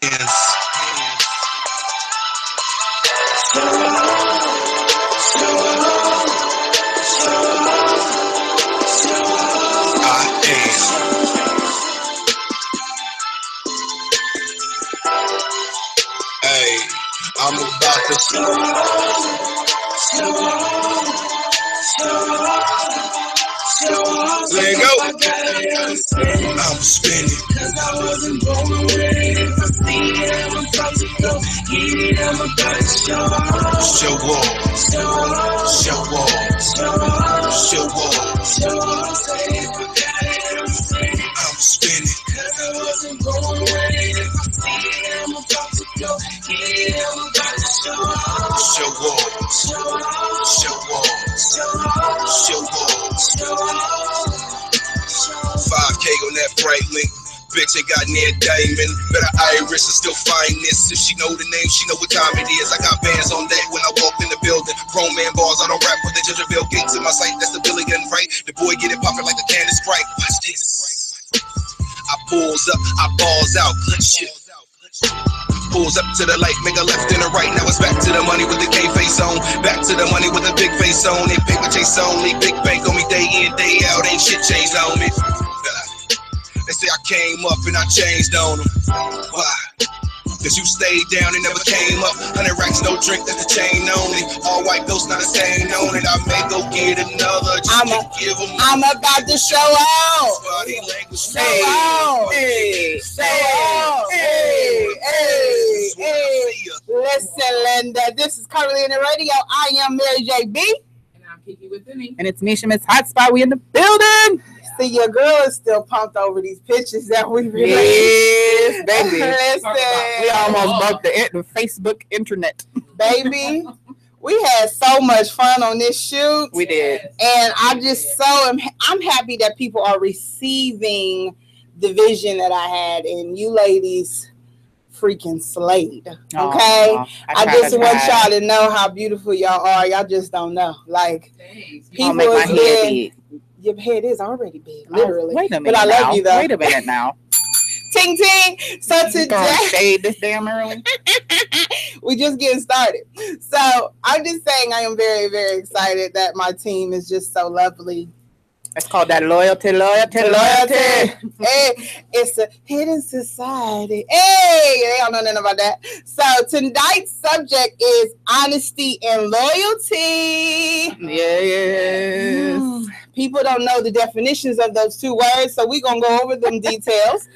I'm about to let it go. I'm spinning. Cause I wasn't born with it. If I see it, I'm about to go get it. I'm about to show off. Show off. Show off. Show off. Show off. Show off. Show off. Say if I got it, I'm spinning. I'm spinning. Cause I wasn't born with it. If I see it, I'm about to go get it. I'm about to show off. Show off. Show off. Show off. Show off. Show off. Show off. 5K on that bright link. Bitch ain't got near diamond. Better iris and still find this. If she know the name, she know what time it is. I got bands on that when I walked in the building. Grown man bars, I don't rap with the Gingerville Gates in my sight. That's the Billigan, right? The boy get it poppin' like a can of Sprite. Watch this. I pulls up, I balls out. Good shit. Pulls up to the light, make a left and a right. Now it's back to the money with the K face on. Back to the money with the big face on. It paper chase only. Big bank on me day in, day out. Ain't shit changed on me. They say I came up and I changed on them. Why? Cause you stayed down and never came up. 100 racks, no drink, that's the chain only. All white ghost, not a stain on it. I may go get another, just give them. I'm about to show out. Body language, show out. Hey, show out. Hey. Listen, Linda, this is Curvilinear Radio. I am Mary JB. And I'm Kiki with me. And it's Misha Miss Hotspot. We in the building. See, your girl is still pumped over these pictures that we released. Yes, baby. Listen, we almost broke the Facebook internet. Baby, we had so much fun on this shoot. We did. And I'm happy that people are receiving the vision that I had, and you ladies freaking slayed. Okay? I just want y'all to know how beautiful y'all are. Y'all just don't know. Like, people is big. Your head is already big, literally. Wait a minute, but I love you though. Wait a minute now. Ting ting. So today, shade this damn early. We just getting started. So I'm just saying, I am very, very excited that my team is just so lovely. It's called that loyalty. Hey, it's a hidden society. Hey, they don't know nothing about that. So tonight's subject is honesty and loyalty. Yes. People don't know the definitions of those two words, so we're going to go over them details.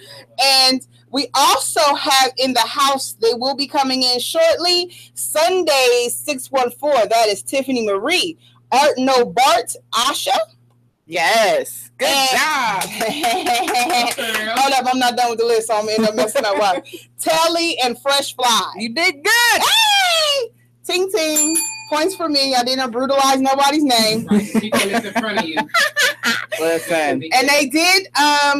And we also have in the house, they will be coming in shortly, Sunday 614. That is Tiffany Marie. Art No BART, Asha. Yes. Good job. Hold up, I'm not done with the list, so I'm going to end up messing up. Right. TELLIE and FreshFly. You did good. Hey! Ting ting. Points for me. I didn't brutalize nobody's name. Right. People in front of you. Listen. And they did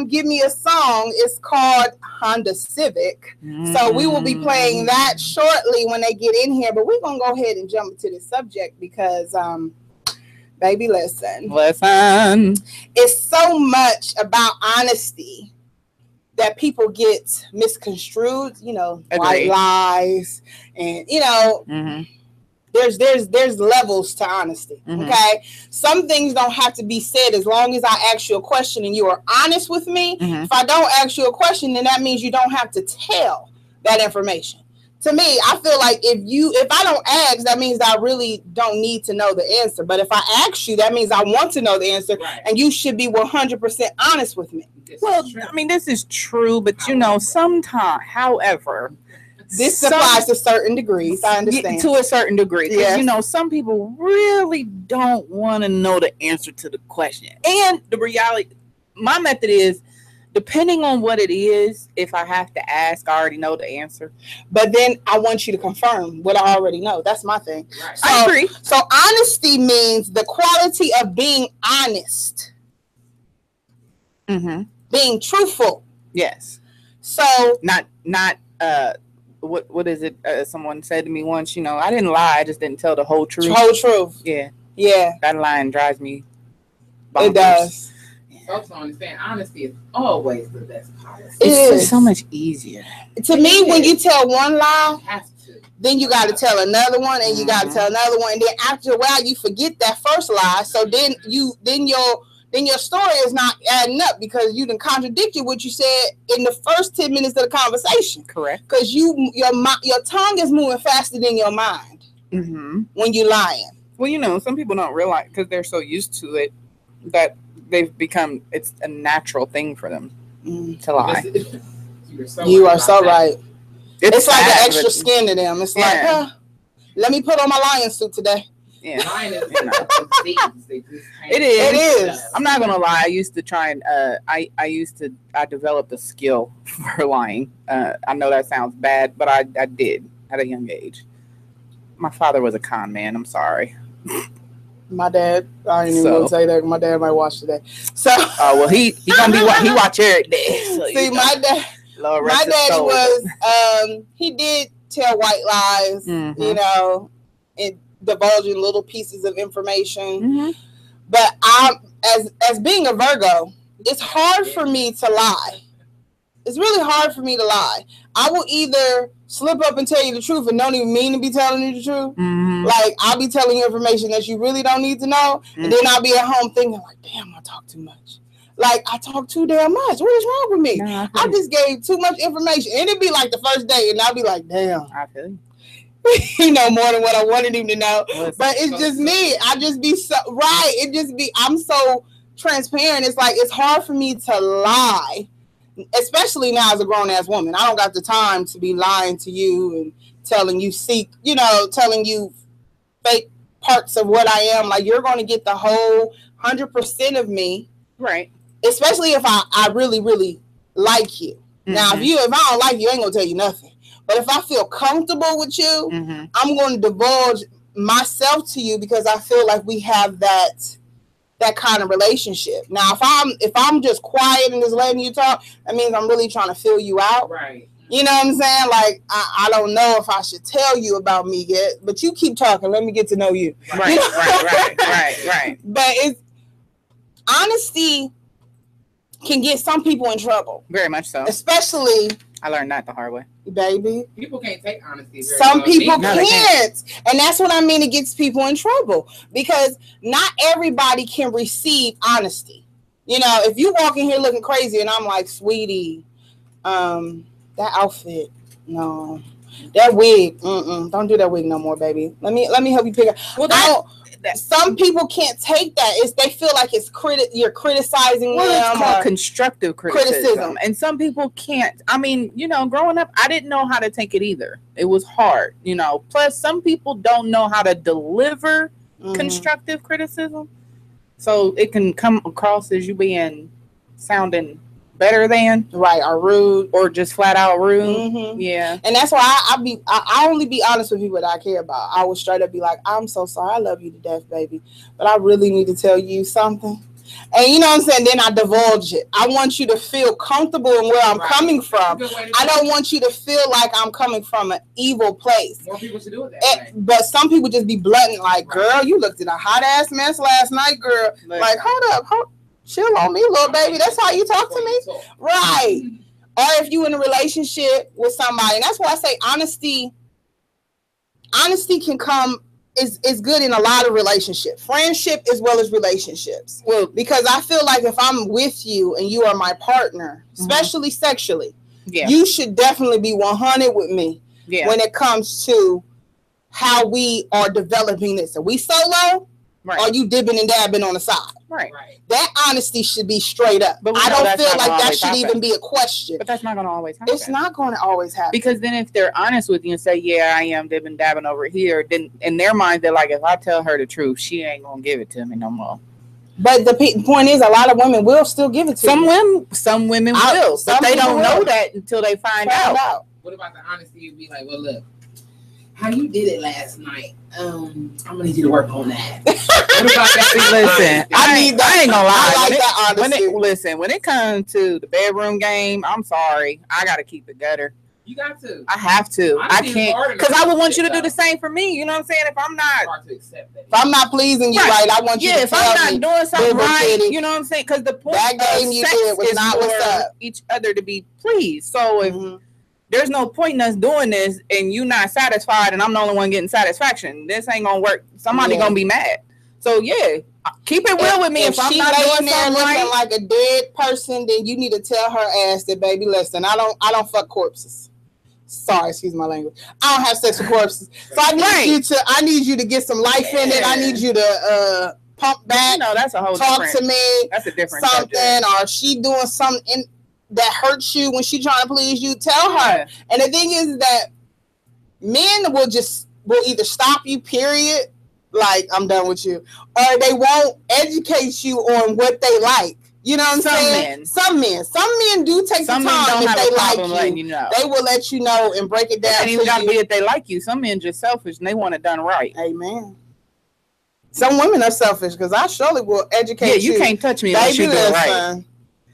give me a song. It's called Honda Civic. So we will be playing that shortly when they get in here. But we're going to go ahead and jump into the subject because... baby, listen. It's so much about honesty that people get misconstrued, white lies, and there's levels to honesty. Okay, some things don't have to be said as long as I ask you a question and you are honest with me. If I don't ask you a question, then that means you don't have to tell that information. To me, I feel like if I don't ask, that means I really don't need to know the answer. But if I ask you, that means I want to know the answer, and you should be 100% honest with me. This is true, but sometimes, however, this applies to certain degrees. I understand. To a certain degree. Because, some people really don't want to know the answer to the question. And the reality, my method is, depending on what it is, if I have to ask, I already know the answer. But then I want you to confirm what I already know. That's my thing. Right. I agree. So honesty means the quality of being honest. Being truthful. Yes. So not what is it? Someone said to me once, I didn't lie, I just didn't tell the whole truth. Whole truth. Yeah. Yeah. That line drives me bonkers. It does. Folks don't understand. Honesty is always the best policy. It's just so much easier. To me, when you tell one lie, You have to. then you got to tell another one, and you got to tell another one, and then after a while, you forget that first lie. So then your story is not adding up because you done contradicted what you said in the first 10 minutes of the conversation. Correct. Because your tongue is moving faster than your mind when you lying. Well, some people don't realize because they're so used to it that they've become, it's a natural thing for them to lie. You are so right. It's like sad, an extra skin to them. It's like, let me put on my lion suit today. Yeah. Lying is It is. I'm not gonna lie. I used to try and I developed a skill for lying. I know that sounds bad, but I did at a young age. My father was a con man. I'm sorry. My dad, I ain't even gonna say that. My dad might watch today. So, he gonna be he watch every day. So, see, my dad was he did tell white lies, and divulging little pieces of information. But as being a Virgo, it's hard for me to lie. It's really hard for me to lie. I will either slip up and tell you the truth and don't even mean to be telling you the truth. Like, I'll be telling you information that you really don't need to know. And then I'll be at home thinking, like, damn, I talk too much. Like, I talk too damn much. What is wrong with me? No, I just gave too much information. And it'd be like the first day, and I'll be like, damn. I feel you. You know more than what I wanted him to know. But it's just me. I just be so, right. It just be, I'm so transparent. It's like, it's hard for me to lie. Especially now as a grown-ass woman. I don't got the time to be lying to you and telling you telling you fake parts of what I am. Like, you're going to get the whole 100% of me. Right. Especially if I really, really like you. Now, if I don't like you, I ain't going to tell you nothing. But if I feel comfortable with you, I'm going to divulge myself to you because I feel like we have that kind of relationship. Now, if I'm just quiet and just letting you talk, that means I'm really trying to fill you out. Right. You know what I'm saying? Like, I don't know if I should tell you about me yet, but you keep talking. Let me get to know you. Right, you know? right. But it's honesty can get some people in trouble. Very much so. Especially, I learned that the hard way. Baby. People can't take honesty. Some people can't. And that's what I mean. It gets people in trouble because not everybody can receive honesty. You know, if you walk in here looking crazy and I'm like, sweetie, that outfit, no. That wig, don't do that wig no more, baby. Let me help you pick up. Well, some people can't take that. They feel like it's you're criticizing them. It's called constructive criticism. And some people can't. I mean, growing up, I didn't know how to take it either. It was hard, Plus, some people don't know how to deliver constructive criticism. So it can come across as you sounding better than, right, or rude, or just flat out rude. Yeah. And that's why I only be honest with people that I care about. I will straight up be like, I'm so sorry, I love you to death, baby, but I really need to tell you something. And you know what I'm saying? Then I divulge it. I want you to feel comfortable in where I'm coming from. I don't want you to feel like I'm coming from an evil place. More people should do it that way. But some people just be blunt, like, girl, you looked at a hot ass mess last night, girl. Like, hold up, chill on me, little baby. That's how you talk to me? Right. Or if you in a relationship with somebody. And that's why I say honesty can come, is good in a lot of relationships. Friendship as well as relationships. Well, because I feel like if I'm with you and you are my partner, especially sexually, you should definitely be 100 with me when it comes to how we are developing this. Are we solo? Right. Or you dipping and dabbing on the side? Right. That honesty should be straight up. But I don't feel like that should even be a question. But that's not going to always happen. It's not going to always happen. Because then if they're honest with you and say, yeah, I am dipping dabbing over here, then in their mind, they're like, if I tell her the truth, she ain't going to give it to me no more. But the point is, a lot of women will still give it to you. Some women will. But they don't know that until they find out. What about the honesty? You'd be like, well, look, how you did it last night. I'm gonna need you to work on that. What about that? Listen, I ain't gonna lie. I like that honesty. When it comes to the bedroom game, I'm sorry, I gotta keep it gutter. You got to. I have to. I can't, because I would want you to do the same for me. You know what I'm saying? If I'm not, if I'm not pleasing you right, I want you to tell me. If I'm not doing something right, you know what I'm saying? Because the point that game you did was not what's up. Each other to be pleased. So if there's no point in us doing this and you not satisfied and I'm the only one getting satisfaction, this ain't gonna work. Somebody gonna be mad. So keep it real with me. If I'm not doing something looking like a dead person, then you need to tell her ass that, baby, listen, I don't fuck corpses. Sorry, excuse my language. I don't have sex with corpses. So I need you to get some life in it. I need you to pump back. No, that's a whole talk to me. That's a different something subject. Or she doing something that hurts you when she trying to please you. Tell her. And the thing is that men will either stop you, period, like I'm done with you, or they won't educate you on what they like. You know what I'm saying? Some men do take the time if they like you. They will let you know and break it down. And even gotta be if they like you. Some men just selfish and they want it done right. Amen. Some women are selfish because I surely will educate you. You can't touch me unless you do it right.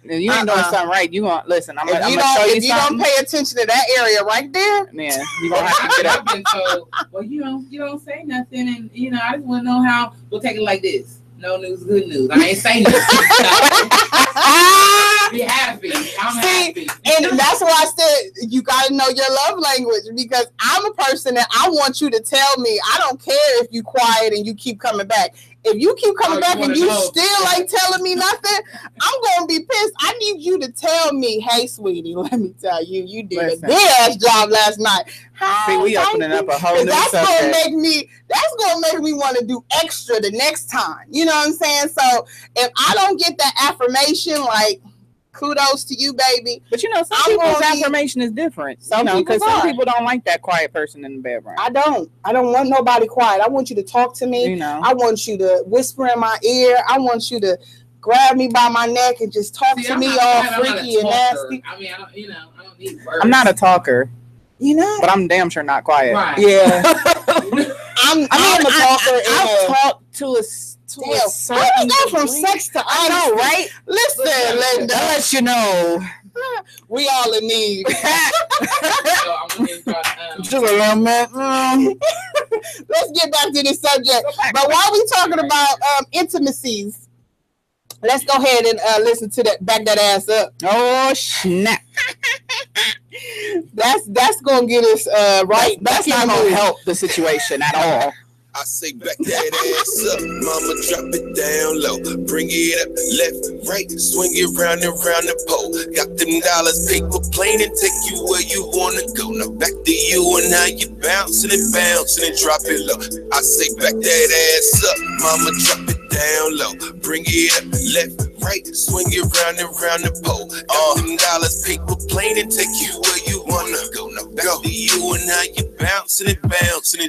If you ain't doing something right, you gonna listen. I'm gonna show you something. If you don't pay attention to that area right there, man, you gonna have to get up. So, well, you don't say nothing, and I just want to know how. We'll take it like this. No news, good news. I ain't saying this. Be happy. I'm happy. And that's why I said you got to know your love language, because I'm a person that I want you to tell me. I don't care if you quiet and you keep coming back. If you keep coming back and you still ain't telling me nothing, I'm going to be pissed. I need you to tell me, hey, sweetie, let me tell you, you did a good-ass job last night. See, we opening up a whole new subject. That's going to make me want to do extra the next time. You know what I'm saying? So if I don't get that affirmation, like, kudos to you, baby. But some people's affirmation is different. Because some people don't like that quiet person in the bedroom. I don't want nobody quiet. I want you to talk to me. I want you to whisper in my ear. I want you to grab me by my neck and just talk to me all freaky and nasty. I mean, I don't need words. I'm not a talker. But I'm damn sure not quiet. Right. Yeah. I'm a talker. I'll talk to a certain go from sex to I know, right? Listen, Linda. I'll let you know. We all in need. Just a little bit. Let's get back to this subject. But while we talking about intimacies, let's go ahead and listen to that. Back that ass up. Oh snap! That's gonna get us right. That's not gonna help the situation at all. I say back that ass up, mama, drop it down low. Bring it up, left, right, swing it round and round the pole. Got them dollars, paper plane and take you where you wanna go. Now back to you and how you bouncing and drop it low. I say back that ass up, mama, drop it down low. Bring it up, left, right, swing it round and round the pole. Got them dollars, paper plane and take you where you wanna go. Now back to you and how you bouncing and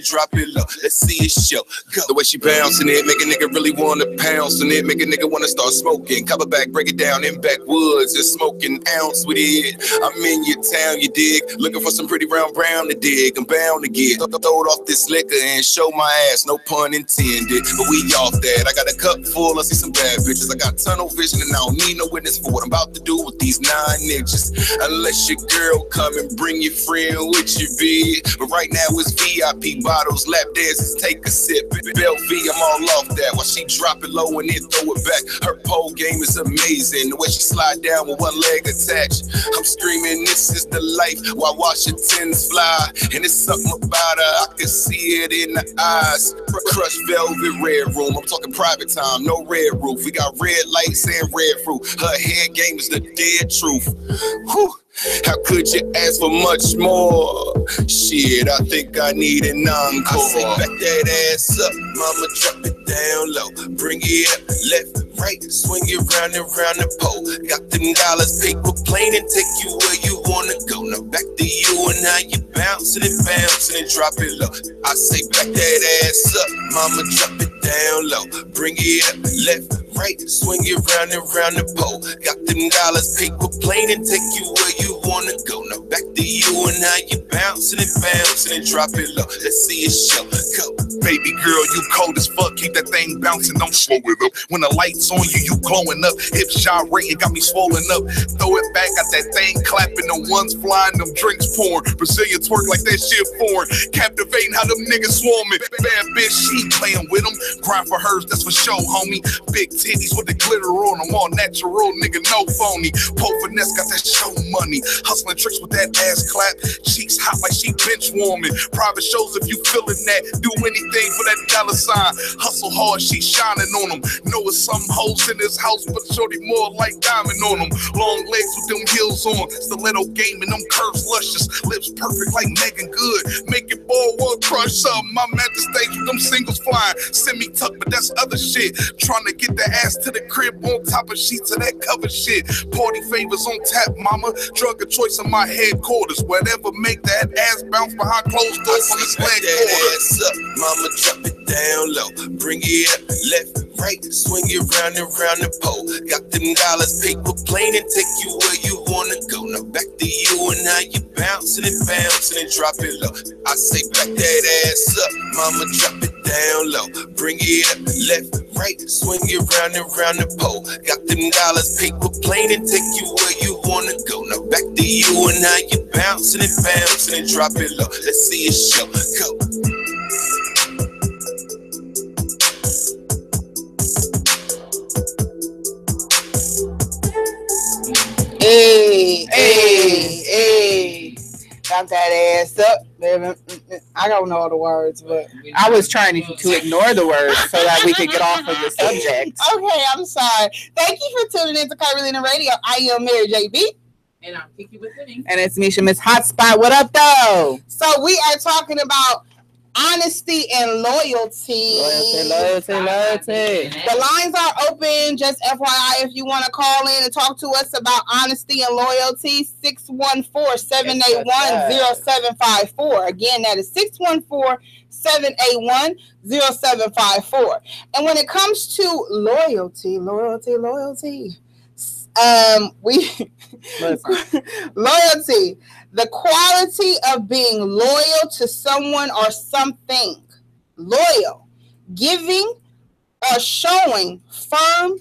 drop it low. Let's see it show. Go. The way she bouncing it, make a nigga really wanna pounce on it, make a nigga wanna start smoking. Cover back, break it down in backwoods, just smoking ounce with it. I'm in your town, you dig? Looking for some pretty round brown to dig. I'm bound to get throw it off this liquor and show my ass, no pun intended. But we off that. I got a cup full, I see some bad bitches. I got tunnel vision and I don't need no witness for what I'm about to do with these 9 inches. Unless your girl come and bring your friend with you, bitch. But right now it's VIP bottles, lap dances, take a sip. Bell V, I'm all off that. While she drop it low and then throw it back. Her pole game is amazing. The way she slide down with one leg attached. I'm screaming, this is the life while Washington's fly. And it's something about her, I can see it in the eyes. Crushed velvet red room. I'm talking private time, no red roof. We got red lights and red fruit. Her head game is the dead truth. Whew. How could you ask for much more? Shit, I think I need an encore. I say back that ass up, mama, drop it down low. Bring it up, left, right, swing it round and round the pole. Got them dollars, paper plane and take you where you wanna go. Now back to you and how you bouncing and drop it low. I say back that ass up, mama, drop it down low. Bring it up, left, right, swing it round and round the pole. Got them dollars, paper plane and take you where you wanna go. Now back to you and how you bouncing and drop it low. Let's see it show. Go. Baby girl, you cold as fuck. Keep that thing bouncing, don't slow it up. When the lights on you, you glowing up. Hips gyrating, got me swollen up. Throw it back, got that thing clapping. The ones flying, them drinks pouring. Brazilian twerk like that shit foreign. Captivating how them niggas swarming. Bad bitch, she playing with them. Grind for hers, that's for show, homie. Big titties with the glitter on them. All natural, nigga, no phony. Pole finesse, got that show money. Hustling tricks with that ass clap. Cheeks hot like she bench warming. Private shows if you feeling that. Do anything for that dollar sign. Hustle hard, she shining on them. Know it's some hoes in this house, but shorty more like diamond on them. Long legs with them heels on. Stiletto game and them curves luscious. Lips perfect like Megan Good. Make it ball one crush something. I'm at the stage with them singles flying. Semi-tuck, but that's other shit. Trying to get the ass to the crib on top of sheets of that cover shit. Party favors on tap, mama. Drug of choice in my headquarters. Whatever make that ass bounce behind closed doors on this leg quarter. Ass up, mama, drop it down low. Bring it up, left, right, swing it round and round the pole. Got them dollars, paper plane and take you where you wanna go. Now back to you and how you bouncing and drop it low. I say back that ass up, mama, drop it down low. Bring it up, left, right, swing it round and round the pole. Got them dollars, paper plane and take you where you wanna go. Now back to you and how you bouncing and drop it low. Let's see it show, go. Hey. Got that ass up. I don't know the words, but I was trying to ignore the words so that we could get off of the subject. Okay, I'm sorry. Thank you for tuning in to Curvilinear Radio. I am MARIIE JB. And I'm Kiki with the And it's Misha Miss Hotspot. What up, though? So we are talking about honesty and loyalty. Loyalty. The lines are open. Just FYI, if you want to call in and talk to us about honesty and loyalty, 614-781-0754. Again, that is 614-781-0754. And when it comes to loyalty, loyalty, the quality of being loyal to someone or something. Loyal, giving or showing firm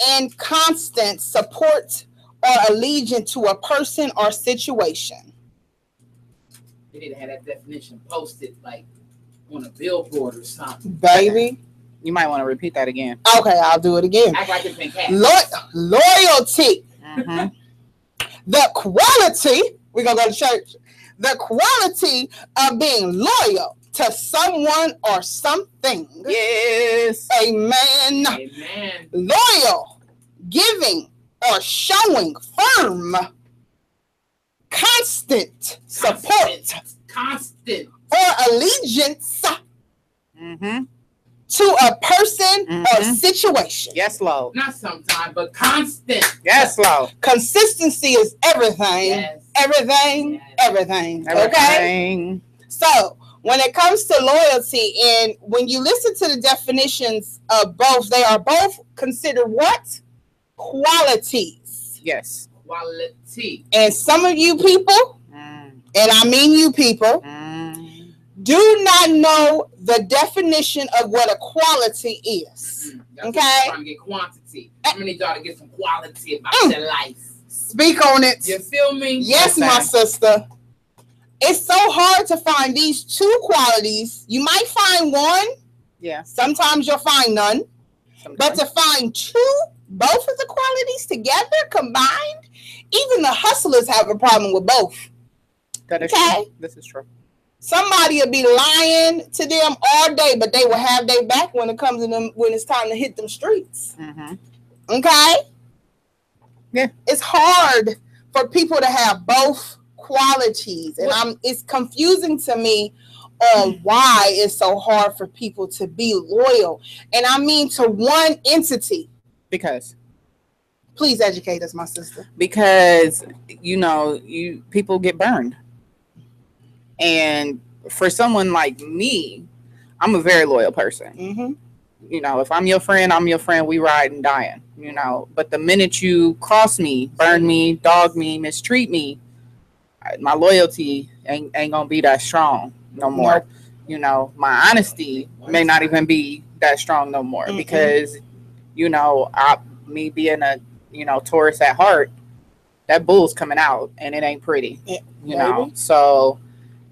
and constant support or allegiance to a person or situation. They need to have that definition posted like on a billboard or something. Baby. You might want to repeat that again. Okay, I'll do it again. Act like it's been cast. Loyalty. Mm-hmm. The quality, we're going to go to church. The quality of being loyal to someone or something. Yes. Amen. Amen. Loyal, giving or showing firm, constant support Constant. or allegiance Mm-hmm. to a person or situation. Yes, Lord. Not sometimes, but constant. Yes, Lord. Consistency is everything. Yes. Everything. Yes. Everything. Okay? Everything. So, when it comes to loyalty, and when you listen to the definitions of both, they are both considered what? Qualities. Yes. Quality. And some of you people, and I mean you people, do not know the definition of what a quality is. Okay? Trying to get quantity. I'm gonna need y'all to get some quality about their life. Speak on it. You feel me? Yes, my sister. It's so hard to find these two qualities. You might find one. Yeah. Sometimes you'll find none. Sometimes. But to find both of the qualities together, combined, even the hustlers have a problem with both. That is Okay? true. This is true. Somebody will be lying to them all day, but they will have their back when it comes to them, when it's time to hit them streets. Mm-hmm. Okay? Yeah. It's hard for people to have both qualities. And it's confusing to me on why it's so hard for people to be loyal. And I mean to one entity. Because Please educate us, my sister. Because people get burned. And for someone like me, I'm a very loyal person. Mm-hmm. If I'm your friend, I'm your friend. We ride and dying, But the minute you cross me, burn me, dog me, mistreat me, my loyalty ain't gonna be that strong no more. you know, my honesty may not even be that strong no more because, you know, me being a, you know, Taurus at heart, that bull's coming out and it ain't pretty, you know. So,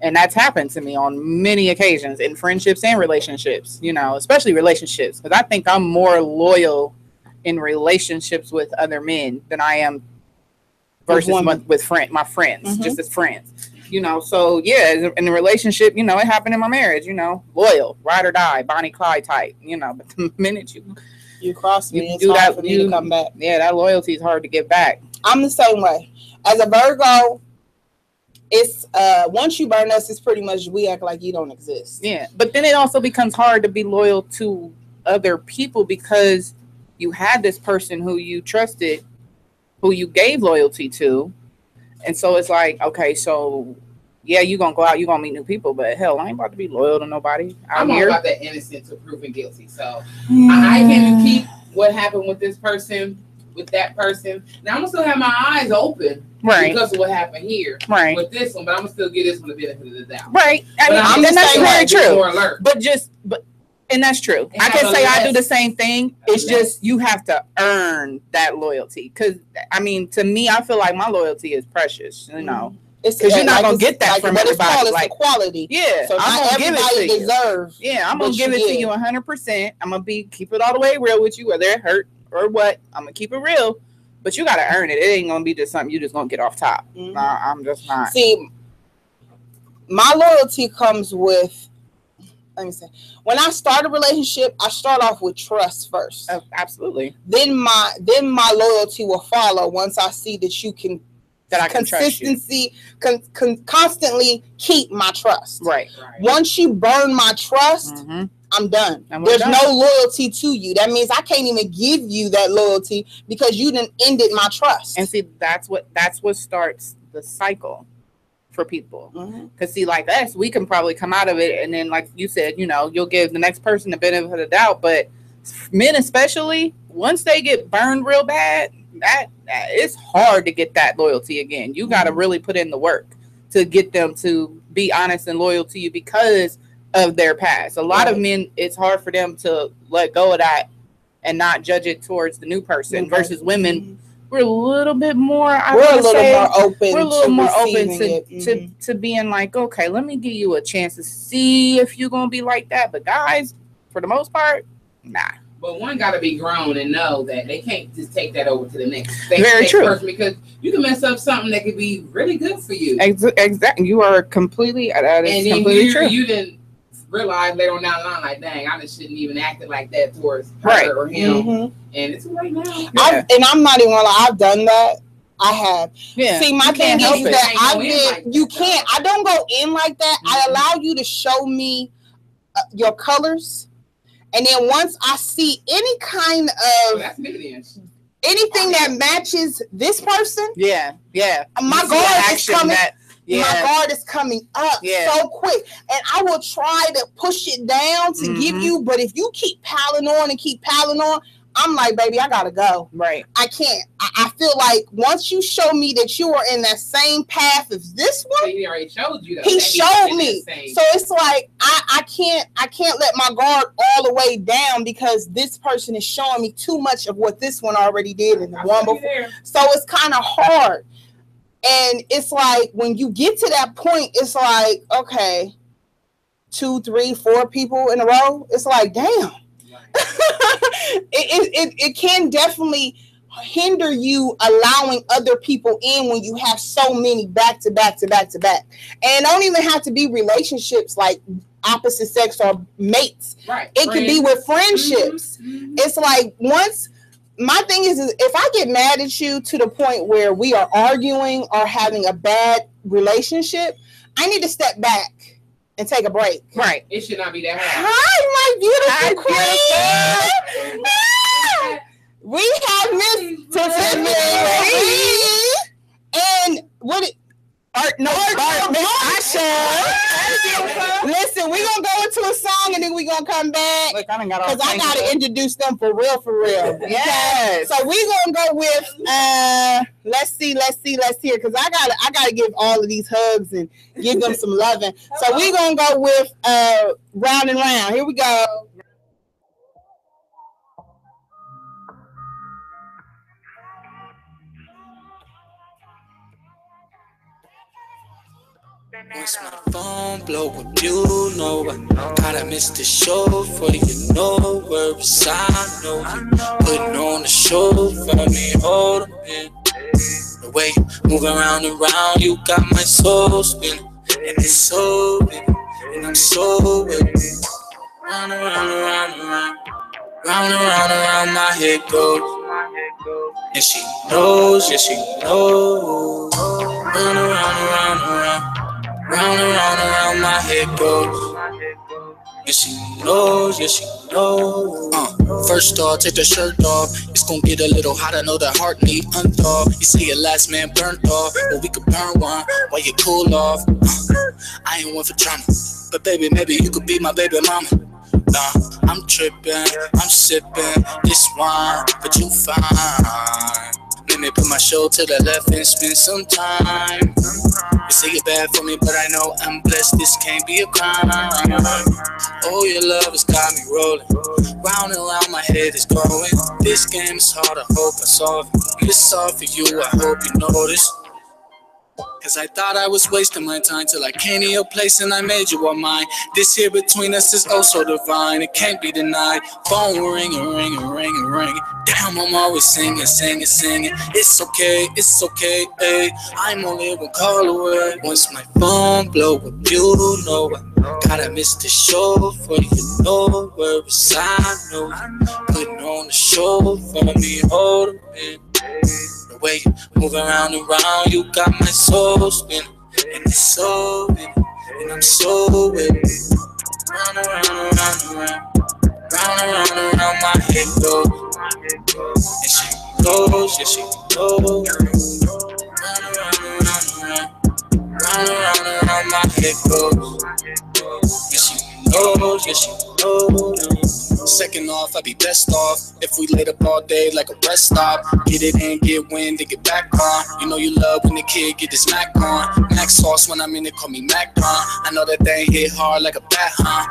and that's happened to me on many occasions in friendships and relationships, you know, especially relationships, because I think I'm more loyal in relationships with other men than I am versus with my friends, just as friends, you know. So yeah, in the relationship, you know, it happened in my marriage, you know, loyal, ride or die, Bonnie Clyde type, you know. But the minute you cross me, it's hard for me to come back. Yeah, that loyalty is hard to get back. I'm the same way. As a Virgo, it's once you burn us, it's pretty much we act like you don't exist. Yeah, but then it also becomes hard to be loyal to other people because you had this person who you trusted, who you gave loyalty to, and so it's like, okay, so yeah, you gonna go out, you gonna meet new people, but hell, I ain't about to be loyal to nobody. I'm all about that innocent to proven guilty. So I can keep what happened with this person, with that person. Now I'm gonna still have my eyes open, right, because of what happened here, right, with this one, but I'm gonna still give this one the benefit of the doubt, right. I mean, that's very true. But and that's true. I can say I do the same thing. It's just you have to earn that loyalty. Because I mean, to me, I feel like my loyalty is precious. You know, because you're not gonna get that from everybody. Like quality. Yeah, so I'm gonna give it to deserve. You. Yeah, I'm gonna give it to you 100%. I'm gonna keep it all the way real with you, whether it hurt or what. I'm gonna keep it real, but you gotta earn it. It ain't gonna be just something you just gonna get off top. Nah, I'm just not. See, my loyalty comes with. Let me say, when I start a relationship, I start off with trust first. Oh, absolutely. Then my loyalty will follow once I see that you can constantly keep my trust. Right. Once you burn my trust, I'm done. There's no loyalty to you. That means I can't even give you that loyalty because you done ended my trust. And see, that's what starts the cycle for people. Because see, like us, we can probably come out of it, and then like you said, you know, you'll give the next person the benefit of the doubt. But men especially, once they get burned real bad, that it's hard to get that loyalty again. You got to really put in the work to get them to be honest and loyal to you because of their past. A lot of men, it's hard for them to let go of that and not judge it towards the new person versus women. We're a little bit more. We're a little more open to being like, okay, let me give you a chance to see if you're gonna be like that. But guys, for the most part, nah. But one got to be grown and know that they can't just take that over to the next person, because you can mess up something that could be really good for you. Exactly. You are completely. That is completely true. You didn't realize later on down the line, like, dang, I just shouldn't even act like that towards her or him. And it's right now. I'm not even gonna lie, I've done that. I have. Yeah. See, my thing is that I don't go in like that. I allow you to show me your colors, and then once I see any kind of anything that matches this person, my guard is coming. My guard is coming up so quick, and I will try to push it down to give you. But if you keep piling on, I'm like, baby, I gotta go. Right. I can't. I feel like once you show me that you are in that same path as this one, he already showed you. He showed me. So it's like I can't let my guard all the way down because this person is showing me too much of what this one already did and the one before. So it's kind of hard. And it's like when you get to that point, it's like, okay, 2, 3, 4 people in a row. It's like, damn. It can definitely hinder you allowing other people in when you have so many back to back. And it don't even have to be relationships like opposite sex or mates. Right. It could be with friendships. It's like once. My thing is if I get mad at you to the point where we are arguing or having a bad relationship, I need to step back and take a break. Right. It should not be that hard. Hi, my beautiful queen. We have Miss Tiffany. And BART, Listen, we're going to go into a song and then we're going to come back. Because I got to introduce them for real. Yes. So we're going to go with, let's see, because I gotta give all of these hugs and give them some loving. So we're going to go with Round and Round. Here we go. Once my phone blow up, you know I gotta miss the show for you know where it's I know you putting on the show for me, hold in. The way you move around and round, you got my soul spinning, and it's so big, and I'm so with it. Round and round and round and round, round and round and round my head goes, and she knows, yeah she knows. Round and round and round and round. Round and round and round my head goes. And she knows, yeah she knows. First off, take the shirt off. It's gonna get a little hot, I know that heart need unthaw. You see your last man burnt off, but we could burn one while you cool off. I ain't one for drama, but baby, maybe you could be my baby mama. Nah, I'm tripping, I'm sipping this wine, but you fine. Let me put my show to the left and spend some time. You say you're bad for me, but I know I'm blessed. This can't be a crime. Oh, your love has got me rolling. Round and round my head is going. This game is hard, I hope I solve it. It's all for you, I hope you notice. Cause I thought I was wasting my time till I came to your place and I made you all mine. This here between us is oh so divine, it can't be denied. Phone ringing, ringing, ringing, ringing. Damn, I'm always singing, singing, singing. It's okay, ayy. I'm only one call away. Once my phone blow up, you know I gotta miss the show for you know where it's I know putting on the show for me, hold it. The way you move around and round, you got my soul spinning, and it's so big, and I'm so with it. Round and round and round and round, round and round and round my head goes, and she knows, yeah she knows. Round and round and round and round, round and round and round my head goes, and she knows, yeah she knows. Second off, I'd be best off if we laid up all day like a rest stop. Get it in, get wind, and get back on. You know you love when the kid get his Mac on. Mac sauce when I'm in it, call me Mac on. I know that thing hit hard like a bat, huh?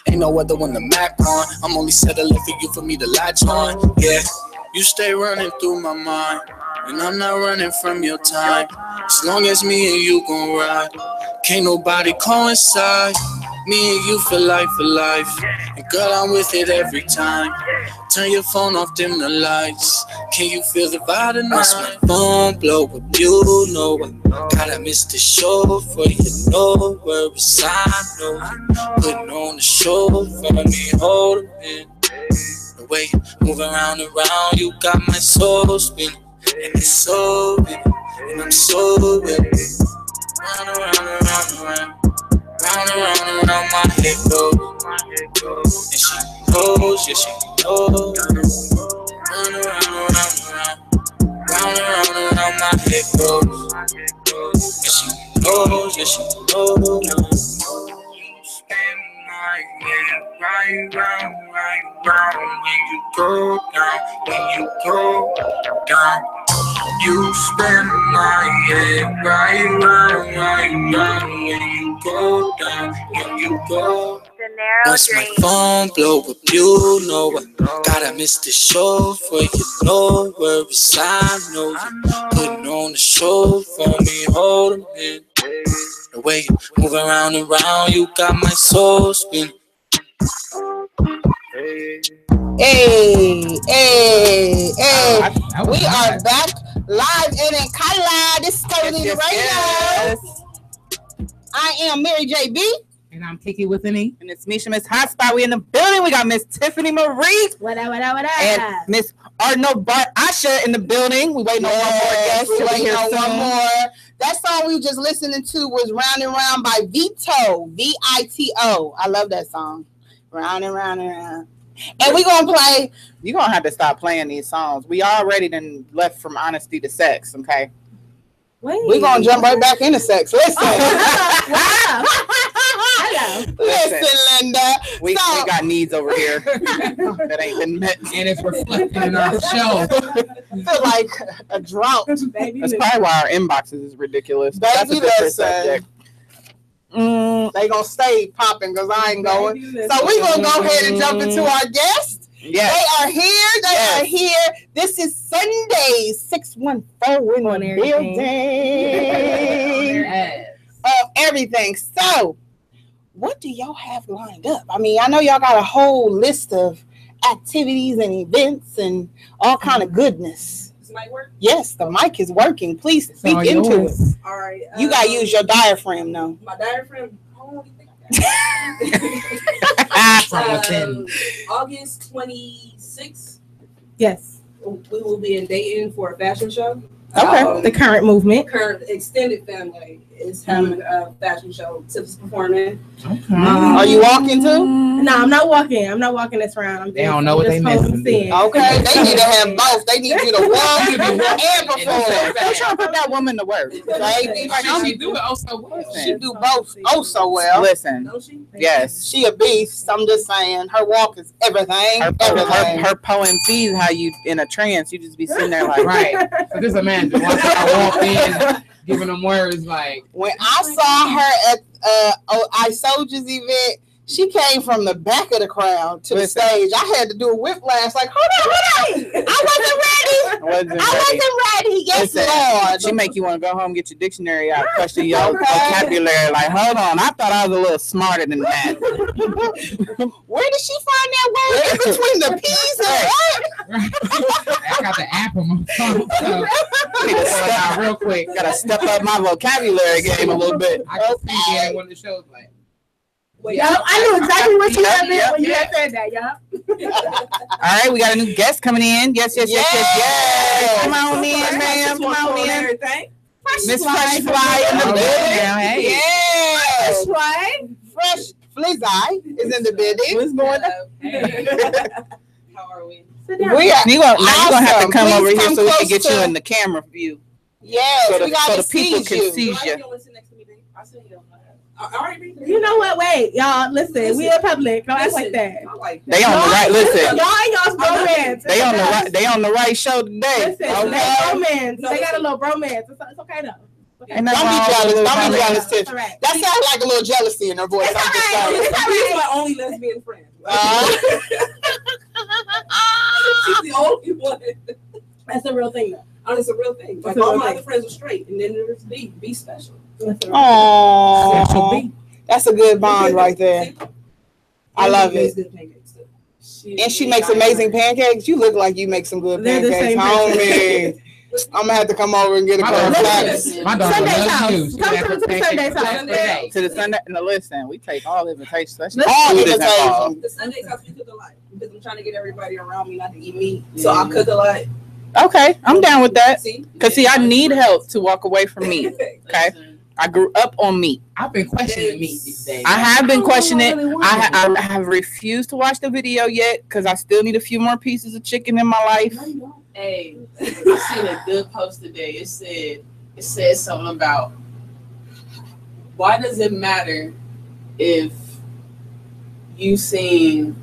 Ain't no other one to Mac on. I'm only settling for me to latch on. Yeah, you stay running through my mind, and I'm not running from your time. As long as me and you gon' ride, can't nobody coincide. Me and you for life, and girl, I'm with it every time. Turn your phone off, dim the lights. Can you feel the vibe tonight? Once my phone blow up, you know I gotta miss the show for you know where it's I know putting on the show for me, hold it. The way you move around and round, you got my soul spinning, and it's so big, and I'm so with it. Round and round and round and round. Round and round and round my head goes, and she knows, yeah she knows. Round and round and round and round, round and round and round my head goes, and she knows, yeah she knows. Spin my head right round when you go down, You spin my head right round when you go down, Once my phone blow up, you know I gotta miss the show for you know where it's I know putting on the show for me, hold it. The way you move around and round, you got my soul spinning. Hey. We are back live and in Kyla. This is Curvilinear Radio. I am Mary JB. And I'm Kiki with an E. And it's Misha, Miss Hotspot. We in the building. We got Miss Tiffany Marie. What up? And Miss Arno Bart Asha in the building. We waiting on one more guest. We waiting on one more. That song we were just listening to was Round and Round by Vito. V-I-T-O. I love that song. Round and round and round. And we're going to play. You're going to have to stop playing these songs. We already done left from honesty to sex, okay? We're gonna jump right back into sex. Listen. Listen, Linda. We got needs over here that ain't been met. And it's reflected in our show. Feel like a drought. Baby, that's probably why our inboxes is ridiculous. Baby, that's a different subject. They gonna stay popping because I ain't going. So we gonna go ahead and jump into our guests. Yes. They are here. They are here. This is Sunday, 614 in the building. Everything. So, what do y'all have lined up? I mean, I know y'all got a whole list of activities and events and all kind of goodness. Does the mic work? Yes, the mic is working. Please speak into it. All right. You gotta use your diaphragm now. My diaphragm. August 26th. Yes. We will be in Dayton for a fashion show. Okay. The current movement. Current extended family is having a fashion show. Tips performing. Okay. Are you walking too? No, I'm not walking. I'm not walking this round. They don't know what they missing. Okay, they need to have both. They need you to walk and perform. They're trying to put that woman to work. She do it also well. She do both so well. Listen, yes, she a beast. I'm just saying, her walk is everything. Her poem sees how you in a trance. You just be sitting there like, right. So just imagine once I walk in, giving them words like. When I saw her at I Soldier's event, she came from the back of the crowd to the stage. I had to do a whiplash, like, hold on. I wasn't ready. Yes, Lord. She make you want to go home, get your dictionary out, question your vocabulary. Like, hold on, I thought I was a little smarter than that. Where did she find that word in between the P's and what? I got the app on my phone. So step out real quick. Gotta step up my vocabulary game a little bit. I can see it in one of the shows like. I knew exactly what you had meant when you had said that, All right, we got a new guest coming in. Yes. Come on in, ma'am. Come on in. Miss FreshFly in the building. Yeah. Fresh Flizzy is in the building. What's going on? How are we? We are. You're gonna have to come over here so we can get you in the camera view. Yes, so the people can see you. You know what? Wait, y'all. Listen, we in public. Don't act like that. They on the right. Listen, y'all's bromance. They on the right. They on the right show today. Listen, bromance. They got a little bromance. It's okay though. Okay. Don't be jealous. Don't be jealous, Tiff. That sounds like a little jealousy in her voice. I'm just saying. She's my only lesbian friend. She's the only one. That's a real thing, though. It's a real thing. Like all my other friends are straight, and then there's be special. Oh, that's a good bond right there. I love it. And she makes amazing pancakes. You look like you make some good pancakes, homie. I'm gonna have to come over and get a couple of facts. My daughter loves you. Come to the Sunday's house. To the Sunday. No, listen, we take all invitations. All invitations. The Sunday's house, we cook a lot because I'm trying to get everybody around me not to eat meat. So I cook a lot. Okay, I'm down with that. Because I need help to walk away from meat. Okay, I grew up on meat. I've been questioning meat these days. I have been questioning it. I have refused to watch the video yet because I still need a few more pieces of chicken in my life. Hey, I seen a good post today. It said something about why does it matter if you seen,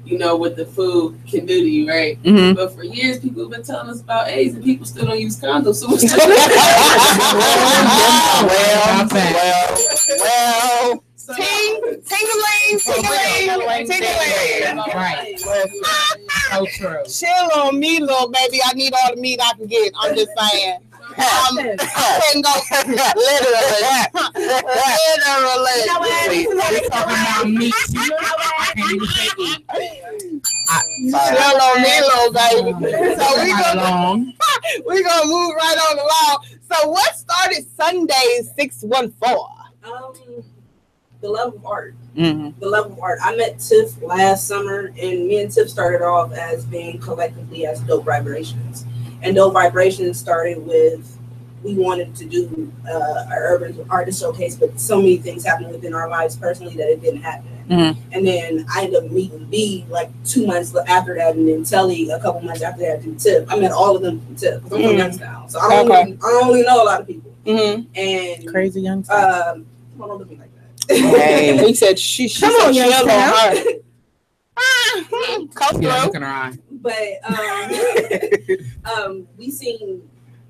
what the food can do to you, right? Mm-hmm. But for years, people have been telling us about AIDS, and people still don't use condoms. So we're still well. Ting-a-ling. Right. So true. Chill on me, little baby. I need all the meat I can get. I'm just saying. I can't go literally. We're talking about meat. I can't even say eat. Chill on me, little baby. So we're gonna move right on along. So what started Sundays 614? The love of art. Mm-hmm. The love of art. I met Tiff last summer, and me and Tiff started off as being collectively as Dope Vibrations. And Dope Vibrations started with, we wanted to do an urban artist showcase, but so many things happened within our lives personally that it didn't happen. Mm-hmm. And then I ended up meeting B like 2 months after that, and then Telly a couple months after that through Tiff. I met all of them through Tiff. I'm from Youngstown, so I don't really know a lot of people. and Crazy young. Don't look at me like that. Hey, he said she Come on, young on her. Come Yeah, through. look in her eye. But we seen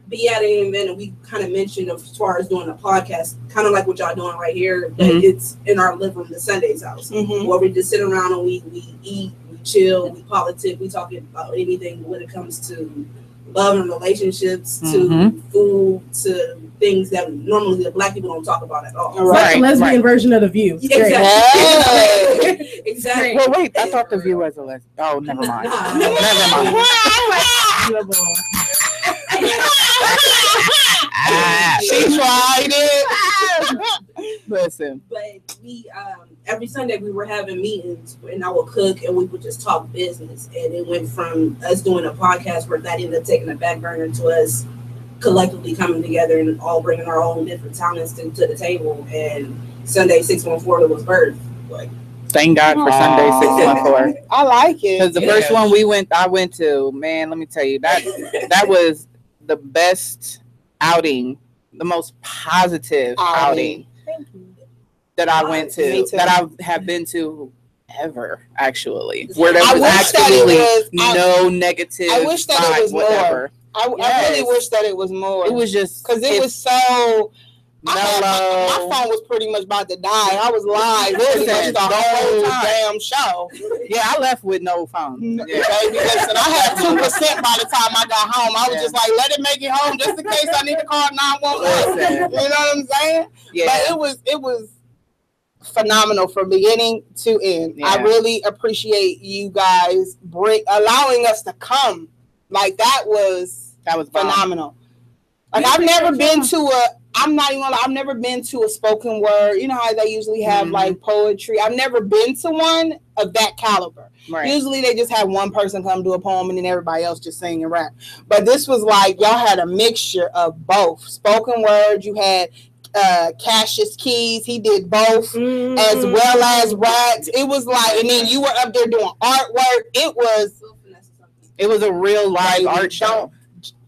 be at an event, and we kind of mentioned as far as doing a podcast, kind of like what y'all doing right here, but it's in our living room, the Sunday's house, where we just sit around and we eat, we chill, we politic, we talk about anything when it comes to love and relationships, to food, to things that normally the Black people don't talk about at all. Right, the lesbian version of The View. Exactly. Exactly. Well, wait, I thought The View was a lesbian. Oh, never mind. Never mind. She tried it. Listen. But we every Sunday we were having meetings, and I would cook and we would just talk business, and it went from us doing a podcast where that ended up taking a back burner to us collectively coming together and all bringing our own different talents to the table. And Sunday 614 was birthed. Like, thank God for Sunday 614. I like it because the first one I went to, man, let me tell you, that was the best outing, the most positive outing that I went to, that I have been to ever, actually, where there was actually no negative. I wish that it was more. I really wish that it was more. It was just because it was so. My phone was pretty much about to die. I was live the whole damn show. Yeah, I left with no phone. Yeah. Baby, listen, I had 2% by the time I got home. I was just like, let it make it home just in case I need to call 911. You know what I'm saying? Yeah. But it was phenomenal from beginning to end. Yeah. I really appreciate you guys allowing us to come. Like that was phenomenal. Like I've never been to I've never been to a spoken word. You know how they usually have like poetry. I've never been to one of that caliber. Right. Usually they just have one person come do a poem and then everybody else just sing and rap. But this was like y'all had a mixture of both. Spoken word, you had Cassius Keys, he did both as well as raps. It was like, and then you were up there doing artwork. It was a real live art show.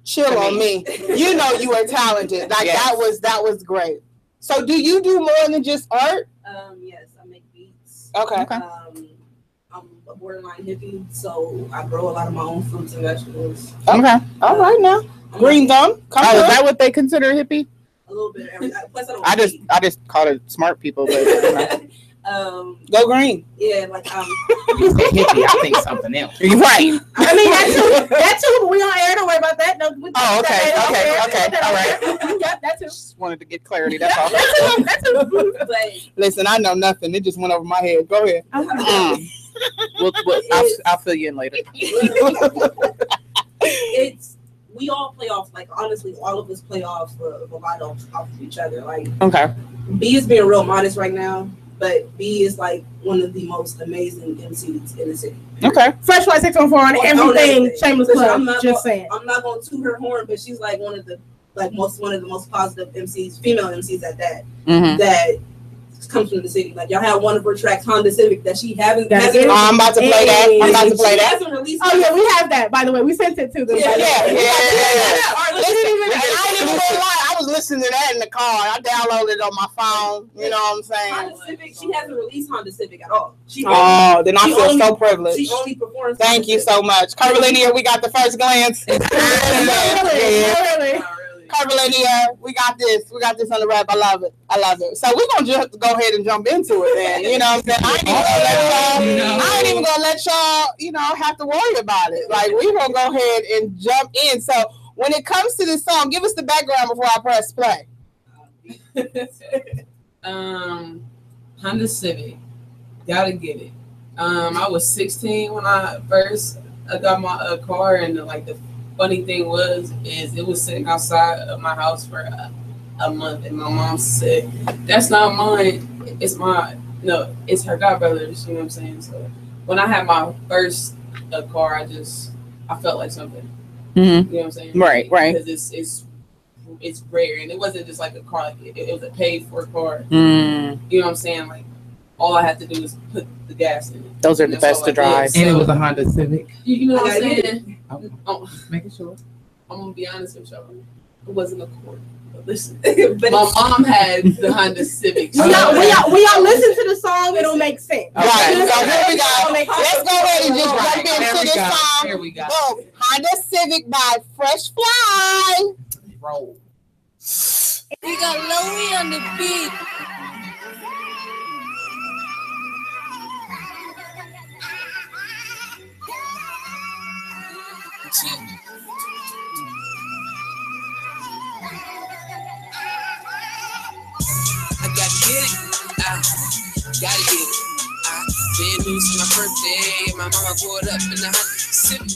Chill on me. You know you are talented. Like that was great. So do you do more than just art? Yes, I make beats. Okay. I'm a borderline hippie, so I grow a lot of my own fruits and vegetables. Okay. All right now. Green thumb. Is that what they consider hippie? A little bit of everything. Plus I just call it smart people, but go green. Yeah, like you say hippie, I think something else. Right. I mean that too, but we don't air. Don't worry about that. No, okay. All right. Yep, that too. Just wanted to get clarity. That's all. That's too. But listen, I know nothing. It just went over my head. Go ahead. I'll fill you in later. We all play off, like honestly, all of us play off a lot off of each other. Like B is being real modest right now, but B is like one of the most amazing MCs in the city. Okay. Freshfly 614 on everything. Shameless plug. Just saying. I'm not going to toot her horn, but she's like one of the most positive MCs, female MCs at that. That comes from the city. Like y'all have one of her tracks, Honda Civic, that she hasn't. I'm about to play that. I'm about to play that. Oh yeah, we have that. By the way, we sent it to them. Yeah. I ain't even gonna lie. I was listening to that in the car. I downloaded it on my phone. You know what I'm saying? Honda Civic. She hasn't released Honda Civic at all. Then I feel so privileged. She only performs. Thank you so much, Curvilinear. We got the first glance. Curvilinear, we got this on the rap. I love it. So we're gonna just go ahead and jump into it then. You know what I'm saying? I ain't even gonna let y'all, have to worry about it. Like we're gonna go ahead and jump in. So when it comes to this song, give us the background before I press play. Honda Civic. Gotta get it. I was 16 when I first got my car, and the funny thing was it was sitting outside of my house for a month, and my mom said, "That's not mine. It's mine." No, it's her godbrother's. You know what I'm saying? So when I had my first car, I felt like something. You know what I'm saying? Right. Because it's rare, and it wasn't just like a car. It was a paid for car. You know what I'm saying? Like all I had to do was put the gas in it. Those are the best to drive. And it was a Honda Civic. You know what I'm saying? Making sure. I'm gonna be honest with y'all. It wasn't a Accord. Listen, my mom had the Honda Civic. When y'all listen to the song, it'll make sense. Right. So here we go. Let's go ahead and just jump into this song. Here we go. Boom. Honda Civic by Fresh Fly. Roll. We got Louie on the beat. I gotta get it, gotta get it. Been news for my birthday, my mama pulled up in the Honda Civic.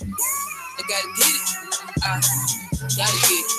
I gotta get it, gotta get it.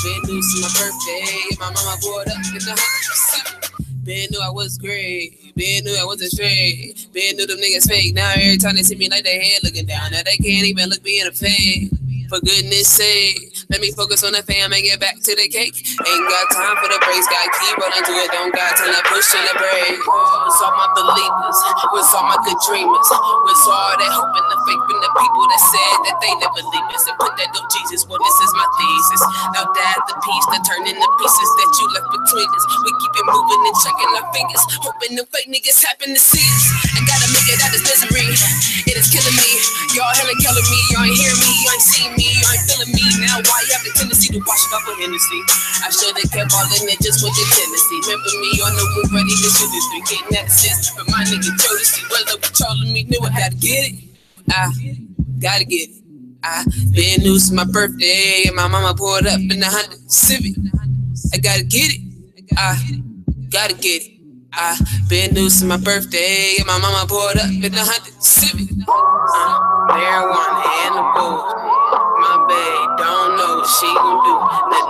Been news for my birthday, my mama pulled up in the Honda Civic. Been knew I was great, been knew I wasn't straight, been knew them niggas fake. Now every time they see me like their head looking down, now they can't even look me in the face. For goodness sake, let me focus on the fam and get back to the cake. Ain't got time for the breaks, gotta keep rolling to it, don't got time to push on the brake. What's all my believers, what's all my good dreamers, what's all that hope and the faith in the people that said that they never leave us and put that on Jesus. Well, this is my thesis. Now that the piece that turn into pieces that you left between us, we keep it moving and checking our fingers, hoping the fake niggas happen to see us. I gotta make it out this misery, it is killing me. Y'all hella killing me, y'all ain't hear me, y'all ain't see me, y'all ain't feeling me. Now why you have the tendency to wash it off with Hennessy? I should've kept all in it just with the tendency. Remember me on the move, ready to shoot this thing, getting that assist. But my nigga Jodeci, brother patrolling me, knew I gotta get it. Gotta get it. Been news for my birthday, and my mama pulled up in the Honda Civic. I gotta get it. Gotta get it. Been news for my birthday, and my mama pulled up in the Honda Civic. Marijuana and the booze. My babe don't know what she gon' do.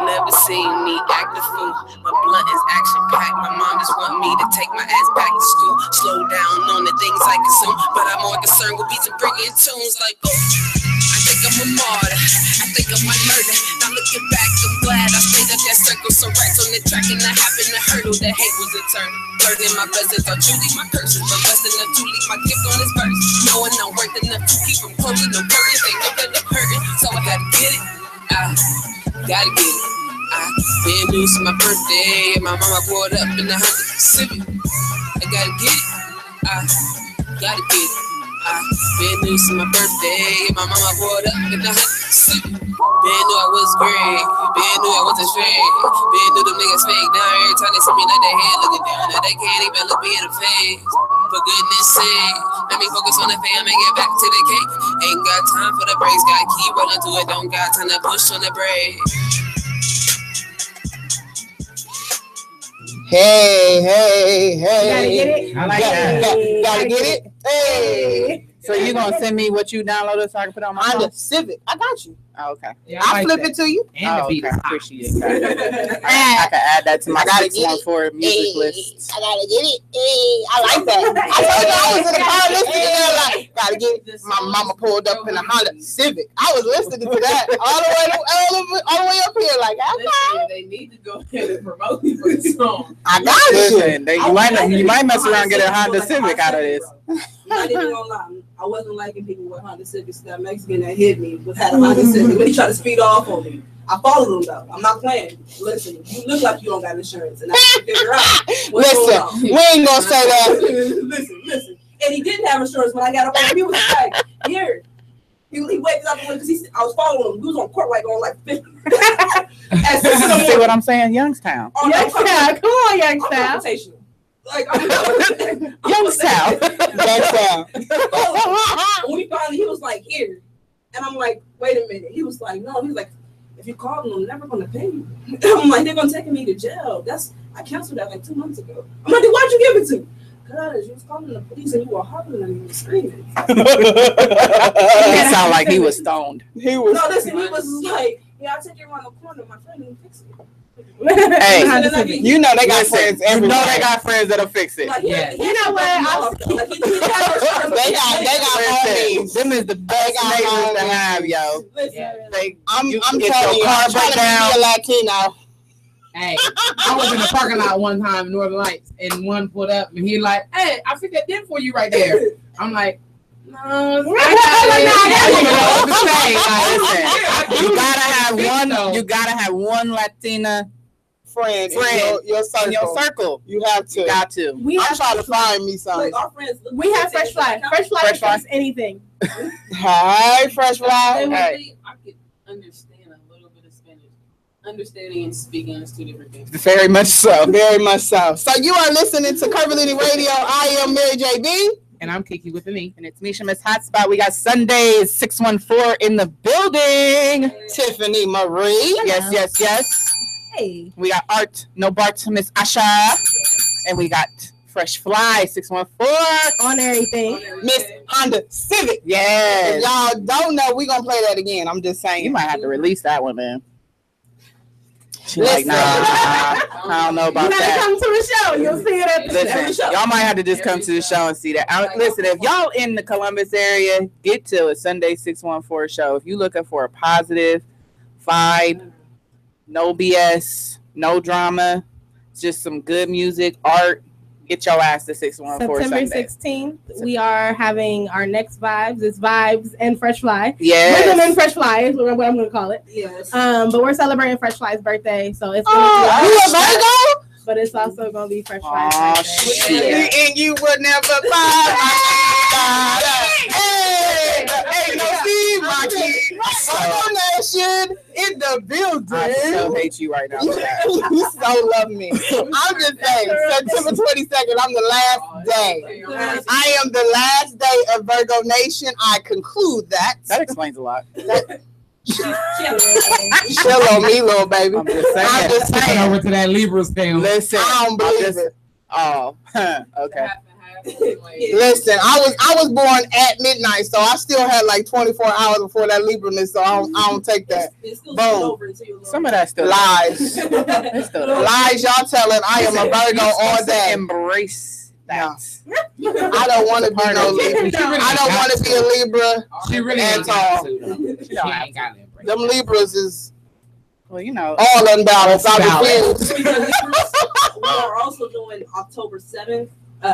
Never seen me act a fool. My blunt is action packed. My mom just want me to take my ass back to school. Slow down on the things I consume, but I'm more concerned with beats and bringing tunes like boom. I think I'm a martyr. I think I might murder. Now looking back, I'm glad I stayed up that circle. So rats on the track and I happened to hurdle. That hate was a turn. Learning my blessings are truly my curses, but blessed enough to leave my gift on this verse. Knowing I'm worth enough to keep from closing the curtains. They know that I'm hurting, so I gotta get it. Gotta get it. Been news for my birthday, and my mama pulled up in the Honda Civic. I gotta get it. Gotta get it. Been news for my birthday, and my mama pulled up in the Honda Civic. Been knew I was great, been knew I wasn't straight, been knew them niggas fake. Now every time they see me like their head looking down, now they can't even look me in the face. For goodness sake, let me focus on the fam and get back to the cake. Ain't got time for the breaks, gotta keep rolling to it, don't got time to push on the brake. Hey. Gotta get it. I like that. Gotta get it. Hey. So you gonna send me what you downloaded so I can put on my Honda phone? Civic. I got you. Oh, okay. Yeah, I'll flip it to you. And the beat is Appreciate it. I can add that to my 614 music list. I gotta get it. Hey, I like that. I was in the car listening to that. Like, gotta get it. My mama pulled up in a Honda Civic. I was listening to that all the way up here. Like, Listen, they need to go ahead and promote me for the song. I got Listen, you might mess around and get a Honda Civic out of this. I didn't gonna lie. I wasn't liking people with Honda Civics. That Mexican that hit me had a Honda Civic. When he tried to speed off on me, I followed him though. I'm not playing. Listen, you look like you don't got insurance, and I have to figure out what's going on. we ain't gonna say that. Listen. And he didn't have insurance when I got up on him. He was like, here. He waited out the window because I was following him. He was on court like on like 50. See what I'm saying? Youngstown. Youngstown. Come on, Youngstown. Like, Youngstown. When we finally, he was like, here. And I'm like, wait a minute. He was like, no. He was like, if you call them, I'm never going to pay you. I'm like, they're going to take me to jail. I canceled that like 2 months ago. I'm like, why'd you give it to me? Because you was calling the police and you were hollering and you were screaming. It sounded like he was stoned. He was like, yeah, I'll take you around the corner. My friend will fix it. Hey, you know they got friends everywhere. You know they got friends that'll fix it. Like, yeah. You know what? They got homies. Them is the best neighbors to have, yo. I'm get telling your you, car I'm trying break down. to be a Latino. Hey, I was in the parking lot one time in Northern Lights, and one pulled up, and he like, hey, I fixed that dent for you right there. I'm like, You gotta have one Latina friend in your circle. In your circle. You have to. You got to. I'm trying to find me some. Like our friends, we have Fresh Fly. Fresh Fly is anything. Hi, Fresh Fly. I could understand a little bit of Spanish. Understanding and speaking is two different things. Very much so. Very much so. So you are listening to Curvilinear Radio. I am Mary JB. And I'm Kiki with an E. And it's Misha Miss Hotspot. We got Sundays 614 in the building. Tiffany Marie. Yes. Hey. We got Art, No Bart, Miss Asha. And we got Fresh Fly 614 on everything. Miss Honda Civic. Yes. If y'all don't know, we're gonna play that again. I'm just saying. You might have to release that one, man. She's Listen. like, nah, I don't know about you gotta that. come to the show. You'll see it at the show. Y'all might have to just come to the show and see that. Listen, if y'all in the Columbus area, get to a Sunday 614 show. If you're looking for a positive vibe, no BS, no drama, just some good music, art, get your ass to 614 September Sunday. 16th, we are having our next Vibes. It's Vibes and Fresh Fly. Yes. Rhythm and Fresh Fly is what I'm going to call it. Yes. But we're celebrating Fresh Fly's birthday, so it's going to you a Virgo? but it's also going to be Fresh Fly's Oh, birthday. shit. And you would never find my Hey, no, see, my kid. On that shit in the building. I so hate you right now. For that. You so love me. I'm just saying, September 22nd, I'm the last day. I am the last day of Virgo Nation. I conclude that. That explains a lot. Chill on me, little baby. I'm just saying. Over to that Libra scale. Listen, I don't believe it. Oh, okay. Listen, I was born at midnight, so I still had like 24 hours before that Libra-ness, so I don't take that. Boom. Some of that still Lies. Lies y'all telling. I am a Virgo all day. Embrace that. I don't want to be no Libra. I don't want to be a Libra She really at all. Them Libras is Well, you know. all unbalanced. I refuse. We are also doing October 7th.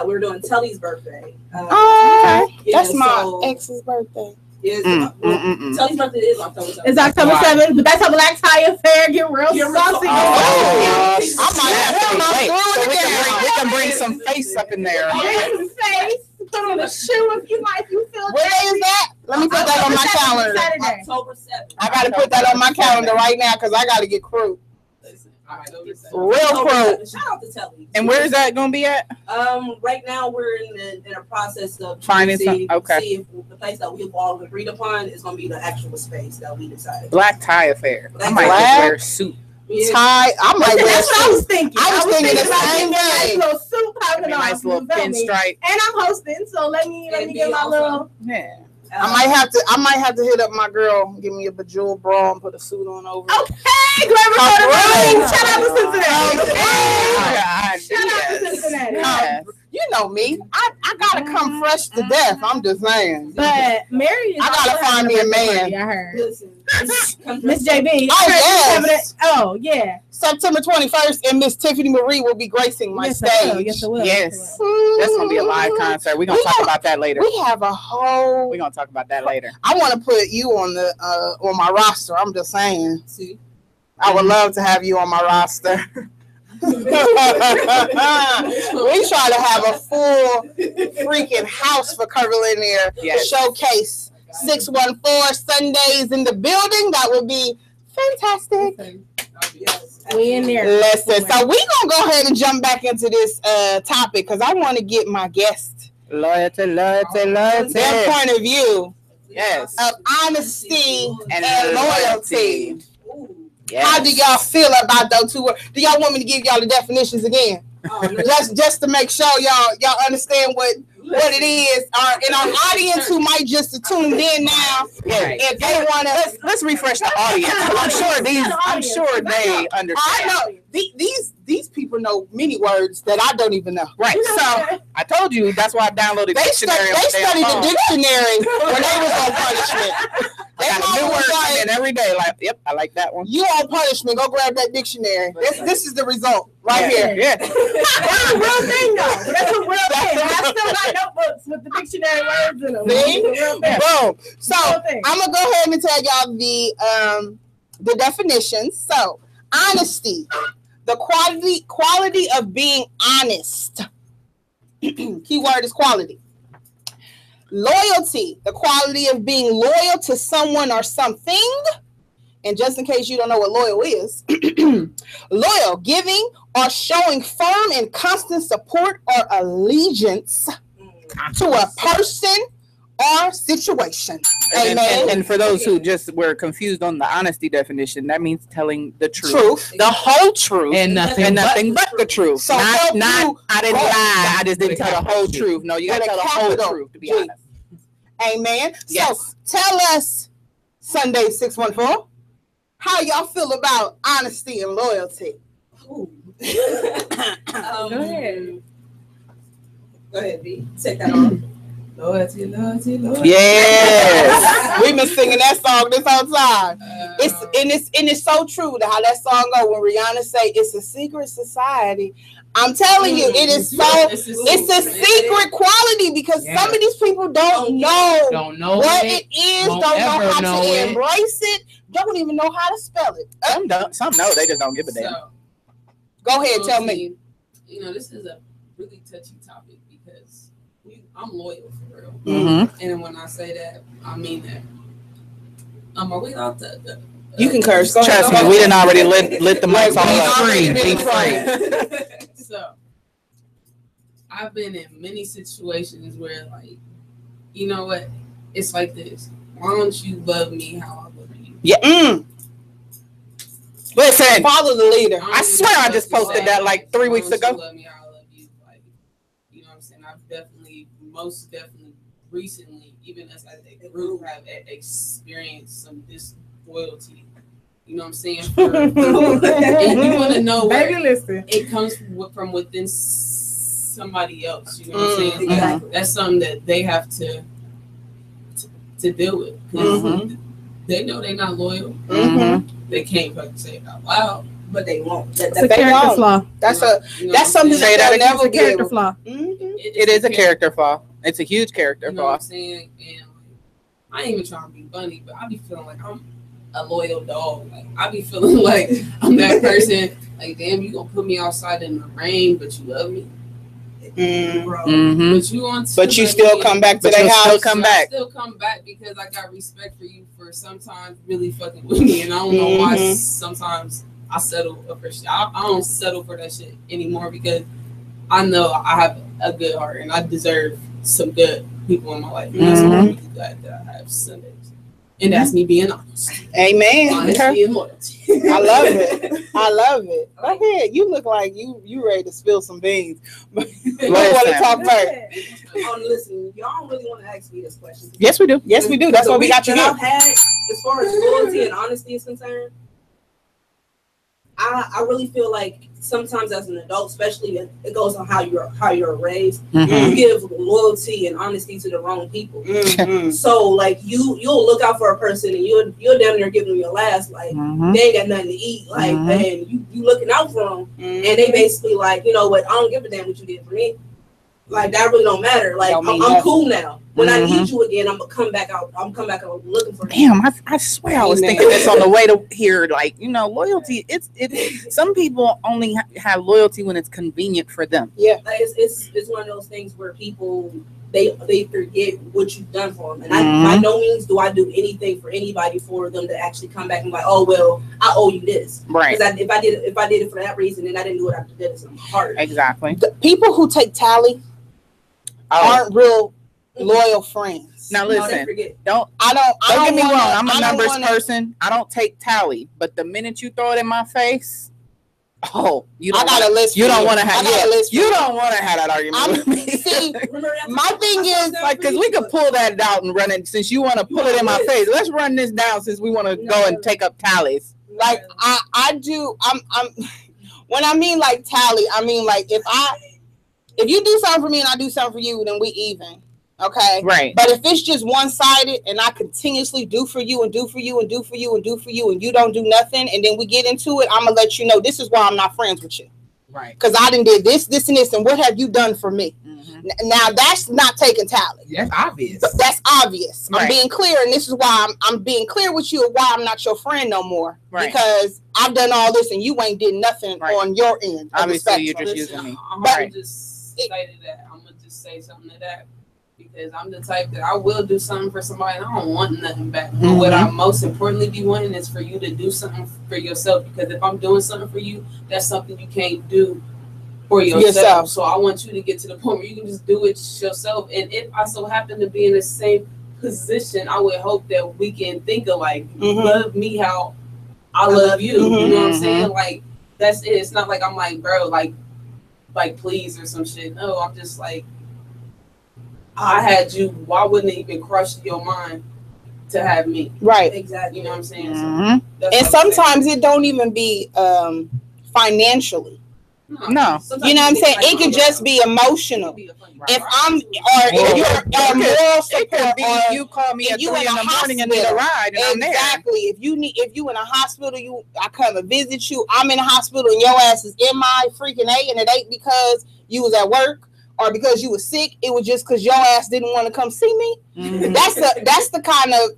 We're doing Tellie's birthday. Okay. That's my so ex's birthday. Tellie's birthday is October 7th. It's October 7th, but that's a black tie affair. Get real saucy. I might have to wait. So we can bring some face up in there. Bring some face. Put on a shoe if you like. You feel Where is that? Let me put that on my calendar. Saturday. October 7th. I got to put that on my calendar right now because I got to get crew. Real crew. Shout out to Tellie. And where is that going to be at? Right now we're in a process of Finding see if the place that we've all agreed upon is going to be the actual space that we decided. Black tie affair. I might Black? just wear a suit. Yeah. Tie. I might wear a That's what I was suit. thinking. I was thinking the about same getting a nice thing. little suit popping off. Nice little you feel me? pinstripe. And I'm hosting, so let me get my little. Yeah. I might have to hit up my girl, give me a bejeweled bra and put a suit on over. Okay, Glover Motor. Shout out to Cincinnati. Shout out to Cincinnati. Yes. You know me. I gotta come fresh to death. I'm just saying. But Mary is I gotta also find me a having man. party, I heard. Listen, Miss JB. Oh, yes. Oh, yeah. September 21st, and Miss Tiffany Marie will be gracing my Yes, I will. stage. Yes, I will. Yes. That's going to be a live concert. We're going to talk about that later. We have a whole. We're going to talk about that later. I want to put you on the on my roster. I'm just saying. see, I would love to have you on my roster. We try to have a full freaking house for Curvilinear showcase. 614 Sundays in the building. That would be fantastic. We in there. Listen, so we gonna go ahead and jump back into this topic because I want to get my guest Loyalty. their point of view Yes. of honesty and loyalty. Yes. How do y'all feel about those two words? Do y'all want me to give y'all the definitions again? Just to make sure y'all understand what it is. And our audience who might just have tuned in now, if they want to, Let's refresh the audience. I'm sure they understand. I know these people know many words that I don't even know. Right. So I told you that's why I downloaded They dictionary. studied the dictionary when they was on punishment. I got a new word coming in every day. Like, yep, I like that one. You on punishment? Go grab that dictionary. This is the result right here. Yeah. That's a real thing, though. That's a real thing. I still got notebooks with the dictionary words in them. Boom. So I'm gonna go ahead and tell y'all the definitions. So honesty, the quality of being honest. Keyword is quality. Loyalty, the quality of being loyal to someone or something. And just in case you don't know what loyal is, loyal, giving or showing firm and constant support or allegiance to a person or situation. Amen. And for those who just were confused on the honesty definition, that means telling the truth. The whole truth, and nothing but the truth. So not I didn't lie. I just didn't tell the whole truth. No, you got to tell the whole truth to be honest. Amen. Yes. So tell us, Sunday 614, how y'all feel about honesty and loyalty. Go ahead. Go ahead, B. Take that on. Loyalty. Yes. We've been singing that song this whole time. It's so true to how that song goes when Rihanna say it's a secret society. I'm telling you, it is so. It's a secret quality because some of these people don't know what it is, don't know how to embrace it, don't even know how to spell it. Some know, they just don't give a damn. So, go ahead, tell me. You know, this is a really touchy topic because I'm loyal for real. Mm-hmm. And when I say that, I mean that. Are we off the you can curse. Trust me, we didn't already lit the mics on. Be free. So, I've been in many situations where, like, you know what? It's like this. Why don't you love me how I love you? Yeah. Listen, follow the leader. I swear I just posted that like 3 weeks ago. Love me how I love you. Like, you know what I'm saying? I've most definitely, recently, even as a group, have experienced some disloyalty. You know what I'm saying? And you want to know where it comes from within somebody else. You know what I'm saying? Like, that's something that they have to deal with. Mm-hmm. They know they're not loyal. Mm-hmm. They can't fucking say it out loud, but they won't. That's a character flaw. That's something that never a character flaw. Mm-hmm. It is a character flaw. It's a huge character flaw. You know what I'm saying? And I ain't even trying to be funny, but I be feeling like I'm a loyal dog. Like, I be feeling like I'm that person. Like, damn, you gonna put me outside in the rain, but you love me. Mm-hmm. But you still come back to that house. I still come back because I got respect for you for sometimes really fucking with me, and I don't know why sometimes I settle for shit. I don't settle for that shit anymore because I know I have a good heart and I deserve some good people in my life. And that's why I'm really glad that I have Sundays. And that's me being honest. Amen. Honesty and loyalty. I love it. I love it. Go ahead. You look like you ready to spill some beans. But you want to talk first. Listen, y'all really want to ask me this question. Yes, we do. Yes, we do. That's what we got you here. I've had, as far as loyalty and honesty is concerned, I really feel like sometimes as an adult, especially it goes on how you're raised. You give loyalty and honesty to the wrong people. So like you'll look out for a person and you're down there giving them your last, like they ain't got nothing to eat, like man, you looking out for them, and they basically like, you know what, I don't give a damn what you did for me. Like that really don't matter. Like I'm cool now. When I need you again, I'm gonna come back out. I'm come back out looking for you. Damn, I swear I was thinking this on the way to here. Like, you know, loyalty. It's some people only have loyalty when it's convenient for them. Yeah, like it's one of those things where people they forget what you've done for them. And by no means do I do anything for anybody for them to actually come back and be like, oh well, I owe you this. Right. Because if I did it for that reason, and I didn't do it after that, it's hard. Exactly. The people who take tally aren't real loyal friends. Now listen, don't get me wrong. I'm a numbers person. I don't take tally, but the minute you throw it in my face, you don't want to have. You don't want to have that argument with me. See, my thing is like, because we could pull that out and run it. Since you want to pull it in my face, let's run this down. Since we want to go and take up tallies. Like I do. I'm when I mean like tally, I mean like if you do something for me and I do something for you, then we even. Okay. Right. But if it's just one-sided and I continuously do for you and do for you and do for you and do for you and you don't do nothing, and then we get into it, I'm gonna let you know this is why I'm not friends with you. Right. Because I done did this, and this, and what have you done for me? Now that's not taking talent. That's obvious. That's obvious. I'm being clear, and this is why I'm being clear with you. Why I'm not your friend no more. Because I've done all this, and you ain't did nothing on your end. Obviously, you're just using me. I'm gonna just say to that. I'm gonna just say something to that. Because I'm the type that I will do something for somebody and I don't want nothing back. But what I most importantly be wanting is for you to do something for yourself. Because if I'm doing something for you, that's something you can't do for yourself. So I want you to get to the point where you can just do it yourself. And if I so happen to be in the same position, I would hope that we can think alike. Love me how I love you. You know what I'm saying? Like, that's it. It's not like I'm like, bro, like please or some shit. No, I'm just like, I had you. Why wouldn't it even cross your mind to have me? Right. Exactly. You know what I'm saying? And sometimes it don't even be financially. No. You know what I'm saying? It could just be emotional. If I'm, or if you're moral support, or you call me at 3 in the morning and need a ride, and I'm there. Exactly. If you in a hospital, I come and visit you. I'm in a hospital, and your ass is in my freaking A, and it ain't because you was at work or because you was sick. It was just because your ass didn't want to come see me. That's the kind of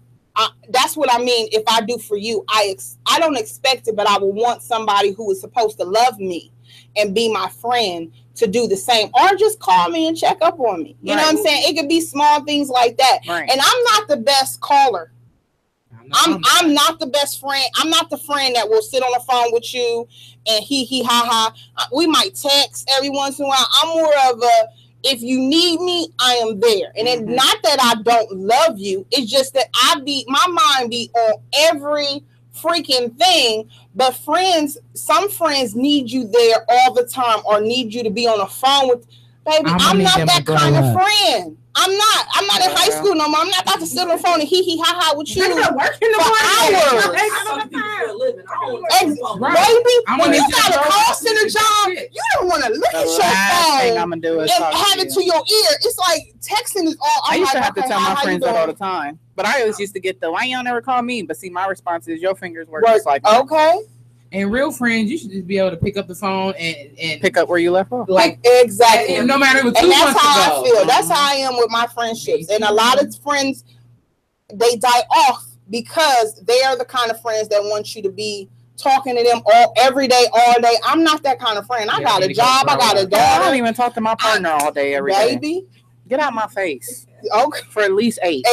that's what I mean. If I do for you, I don't expect it, but I will want somebody who is supposed to love me and be my friend to do the same, or just call me and check up on me. You know what I'm saying? It could be small things like that. And I'm not the best caller. I'm not the best friend. I'm not the friend that will sit on the phone with you and he ha ha. We might text every once in a while. I'm more of a, if you need me, I am there. And it's not that I don't love you. It's just that my mind be on every freaking thing. But some friends need you there all the time, or need you to be on the phone with. Baby, I'm not that kind of friend. I'm not in high school no more. I'm not about to sit on the phone and hee ha ha with you for hours. Baby, when you got a call center job, you don't want to look at your phone and have it to your ear. It's like texting is all. I used to have to tell my friends that all the time. But I always used to get why y'all never call me? But see, my response is your fingers work just like that. Okay. And real friends, you should just be able to pick up the phone and pick up where you left off. Like exactly. And no matter what. And that's how I feel. That's how I am with my friendships. And a lot of friends, they die off because they are the kind of friends that want you to be talking to them every day, all day. I'm not that kind of friend. I got a job. I got a daughter. I don't even talk to my partner all day, every day. Baby, get out my face. Okay, for at least 8.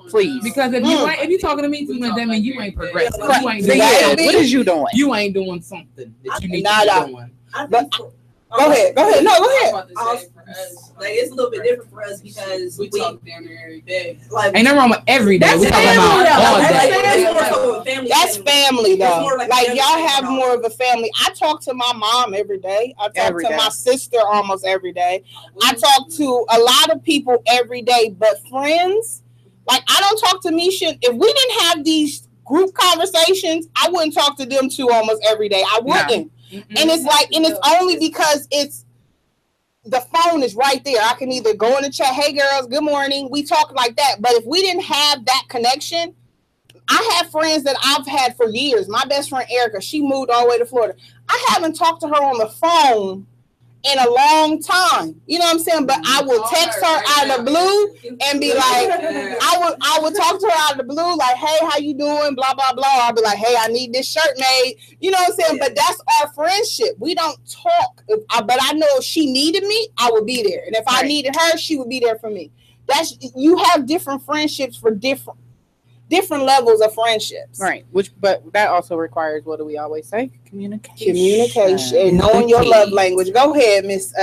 Please. Because if you talking to me too much, that means you ain't progressing. You ain't doing what is you doing? You ain't doing something that you need to be doing. But go ahead. No, go ahead. Like, it's a little bit different for us because we talk damn near every day. Like, ain't nothing wrong with every day. We talking about all day. That's family though. Like y'all have more of a family. I talk to my mom every day. I talk to my sister almost every day. I talk to a lot of people every day, but friends, like I don't talk to Misha. If we didn't have these group conversations, I wouldn't talk to them too almost every day. I wouldn't. No. And it's like, and it's only because the phone is right there. I can either go in the chat, hey girls, good morning. We talk like that. But if we didn't have that connection, I have friends that I've had for years. My best friend Erica, she moved all the way to Florida. I haven't talked to her on the phone in a long time. You know what I'm saying? But I will text her out of the blue and be like, I would talk to her out of the blue, like, hey, how you doing? Blah, blah, blah. I'll be like, hey, I need this shirt made. You know what I'm saying? But that's our friendship. We don't talk. But I know if she needed me, I would be there. And if I needed her, she would be there for me. You have different friendships for different levels of friendships. Right. But that also requires, what do we always say? Communication. Knowing your love language. Go ahead, Miss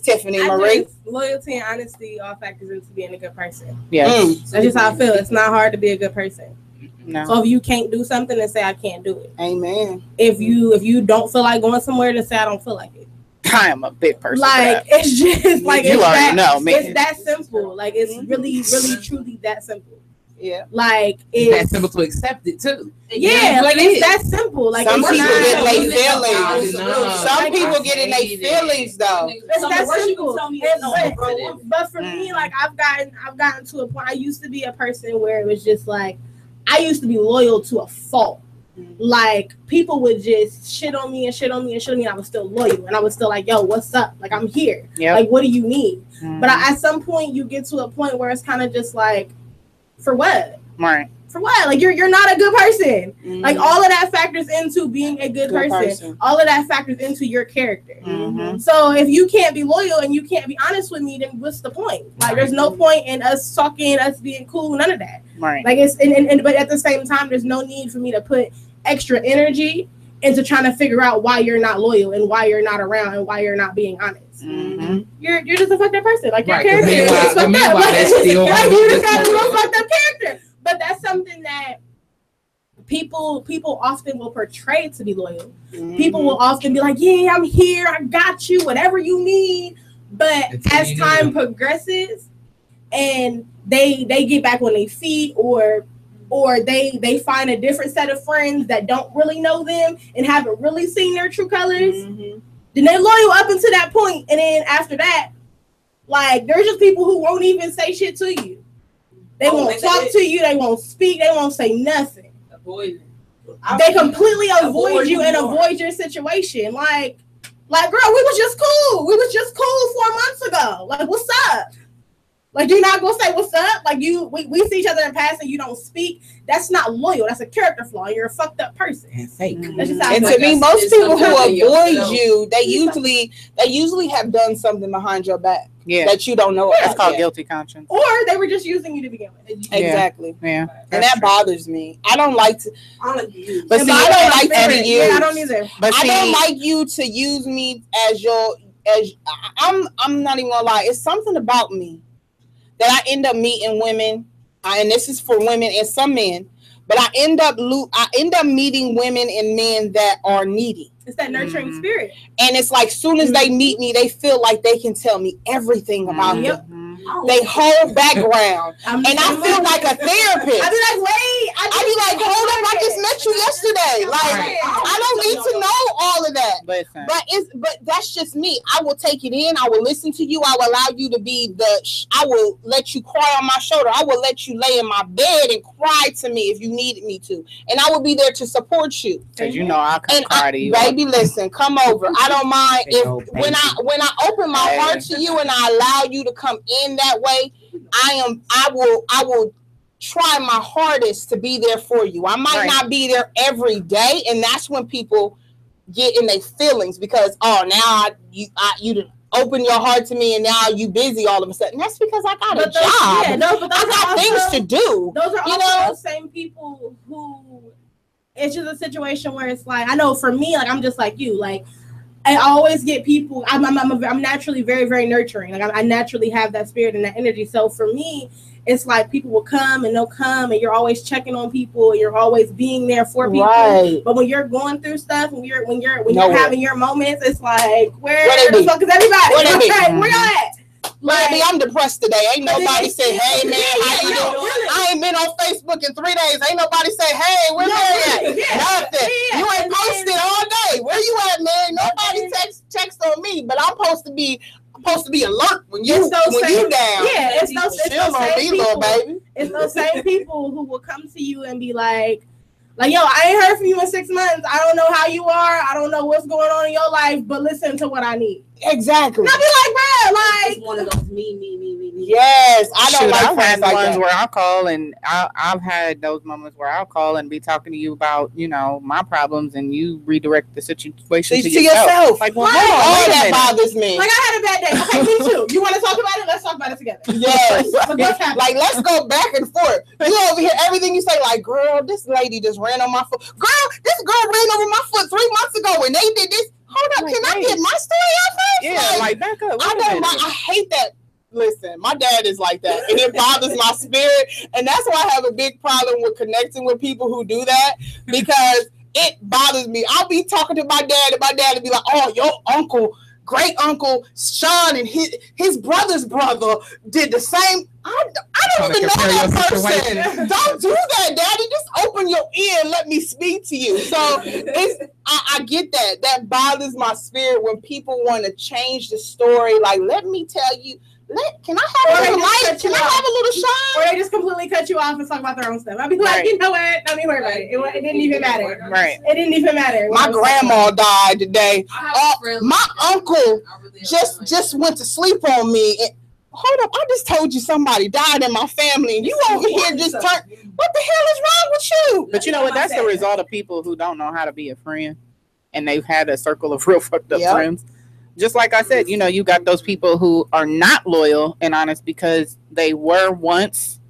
Tiffany Marie. Loyalty and honesty all factors into being a good person. Yes. That's just how I feel. It's not hard to be a good person. No. So if you can't do something, then say I can't do it. Amen. If you don't feel like going somewhere, then say I don't feel like it. I am a big person. Like it's just like you already know me. It's that simple. Like it's really, really, truly that simple. Yeah. Like it's that simple to accept it too. Yeah, like it's that simple. Like some people get in their feelings. Some people get in their feelings though. It's that simple. But for me, like I've gotten to a point. I used to be a person where it was just like I used to be loyal to a fault. like people would just shit on me and shit on me and shit on me, and I was still loyal, and I was still like, yo, what's up? Like, I'm here. Like, what do you need? But at some point you get to a point where it's kind of just like, for what? Right. For what? Like, you're not a good person. Like, all of that factors into being a good person. All of that factors into your character. So if you can't be loyal and you can't be honest with me, then what's the point? Like, there's no point in us talking, us being cool, none of that. Right. Like, it's but at the same time, there's no need for me to put extra energy into trying to figure out why you're not loyal and why you're not around and why you're not being honest. You're just a fucked up person. Like, your character is fucked up. Like, you just got a little fucked up character. But that's something that people often will portray to be loyal. People will often be like, yeah, I'm here, I got you, whatever you need. But as time progresses and they get back on their feet, or they find a different set of friends that don't really know them and haven't really seen their true colors, then they're loyal up until that point. And then after that, like, there's just people who won't even say shit to you. They won't talk to you. They won't speak. They won't say nothing. They completely avoid you and avoid your situation. Like, girl, we was just cool. We was just cool 4 months ago. Like, what's up? Like, you're not gonna say what's up. Like, we see each other in passing. You don't speak. That's not loyal. That's a character flaw. You're a fucked up person. And fake. And to me, most people who avoid you, they usually have done something behind your back that you don't know. It's called guilty conscience. Or they were just using you to begin with. Exactly. Yeah. And that bothers me. I don't like to. But see, I don't like to use. I don't either. But I don't like you to use me as your. I'm not even gonna lie. It's something about me that I end up meeting women, and this is for women and some men, but I end up meeting women and men that are needy. It's that nurturing spirit. And it's like, soon as they meet me, they feel like they can tell me everything about them. They whole background. And I feel like a therapist. I be like, wait. I be like, hold up, I just met you yesterday. Like, I don't need to know all of that. But that's just me. I will take it in. I will listen to you. I will allow you to be I will let you cry on my shoulder. I will let you lay in my bed and cry to me if you needed me to. And I will be there to support you. Because you know I can cry to you. Baby, listen, come over. I don't mind when I open my heart to you and I allow you to come in that way. I will try my hardest to be there for you. I might not be there every day, and that's when people get in their feelings because now you didn't open your heart to me and now you busy all of a sudden. That's because I got a job. Yeah, no, but I got things to do. Those are also those same people who it's just a situation where it's like, I know for me, like, I'm just like you, like, I always get people. I'm naturally very, very nurturing. Like, I naturally have that spirit and that energy. So for me, it's like people will come and they'll come, and you're always checking on people. You're always being there for people. Right. But when you're going through stuff, when you're having your moments, it's like, where the fuck is everybody? Where y'all at? Like, I'm depressed today. Ain't nobody say, hey man, how you doing? Really. I ain't been on Facebook in 3 days. Ain't nobody say, hey, where you at? Nothing. You ain't posted all day. Where you at, man? Nobody checks on me, but I'm supposed to be alert when you down. Yeah, it's those same people. Baby. It's those same people who will come to you and be like, yo, I ain't heard from you in 6 months. I don't know how you are. I don't know what's going on in your life, but listen to what I need. Exactly. I'll be like, bro, like, it's one of those me. Yes, I don't like friends like ones where I'll call, and I've had those moments where I'll call and be talking to you about, my problems, and you redirect the situation to yourself. Like, well, that bothers me. Like, I had a bad day. Okay, me too. You want to talk about it? Let's talk about it together. Yes. Like, let's go back and forth. You over here, everything you say, like, girl, this lady just ran on my foot. Girl, this girl ran over my foot 3 months ago, and they did this. Hold up, can I get my story out first? Yeah, like back up. I hate that. Listen, my dad is like that, and it bothers my spirit, and that's why I have a big problem with connecting with people who do that, because it bothers me. I'll be talking to my dad, and my dad will be like, oh, your uncle, great uncle Sean, and his brother's brother did the same. I don't even know that person. Don't do that, Daddy. Just open your ear and let me speak to you. So I get that. That bothers my spirit when people want to change the story. Like, let me tell you Can I have a little light? Can I have a little shine? Or they just completely cut you off and talk about their own stuff. I'd be like, you know what? Don't even worry about it. It didn't even matter. Right. It didn't even matter. My grandma died today. My uncle just went to sleep on me. And, hold up, I just told you somebody died in my family, and you over here just turn. What the hell is wrong with you? But you know what? That's the result of people who don't know how to be a friend, and they've had a circle of real fucked up friends. Just like I said, you got those people who are not loyal and honest because they were once,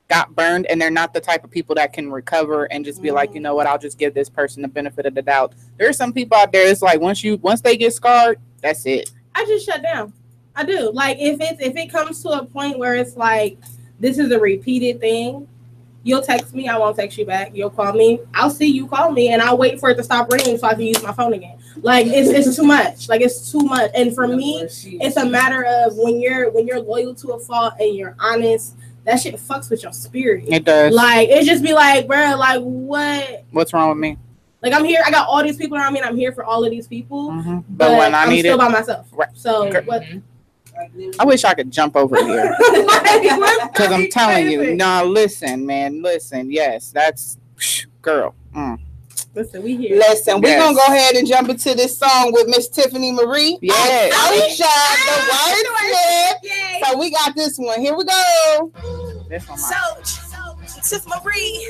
got burned, and they're not the type of people that can recover and just be like, you know what, I'll just give this person the benefit of the doubt. There are some people out there, it's like once they get scarred, that's it. I just shut down. I do. Like if it comes to a point where it's like this is a repeated thing, you'll text me, I won't text you back. You'll call me, I'll see you call me, and I'll wait for it to stop ringing so I can use my phone again. Like it's too much. Like it's too much. And for me, it's a matter of when you're loyal to a fault and you're honest, that shit fucks with your spirit. It does. Like it just be like, bro, like what's wrong with me? Like I'm here, I got all these people around me and I'm here for all of these people. Mm-hmm. But when I'm still by myself. Right. So what I wish I could jump over here. Because I'm telling you. No, listen, man. Listen. Yes, that's girl. Listen, we here. Listen, we're going to go ahead and jump into this song with Miss Tiffany Marie. Yes. So we got this one. Here we go. This one. Tiff Marie,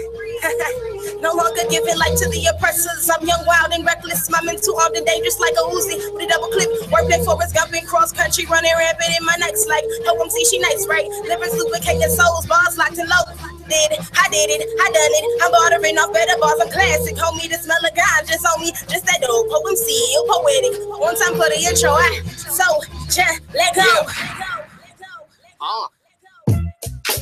no longer giving light to the oppressors. I'm young, wild, and reckless. My mental armed and dangerous like a Uzi with a double clip. Work that Forrest Gump in cross country, running rampant in my next like OMC. She nice, right? Living lubricating souls, bars locked and low. I did it, I done it. I'm bordering off better bars. I'm classic, homie. The smell of God just on me, just that old OMC, poetic. One time for the intro, let go.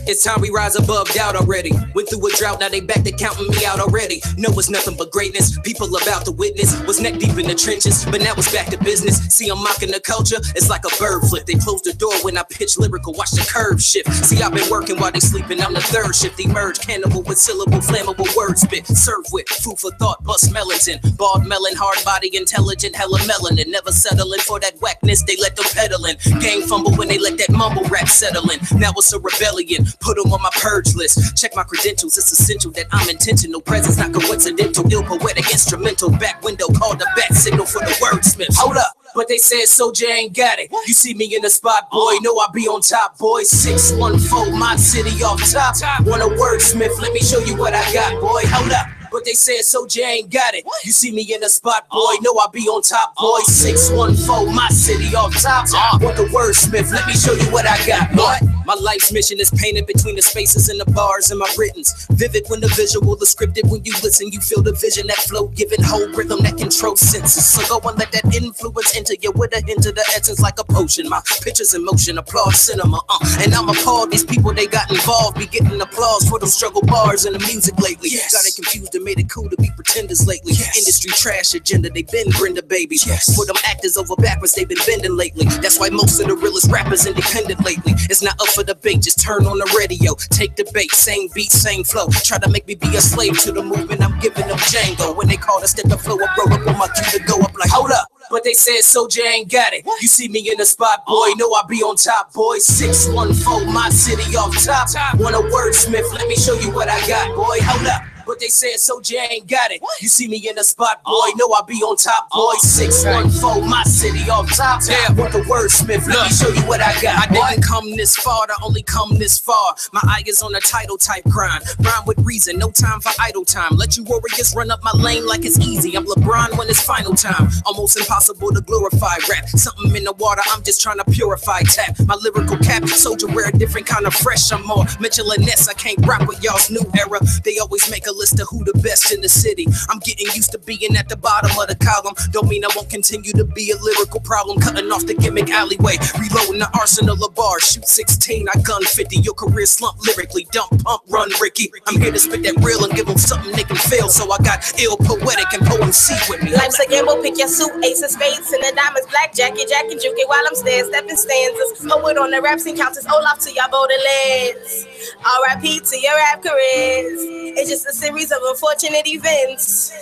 It's time we rise above doubt already. Went through a drought, now they back to counting me out already. No, it's nothing but greatness. People about to witness. Was neck deep in the trenches, but now it's back to business. See, I'm mocking the culture. It's like a bird flip. They close the door when I pitch lyrical. Watch the curve shift. See, I've been working while they sleeping. I'm the third shift. Emerge, cannibal with syllable, flammable word spit. Serve with food for thought, bust melanin. Bald melon, hard body, intelligent, hella melanin. Never settling for that whackness. They let them peddling. Gang fumble when they let that mumble rap settle in. Now it's a rebellion. Put them on my purge list. Check my credentials. It's essential that I'm intentional. Presence not coincidental. Ill poetic instrumental. Back window called the bat signal for the wordsmith. Hold up. But they said Soulja ain't got it. You see me in the spot, boy. Know I be on top, boy. 614, my city off top. Want a wordsmith? Let me show you what I got, boy. Hold up. But they said Soulja ain't got it. You see me in the spot, boy. Know I be on top, boy. 614, my city off top. Want the wordsmith? Let me show you what I got, boy. My life's mission is painted between the spaces and the bars in my writtens. Vivid when the visual is scripted. When you listen, you feel the vision, that flow, giving whole rhythm that controls senses. So go and let that influence enter you with a hint of the essence like a potion. My pictures in motion, applaud cinema. And I'm appalled these people they got involved be getting applause for them struggle bars in the music lately. Got it confused and made it cool to be pretenders lately. Industry trash agenda, they been Brenda babies. For them actors over backwards, they been bending lately. That's why most of the realest rappers independent lately. It's not up for debate, just turn on the radio. Take the bait, same beat, same flow. Try to make me be a slave to the movement, I'm giving them Django. When they call to step the flow, I roll up on my cue to go up like, hold up. But they said Soulja ain't got it. You see me in the spot, boy. Know I be on top, boy. 614, my city off top. Want a wordsmith? Let me show you what I got, boy. Hold up. But they said Soulja ain't got it. You see me in the spot, boy. Know I be on top, boy. 614, my city off top. Damn, what the wordsmith? Let me show you what I got. I didn't come this far to only come this far. My eye is on a title type grind. Rhyme with reason, no time for idle time. Let you warriors run up my lane like it's easy. I'm LeBron when it's final time. Almost impossible to glorify rap. Something in the water, I'm just trying to purify tap. My lyrical cap, Soulja wear a different kind of fresh. I'm more Mitchell and Ness. I can't rock with y'all's new era. They always make a list of who the best in the city. I'm getting used to being at the bottom of the column. Don't mean I won't continue to be a lyrical problem. Cutting off the gimmick alleyway, reloading the arsenal of bars. Shoot 16, I gun 50. Your career slump lyrically. Dump, pump, run, Ricky. I'm here to spit that real and give them something they can feel. So I got ill, poetic, and poem C with me. Life's a gamble, pick your suit, ace of spades, and the diamonds, black jacket, and juke it while I'm stepping stanzas. Poet on the raps and counters, Olaf to y'all Baudelaires. R.I.P. to your rap careers. It's just a series of unfortunate events.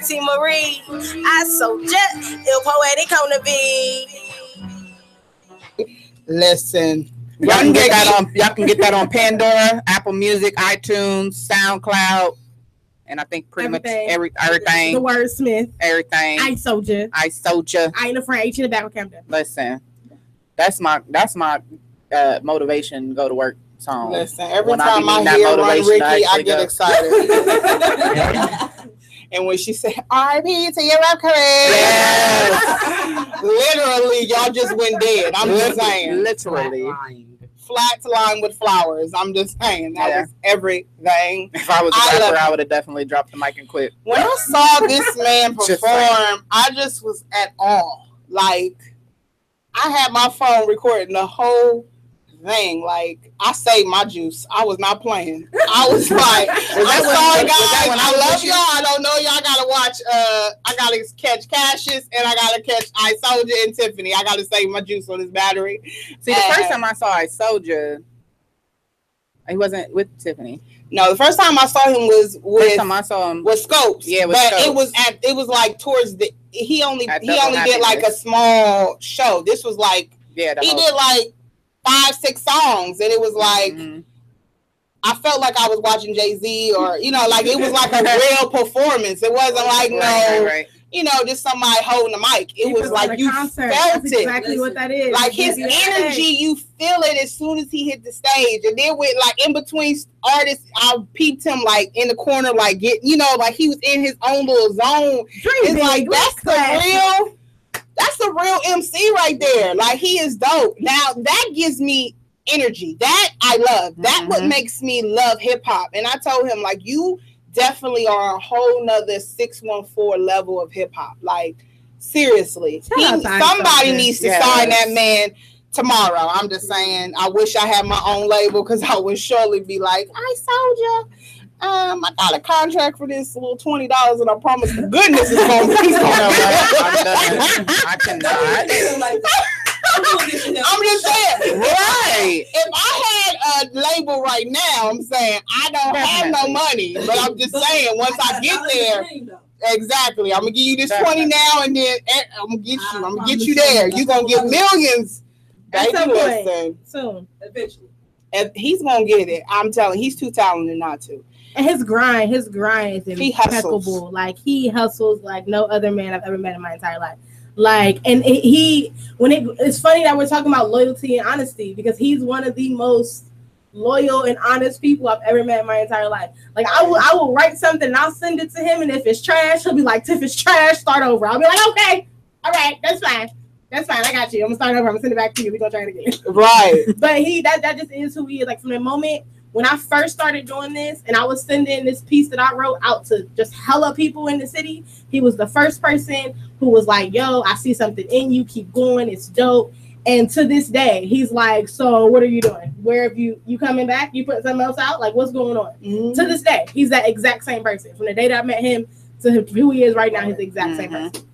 T. Marie, I so jet, ill poetic on the beat. Listen. Y'all can get that on Pandora, Apple Music, iTunes, SoundCloud, and I think pretty much everything. The Wordsmith. Everything. I Soulja. I ain't afraid. H in the back of Camden. Listen, that's my motivation to go to work song. Listen, every time I hear Run Ricky, I get excited. And when she said R.I.P. to your career, yes. Literally, y'all just went dead. I'm just saying. Literally. Flat line with flowers. I'm just saying. That was everything. If I was a rapper, I would have definitely dropped the mic and quit. When I saw this man perform, I just was at awe. Like, I had my phone recording the whole thing. Like, I saved my juice. I was not playing. I was like, I'm sorry, guys. I love y'all. I don't know y'all. Gotta watch. I gotta catch Cassius and I gotta catch I Soulja and Tiffany. I gotta save my juice on this battery. See, the first time I saw I Soulja, he wasn't with Tiffany. No, the first time I saw him was Scopes. Yeah, but Scopes. It was like towards the he only did like a small show. This was like he did like 5-6 songs, and it was like I felt like I was watching Jay-Z, or like it was like a real performance. It wasn't like just somebody holding the mic. It was like you felt it. Exactly what that is. Like his energy, you feel it as soon as he hit the stage. And then with like in between artists, I peeped him like in the corner, like like he was in his own little zone. It's like that's the real MC right there. Like he is dope. Now that gives me energy. That I love. That what makes me love hip hop. And I told him like you definitely are a whole nother 614 level of hip hop. Like seriously, somebody needs to sign that man tomorrow. I'm just saying. I wish I had my own label because I would surely be like, I Soulja. I got a contract for this little $20, and I promise to goodness it's going to be I cannot. I'm just saying, right? If I had a label right now, I'm saying I don't have no money, but I'm just saying once I get there, exactly, I'm gonna give you this 20 now, and then I'm gonna get you there. You're gonna get millions. At some point, soon, eventually. And he's gonna get it. I'm telling you, he's too talented not to. And his grind is impeccable. Like he hustles like no other man I've ever met in my entire life. Like, and it's funny that we're talking about loyalty and honesty because he's one of the most loyal and honest people I've ever met in my entire life. Like I will write something and I'll send it to him, and if it's trash, he'll be like, "Tiff, it's trash. Start over." I'll be like, "Okay, all right, that's fine. I got you. I'm gonna start over. I'm gonna send it back to you. We're gonna try it again." Right. But that just is who he is. Like from the moment when I first started doing this and I was sending this piece that I wrote out to just hella people in the city, he was the first person who was like, "Yo, I see something in you. Keep going. It's dope." And to this day, he's like, "So what are you doing? Where have you coming back? You putting something else out? Like, what's going on?" To this day, he's that exact same person. From the day that I met him to who he is right now, he's the exact same person.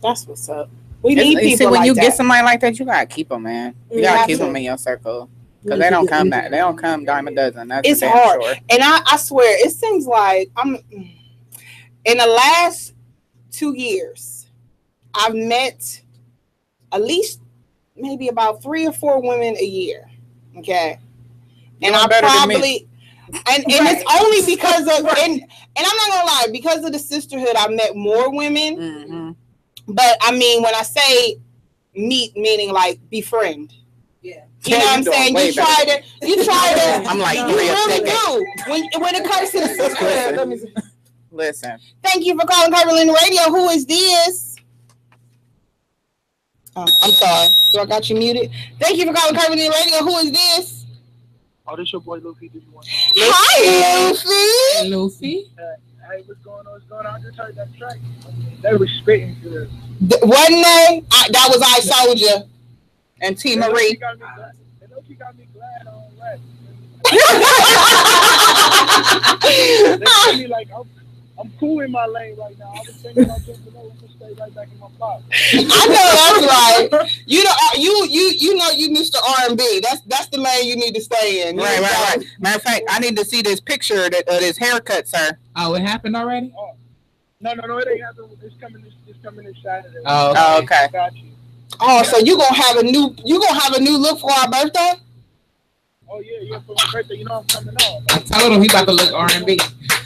That's what's up. We need people see, when like you that. get somebody like that, you gotta keep them, man. You gotta keep them in your circle. Because they don't come dime a dozen. That's it's hard. Sure. And I swear, it seems like in the last 2 years, I've met at least maybe about 3 or 4 women a year. Okay. And I probably and it's only because of and I'm not gonna lie, because of the sisterhood, I met more women. But I mean, when I say meet, meaning like befriend. Yeah. You know what I'm saying? You try to. I'm like, you really do. When it comes to the sisterhood. Listen. Thank you for calling Curvilinear Radio. Who is this? Oh, I'm sorry. Do I got you muted? Thank you for calling Curvilinear Radio. Who is this? Oh, this your boy Luffy. Hi, Luffy. Luffy. Hey, what's going on? I just heard that track. They were spitting good. Wasn't they? That was I Soulja and T. Marie. They got me glad on rap. They tell me like I'm cool in my lane right now. I was thinking about just below and just stay right back in my box. I know that's right. You know you Mr. R&B. That's the lane you need to stay in. Right. Matter of fact, I need to see this picture of this haircut, sir. Oh, it happened already? No, it ain't happened. It's coming this Saturday. Oh, okay. Got you. Oh, so you gonna have a new look for our birthday? Oh yeah, for my birthday. You know I'm coming on. I told him he about to look R&B.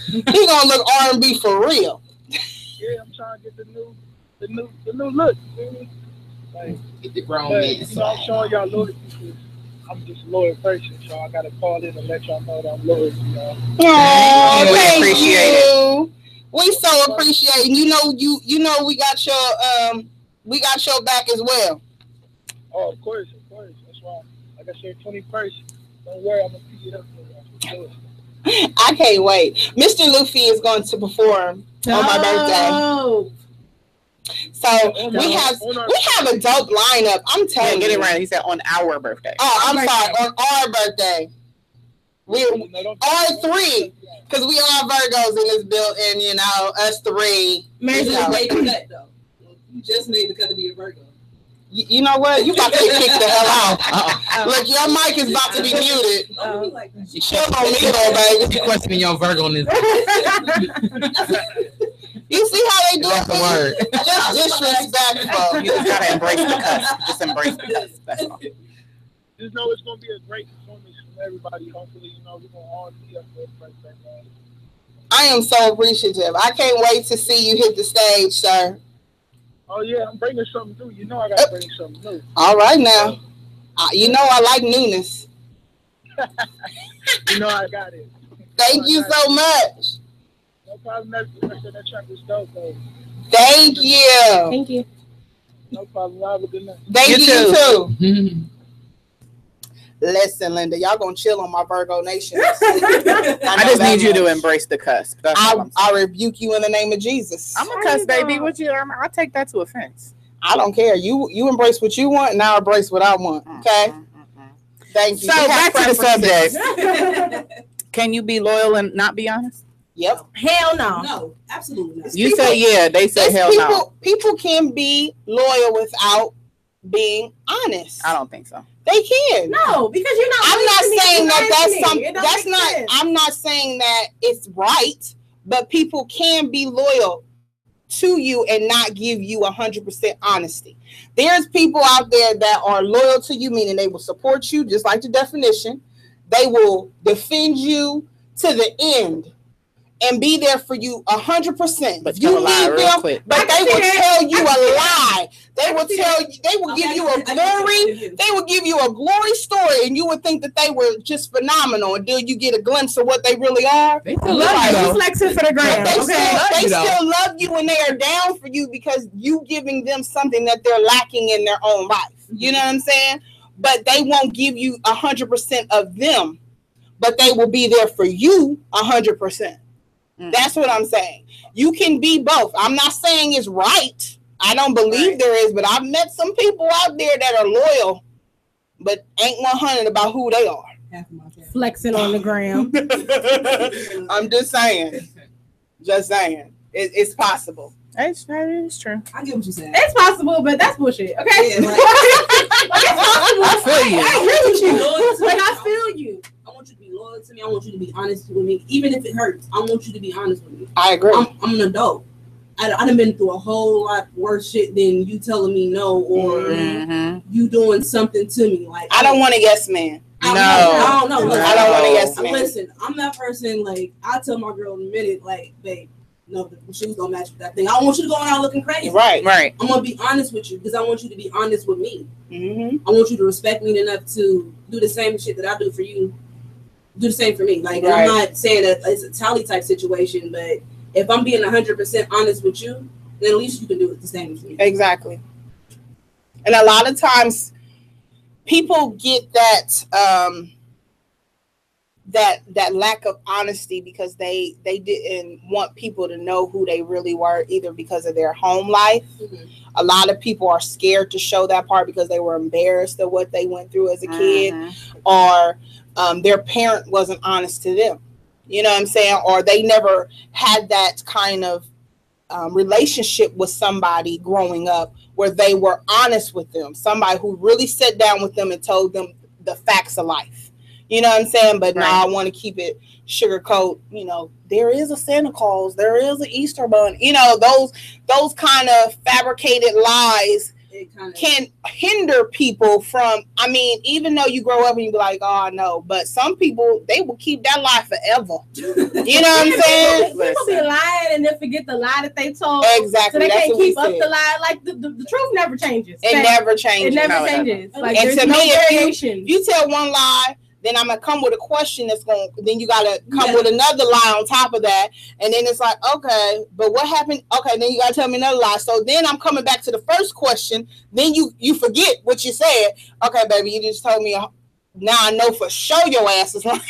He gonna look R&B for real. Yeah, I'm trying to get the new look. Like, get the grown man. man. You know, I'm showing y'all loyalty because I'm just a loyal person, so I gotta call in and let y'all know that I'm loyal to y'all. Oh, we thank appreciate you. We so appreciate, and you know we got your back as well. Oh, of course. That's why, like I said, 21st. Don't worry, I'm gonna pick it up for y'all. I can't wait. Mr. Luffy is going to perform on my birthday. So we have a dope lineup. I'm telling you. Get it right. He said on our birthday. Oh, I'm sorry. On our birthday. We all three, because we all Virgos in this building. You know, us three. Mary's just made the cut though. You just made the cut to be a Virgo. You know what? You about to get kicked the hell out. Look, your mic is about to be muted. Chill on me, though, baby. You questioning your Virgo-ness. You see how they do That's the word. Just disrespectful. You just gotta embrace the cusp. Just embrace the cusp. That's all. Just know it's gonna be a great performance from everybody. Hopefully, you know, we're gonna all be up there for birthday, man. I am so appreciative. I can't wait to see you hit the stage, sir. Oh yeah, I'm bringing something new. You know I gotta bring something new. All right now. You know I like newness. You know I got it. Thank you so much. No problem. That track was dope, though. Thank you. Thank you. No problem. Have a good night. Thank you too. Listen, Linda, y'all gonna chill on my Virgo Nation. I just need you to embrace the cusp. I rebuke you in the name of Jesus. I'm a cusp, baby. What you? I'll take that to offense. I don't care. You embrace what you want, and I'll embrace what I want. Okay. Thank you. So back to the subject. Can you be loyal and not be honest? Yep. Hell no. No, absolutely not. You say yeah. They say hell no. People can be loyal without being honest. I don't think so. They can. No, because you're not. I'm not saying that that's something. That's not. Sense. I'm not saying that it's right, but people can be loyal to you and not give you 100% honesty. There's people out there that are loyal to you, meaning they will support you, just like the definition. They will defend you to the end and be there for you 100%. But you need them, quick. but they will tell you a lie. They will tell you. They will give you a glory. They will give you a glory story, and you would think that they were just phenomenal until you get a glimpse of what they really are. They still love you. Flexing for the gram. They still love you, and they are down for you because you giving them something that they're lacking in their own life. You know what I'm saying? But they won't give you 100% of them, but they will be there for you 100%. That's what I'm saying. You can be both. I'm not saying it's right. I don't believe there is, but I've met some people out there that are loyal, but ain't 100 about who they are. Flexing on the gram. I'm just saying. Just saying. It's possible. It's true. I get what you're saying. It's possible, but that's bullshit. Okay. Yeah, like, it's possible. I feel you. I agree with you. Like, I feel you. I want you to be loyal to me. I want you to be honest with me. Even if it hurts, I want you to be honest with me. I agree. I'm an adult. I done been through a whole lot worse shit than you telling me no or you doing something to me. Like I don't want a yes man. I don't know. Look, I don't want a yes man. Listen, I'm that person. Like I tell my girl in a minute, like, babe, no, the shoes don't match with that thing. I don't want you to go out looking crazy. Right. I'm gonna be honest with you because I want you to be honest with me. I want you to respect me enough to do the same shit that I do for you. Do the same for me. Like I'm not saying that it's a tally type situation, but if I'm being 100% honest with you, then at least you can do it the same for me. Exactly. And a lot of times, people get that that lack of honesty because they didn't want people to know who they really were, either because of their home life. A lot of people are scared to show that part because they were embarrassed of what they went through as a kid, or their parent wasn't honest to them. You know what I'm saying? Or they never had that kind of relationship with somebody growing up where they were honest with them. Somebody who really sat down with them and told them the facts of life. You know what I'm saying? But now I want to keep it sugarcoat. You know, there is a Santa Claus. There is an Easter bunny. You know, those kind of fabricated lies can hinder people from, I mean, even though you grow up and you be like, oh, no, but some people, they will keep that lie forever. You know what I'm saying? People be lying and then forget the lie that they told. Exactly. So they That's can't what keep we up said. the lie. Like, the truth never changes. It never changes. It never changes. Like, and there's to no me, variation. if you tell one lie, then I'm gonna come with a question that's going. Then you gotta come with another lie on top of that, and then it's like, okay, but what happened? Okay, then you gotta tell me another lie. So then I'm coming back to the first question. Then you forget what you said. Okay, baby, you just told me. Now I know for sure your ass is lying.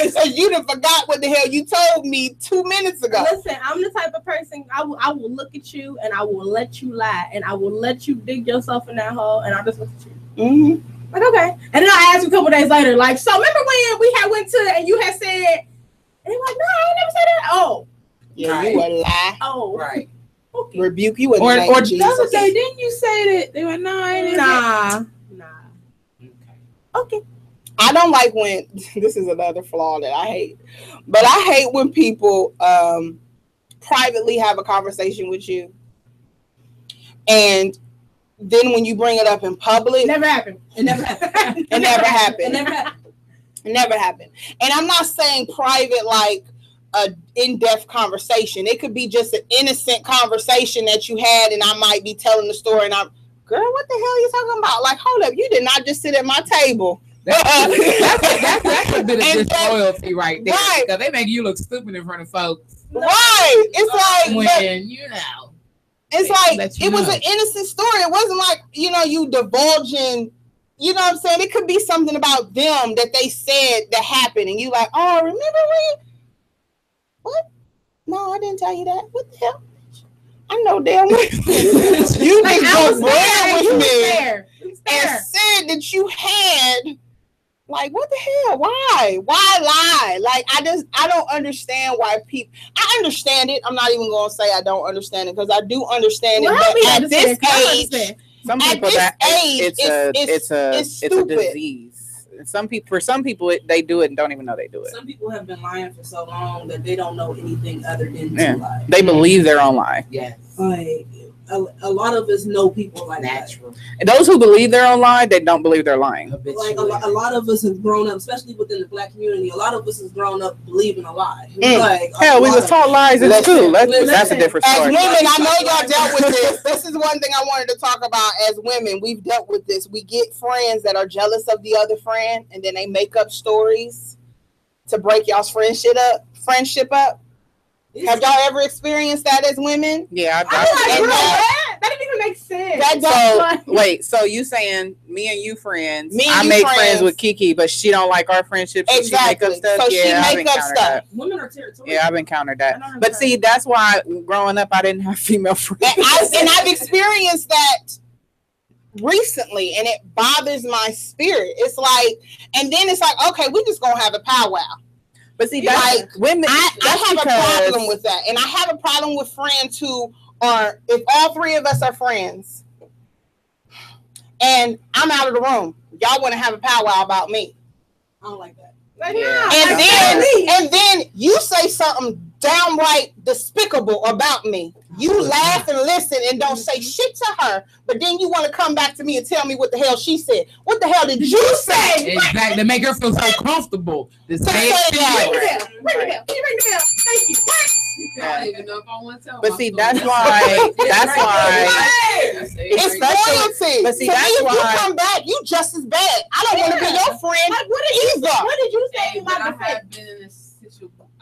So you done forgot what the hell you told me 2 minutes ago. Listen, I'm the type of person, I will look at you and I will let you lie and I will let you dig yourself in that hole and I'll just look at you. Mm-hmm. Like, okay. And then I asked you a couple days later, like, so remember when we had went to and you had said, and you're like, no, I ain't never said that. Oh. Yeah, right. You a lie. Oh. Right. Okay. Rebuke you in or the name of Jesus. The other day, didn't you say that? They went, no, I ain't Nah. Okay. I don't like when, this is another flaw that I hate, but I hate when people privately have a conversation with you and then when you bring it up in public. It never happened. It never happened. It never happened. It never happened. It never happened. And I'm not saying private like a in-depth conversation. It could be just an innocent conversation that you had and I might be telling the story and I'm, girl, what the hell are you talking about? Like, hold up, you did not just sit at my table. That's a bit of disloyalty right there. Right. Because they make you look stupid in front of folks. Right. It's like when you know. It's like it was an innocent story. It wasn't like, you divulging, you know what I'm saying? It could be something about them that they said that happened and you like, oh, remember when? What? No, I didn't tell you that. What the hell? I know damn well. You like, just with me and said that you had, like, what the hell? Why? Why lie? Like, I don't understand why people. I understand it. I'm not even gonna say I don't understand it because I do understand it. But at this age, some people it's a disease. For some people, they do it and don't even know they do it. Some people have been lying for so long that they don't know anything other than to lie. They believe their own lie. Yes. Like a lot of us know people like natural. And those who believe their own lie, they don't believe they're lying. Like a lot of us have grown up, especially within the Black community. A lot of us has grown up believing a lie. Like, hell, we was taught lies in school. That's a different story. As women, I know y'all dealt with this. This is one thing I wanted to talk about. As women, we've dealt with this. We get friends that are jealous of the other friend, and then they make up stories to break y'all's friendship up. Have y'all ever experienced that as women? Yeah, that didn't even make sense. So you saying me and you friends? I make friends with Kiki, but she don't like our friendship. So exactly. She make up stuff. So yeah, she make up stuff. That. Women are territorial. Yeah, I've encountered that. But see, that's why growing up, I didn't have female friends. And I've experienced that recently, and it bothers my spirit. It's like, and then it's like, okay, we just gonna have a powwow. But see, that's like women. I have a problem with that, and I have a problem with friends who are. If all three of us are friends, and I'm out of the room, y'all want to have a powwow about me. I don't like that. Like, and then you say something downright despicable about me. You laugh and listen and don't say shit to her, but then you want to come back to me and tell me what the hell she said. What the hell did you say? Exactly, to make her feel so comfortable. To say it. Ring the bell. Thank you. I don't even know if I want to tell. But see, that's why. It's loyalty. But see, to that's me, if why. you come back, you just as bad. I don't want to be your friend either. What did you say about the fact?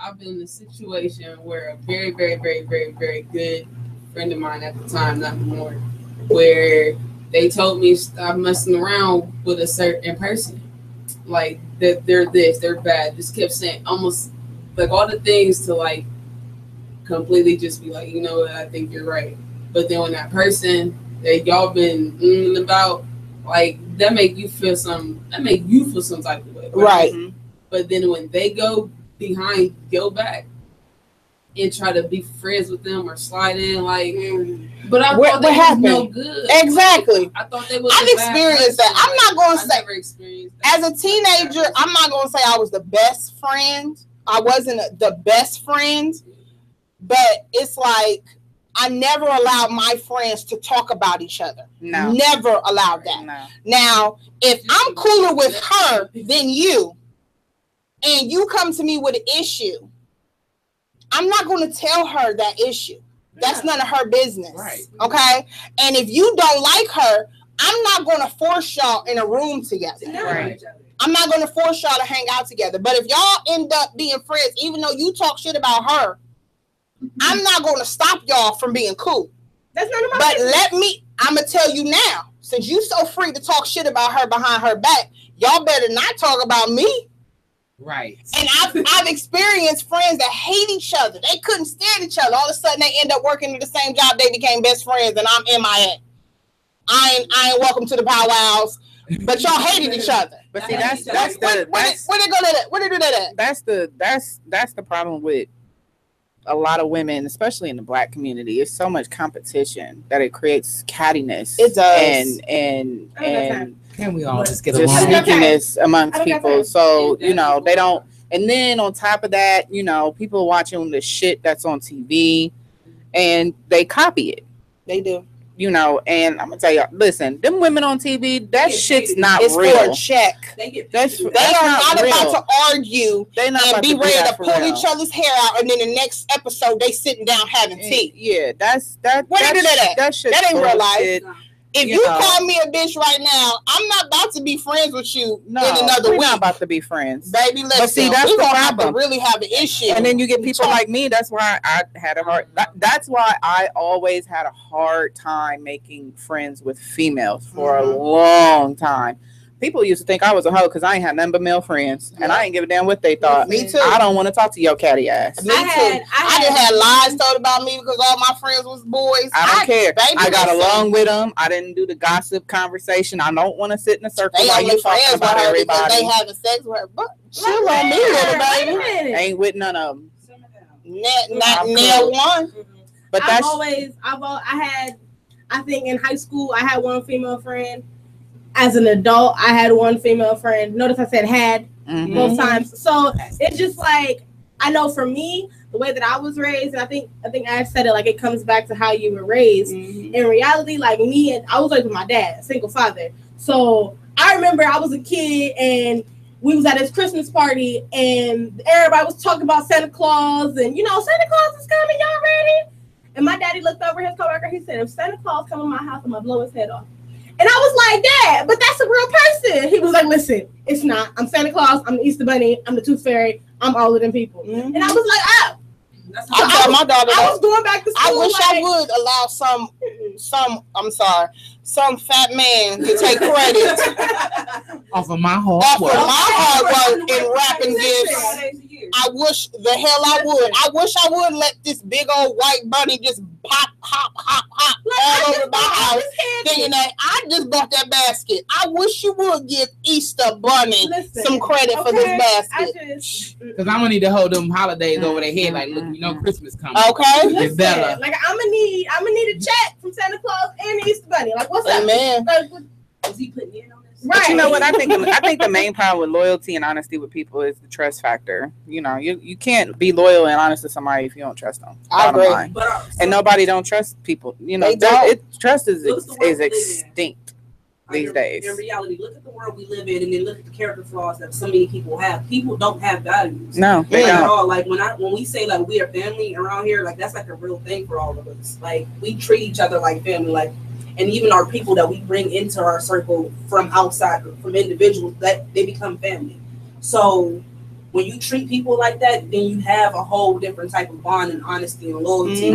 I've been in a situation where a very, very, very, very, very good friend of mine at the time, not anymore, where they told me stop messing around with a certain person. Like that they're this, they're bad. Just kept saying almost like all the things to like completely just be like, you know what, I think you're right. But then when that person that y'all been about, like that make you feel some type of way. Right. Mm-hmm. But then when they go behind your back and try to be friends with them or slide in, like, but I thought they was no good. Exactly. Like, I thought they was. I've experienced that. I'm not going to say. Never experienced that. As a teenager, I'm not going to say I was the best friend. I wasn't the best friend, but it's like I never allowed my friends to talk about each other. No. Never allowed that. No. Now, if I'm cooler with her than you, and you come to me with an issue, I'm not going to tell her that issue. That's none of her business. Right. Okay? And if you don't like her, I'm not going to force y'all in a room together. Right. I'm not going to force y'all to hang out together. But if y'all end up being friends, even though you talk shit about her, I'm not going to stop y'all from being cool. That's none of my business. I'm going to tell you now, since you so free to talk shit about her behind her back, y'all better not talk about me. Right. And I've experienced friends that hate each other. They couldn't stand each other. All of a sudden, they end up working at the same job. They became best friends, and I'm MIA. I ain't welcome to the powwows, but y'all hated each other. But see, where they do that? That's the problem with a lot of women, especially in the Black community. It's so much competition that it creates cattiness. It does. And can we all just get just along? sneakiness amongst people. So, you know, they don't. And then on top of that, you know, people watching the shit that's on TV and they copy it. They do. You know, and I'm gonna tell y'all, listen, them women on TV, that shit's not it's real. For a check. They are not about to argue and be ready to pull each other's hair out, and then the next episode they sitting down having tea. Yeah, that. Where they do that at? That ain't real life. If you know, call me a bitch right now, I'm not about to be friends with you in another week. We're not about to be friends, baby. Listen, but see, that's the problem. Have to really have an issue, and then you get people like me. That's why I had a hard. That's why I always had a hard time making friends with females for a long time. People used to think I was a hoe because I ain't had nothing but male friends, and I ain't give a damn what they thought. Me too. I don't want to talk to your catty ass. Me too. I just had lies told about me because all my friends was boys. I don't care. Baby, I got along with them. I didn't do the gossip conversation. I don't want to sit in a circle while you talking about everybody. They having sex with her, but chill on me, little baby. Ain't with none of them. Not nail one. But I think in high school I had one female friend. As an adult, I had one female friend. Notice I said had both times. So it's just like, I know for me, the way that I was raised, and I think I said it, like it comes back to how you were raised. In reality, like me, and I was raised with my dad, single father. So I remember I was a kid and we was at his Christmas party and everybody was talking about Santa Claus and, you know, Santa Claus is coming, y'all ready? And my daddy looked over his coworker. He said, if Santa Claus come in my house, I'm going to blow his head off. And I was like, Dad, but that's a real person. He was like, listen, it's not. I'm Santa Claus. I'm the Easter Bunny. I'm the Tooth Fairy. I'm all of them people. And I was like, oh. I told my daughter I was going back to school. I wish I would allow some fat man to take credit off of my hard work in wrapping gifts. I wish the hell I would. I wish I would let this big old white bunny just pop, hop, hop, hop all over my house, thinking that I just bought that basket. I wish you would give Easter Bunny some credit for this basket. Because I'm gonna need to hold them holidays over their head. Like, look, you know, Christmas coming. Okay, it's better. Like, I'm gonna need a check from Santa Claus and the Easter Bunny. Like, what's up? Amen. Is he putting in on this? Right. But you know what I think? I think the main problem with loyalty and honesty with people is the trust factor. You know, you can't be loyal and honest to somebody if you don't trust them. I agree. And nobody don't trust people. You know, trust is extinct these days. In reality, look at the world we live in, and then look at the character flaws that so many people have. People don't have values. No, they don't. At all. Like when we say like we are family around here, like that's like a real thing for all of us. Like we treat each other like family, like. And even our people that we bring into our circle from outside, from individuals, that they become family. So when you treat people like that, then you have a whole different type of bond and honesty and loyalty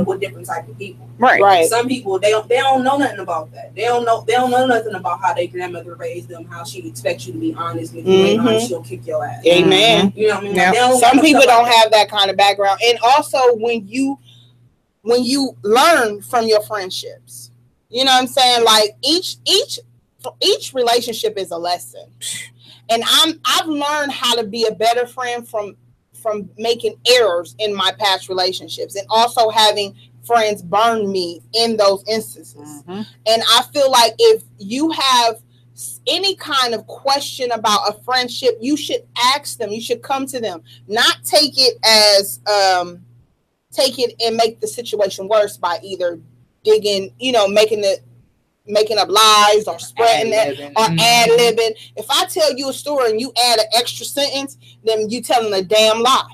with different type of people. Right. Some people they don't know nothing about that. They don't know nothing about how their grandmother raised them, how she expects you to be honest, and if you ain't honest, she'll kick your ass. Amen. You know what I mean? Yeah. Like, some people don't have that kind of background, and also when you learn from your friendships. You know what I'm saying? Like each relationship is a lesson. And I've learned how to be a better friend from making errors in my past relationships and also having friends burn me in those instances. And I feel like if you have any kind of question about a friendship, you should ask them, you should come to them, not take it as take it and make the situation worse by either digging, making up lies or spreading it or ad-libbing. If I tell you a story and you add an extra sentence, then you telling a damn lie.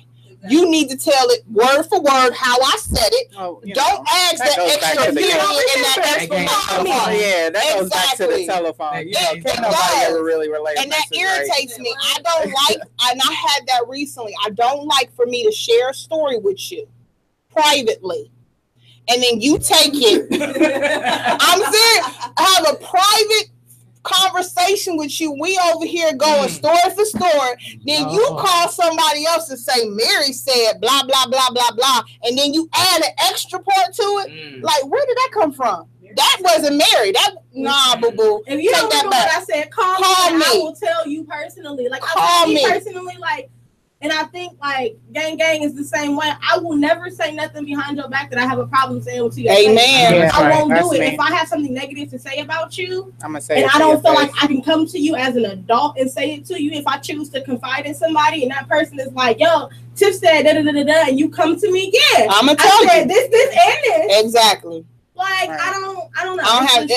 You need to tell it word for word how I said it. Don't ask that extra period and that extra comma. Yeah, that goes back to the telephone. Can't nobody ever really relate. And that irritates me. I don't like, and I had that recently. I don't like for me to share a story with you privately. And then you take it. I'm serious. I have a private conversation with you. We over here going story for story. Then you call somebody else and say, Mary said blah, blah, blah, blah, blah. And then you add an extra part to it. Like, where did that come from? That wasn't Mary. Nah, boo-boo. If you don't remember what I said, call me. I will tell you personally. Like, call me personally, like, and I think, like, gang is the same way. I will never say nothing behind your back that I have a problem saying to you. Amen. I won't do it. Me. If I have something negative to say about you, I'm gonna say and I don't feel like I can come to you as an adult and say it to you, if I choose to confide in somebody and that person is like, yo, Tiff said da-da-da-da-da, and you come to me, yeah. I'm going to tell you. This, and this. Exactly. Like, I don't know. I don't have,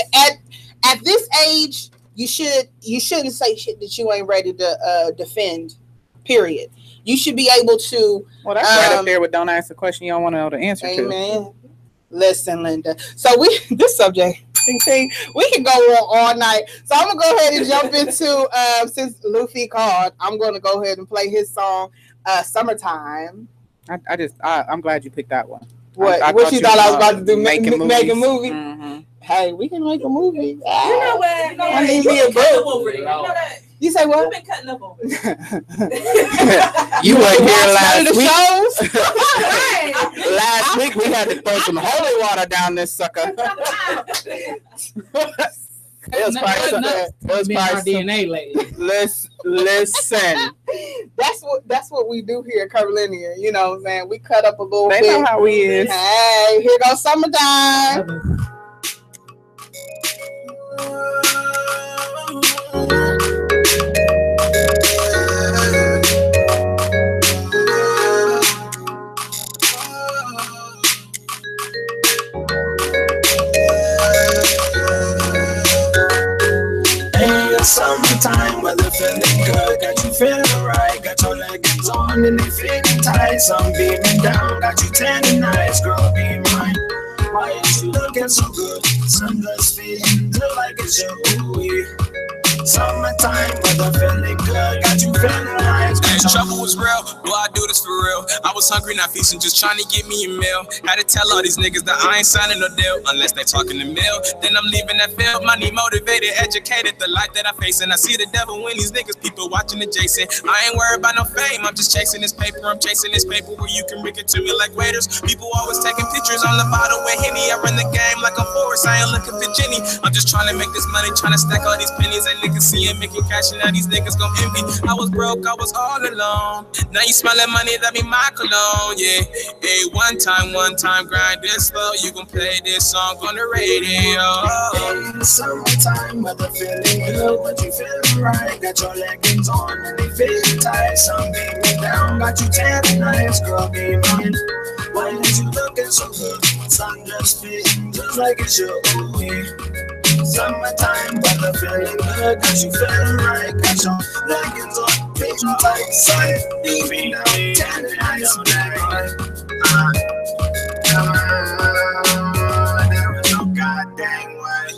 at this age, you shouldn't say shit that you ain't ready to defend, period. You should be able to. Well, that's right up there with don't ask a question you don't want to know the answer to. Amen. Listen, Linda. So this subject, we can go on all night. So I'm gonna go ahead and jump into since Luffy called, I'm gonna go ahead and play his song, "Summertime." I'm glad you picked that one. What you thought I was about to do? Make a movie. Mm-hmm. Hey, we can make a movie. You know what? I need me a book. You say what? You've been cutting up over it. You weren't here last week. Last week we had to throw some holy water down this sucker. It was probably our DNA lately. Listen. That's what we do here at Curvilinear. You know what I'm saying? We cut up a little bit. They know how we is. Hey, here goes summertime. Summertime, weather feeling good, got you feeling right, got your leggings on and they fitting tight, sun beaming down, got you tanning nice, girl be mine. Why is you looking so good? Sundress fitting just like it's your ooey. Summertime, weather feeling good, got you feeling nice. Trouble was real, well I do this for real. I was hungry, not feasting, just trying to get me a meal. Had to tell all these niggas that I ain't signing no deal unless they talking the mill. Then I'm leaving that field, money motivated, educated, the life that I face. And I see the devil when these niggas, people watching adjacent. I ain't worried about no fame, I'm just chasing this paper. I'm chasing this paper where you can bring it to me like waiters. People always taking pictures on the bottle with Henny. I run the game like a forest, I ain't looking for Jenny. I'm just trying to make this money, trying to stack all these pennies. And niggas see it, making cash, and now these niggas gon' envy. I was broke, I was all alone. Now you smelling money, that be my cologne, yeah. Hey, one time, grind this slow. You gon' play this song on the radio. In the summertime, weather feeling good, but you feeling right. Got your leggings on and they fitting tight. Sun beaming down, got you tanning nice, girl be mine. Why is you looking so good? Sun just fitting just like it's your ooey. Summertime, weather feeling good, got you feeling right. Got your leggings on, fitting tight. Sun beaming down, tanning nice, come on, there is no goddamn way.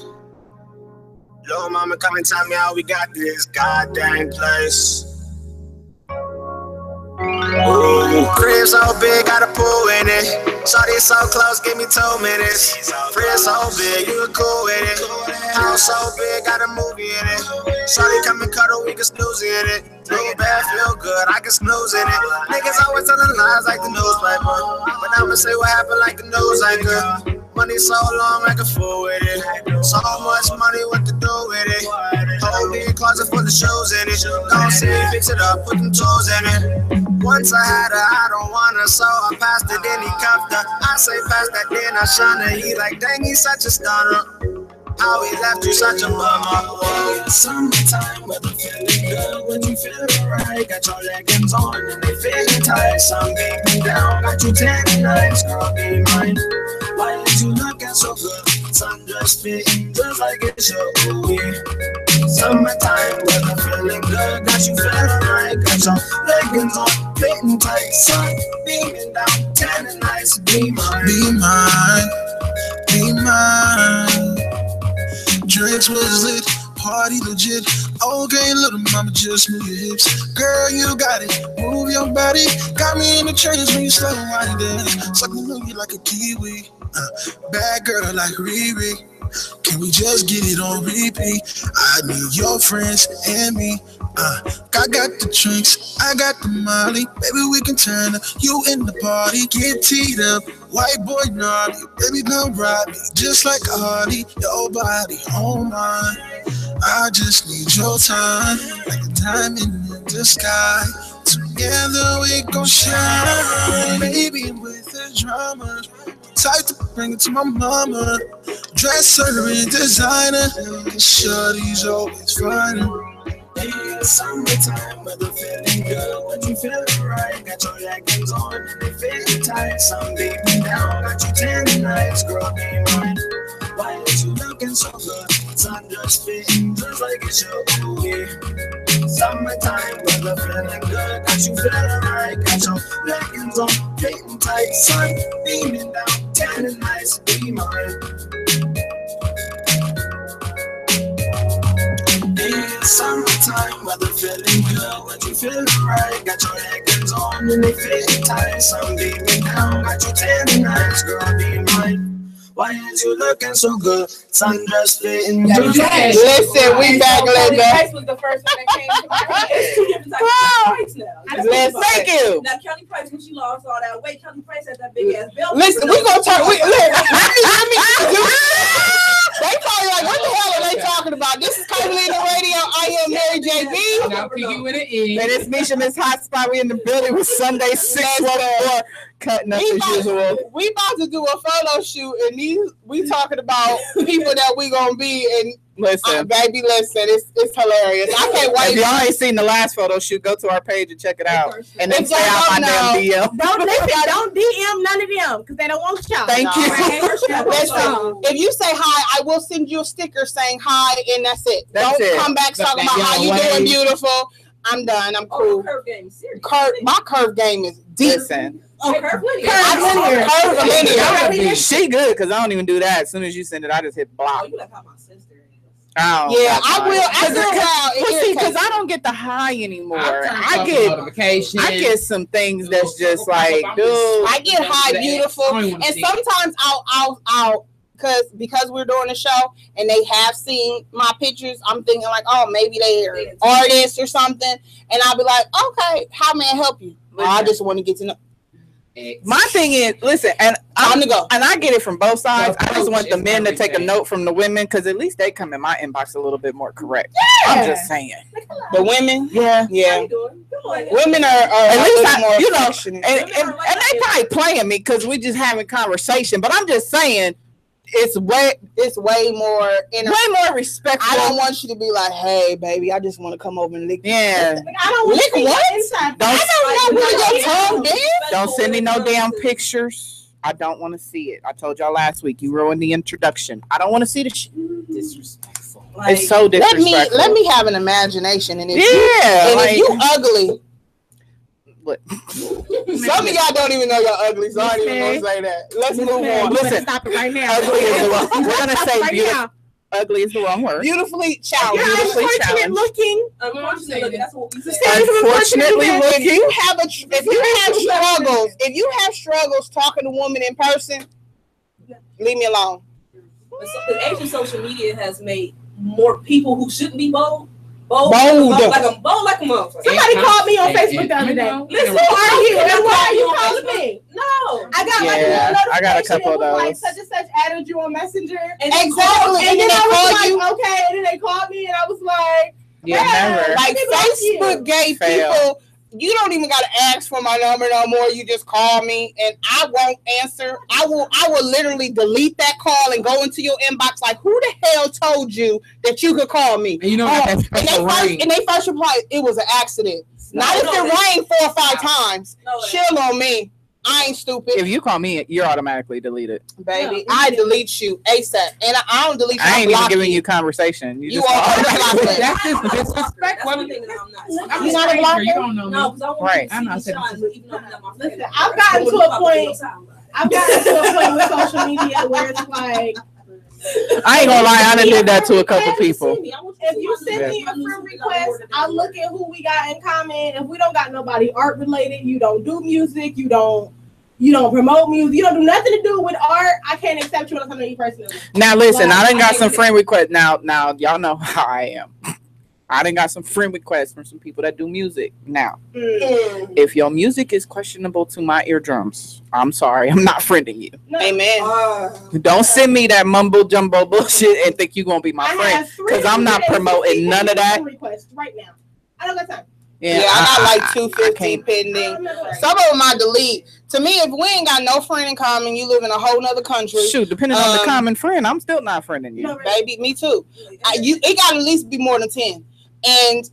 Lil' mama, come and tell me how we got this goddamn place. Ooh, crib so big, got a pool in it. Shawty so close, give me 2 minutes. Crib so big, you cool with it. House so big, got a movie in it. Shawty come and cuddle, we can snooze in it. Feel bad, feel good, I can snooze in it. Niggas always telling lies like the newspaper, but I'ma say what happened like the news anchor. Money so long, I can fool with it. So much money, what to do with it? Whole big closet full of shoes in it. Don't see it, fix it up, put them tools in it. Once I had her, I don't want her, so I passed it, then he cuffed her. I say pass that, then I shine her. He like, dang, he's such a stunner. Always after such a bummer. Summertime, weather feeling good when you feeling right. Got your leggings on and they feeling tight. Sun beating down, got you tanning nice. Girl, be mine. Why is you looking so good? Sun just fitting just like it should. Summertime, weather feeling good. Got you feeling right. Got your leggings on, fitting tight. Sun beaming down, tanning nice. Be mine. Be mine. Be mine. Drinks was lit, party legit. Okay, little mama, just move your hips. Girl, you got it, move your body. Got me in the trance when you slow winding. Sucking on you like a kiwi. Bad girl like Riri. Can we just get it on repeat? I need your friends and me. I got the drinks, I got the molly. Baby, we can turn up, you in the party. Get teed up, white boy naughty. Baby, come ride me, just like a Hardy. Your body on mine. I just need your time, like a diamond in the sky. Together we gon' shine. Baby, with the drama, type to bring it to my mama. Dress her in designer, cause shorty's always finer. Yeah, summertime, weather feeling good when you feeling right. Got your leggings on and they feeling tight. Sun beating down, got you tanning nice. Girl, be mine. Why is you looking so good? Sun just fitting just like it should. Yeah. Summertime, weather feeling good. Got you feeling right. Got your leggings on, fitting tight. Sun beaming down, tanning nice. Be mine. Yeah, summertime, weather feeling good when you feeling right. Got your leggings on and they feeling tight. Sun beaming down, got you tanning nice. Girl, be mine. Why is you looking so good? Sundress fitting. Listen, we back later. Price was the first one that came to my head. It's two different types of Price now. Thank you. Now, Kelly Price, when she lost all that weight, Kelly Price had that big ass belt. Listen, we gonna talk. They probably like, what the hell are they talking about? This is Curvilinear Radio. I am Mary JB. Now, Piggy with an E. And it's Misha, Miss Hot Spot. We in the building with Sunday 614. Cutting up as usual. We about to do a photo shoot, and we talking about people that we gonna be. And listen, baby, listen, it's hilarious. I can't wait. If y'all ain't seen the last photo shoot, go to our page and check it out. And then stay out my damn DM. Don't DM none of them because they don't want y'all. Thank you. Listen, if you say hi, I will send you a sticker saying hi, and that's it. That's don't it. come back talking about how you doing beautiful. I'm done. I'm cool. Curve game, serious. My curve game is deep. Listen. Oh, Curvilinear. She good because I don't even do that. As soon as you send it, I just hit block. Oh, you like how my sister is. Yeah, I will. After a while, because I don't get the high anymore. I get some things that's just like, dude. I get high beautiful, and sometimes I'll because we're doing a show and they have seen my pictures. I'm thinking like, oh, maybe they're artists or something, and I'll be like, okay, how may I help you? I just want to get to know. My thing is, listen, and I'm to go, and I get it from both sides. I just want the men to take a note from the women because at least they come in my inbox a little bit more correct. Yeah. I'm just saying. The women, yeah. Women are at least more, you know, and they probably playing me because we just having conversation. But I'm just saying. It's way more respectful. I don't want you to be like, hey, baby, I just want to come over and lick. Yeah. I don't want to lick what? Inside. I don't know where your tongue is. Don't Don't send me no damn pictures. I don't want to see it. I told y'all last week. You ruined the introduction. I don't want to see the shit. Disrespectful. Like, it's so disrespectful. Let me have an imagination. And if if you ugly. What? Some of y'all don't even know y'all ugly, so I ain't even gonna say that. Let's move on. Listen, stop it right now. Ugly is the wrong. We're gonna say right beautiful. Ugly is the wrong word. Beautifully challenged. You're unfortunate looking. Unfortunately looking. That's what we say. Unfortunately looking. If you have struggles talking to women in person, leave me alone. The Asian social media has made more people who shouldn't be bold like a motherfucker. Somebody called me on Facebook the other day. Listen, who are you? And why are you calling me? No, I got like a little notification. I got a couple of those. Like such and such added you on Messenger. Exactly. And then I was like, okay. And then they called me, and I was like, yeah, never. Like Facebook gave people you don't even gotta ask for my number no more. You just call me and I won't answer. I will literally delete that call and go into your inbox like, who the hell told you that you could call me? And you know and they first reply, it was an accident. Not if it rained 4 or 5 times. Chill on me. I ain't stupid. If you call me, you're automatically deleted. Baby, I delete you ASAP. And I don't delete you. I ain't even giving you conversation. You just that's just disrespect. I'm not a blocker. You don't know me. No, right. I'm not saying listen, I've gotten to a point with social media where it's like, I ain't gonna lie, I done did that to a couple people. If you send me a friend request, I look at who we got in common. If we don't got nobody art related, you don't do music, you don't promote music, you don't do nothing to do with art, I can't accept you unless I know you personally. Now listen, I done got some friend requests. Now y'all know how I am. I done got some friend requests from some people that do music. Now, if your music is questionable to my eardrums, I'm sorry, I'm not friending you. No. Amen. Don't send me that mumbo jumbo bullshit and think you're gonna be my friend, because I'm not promoting none of that. Right now, I don't got time. Yeah, I got like 250 pending. Some of them I delete. To me, if we ain't got no friend in common, you live in a whole nother country. Shoot, depending on the common friend, I'm still not friending you. No, baby, me too. It got to at least be more than 10. And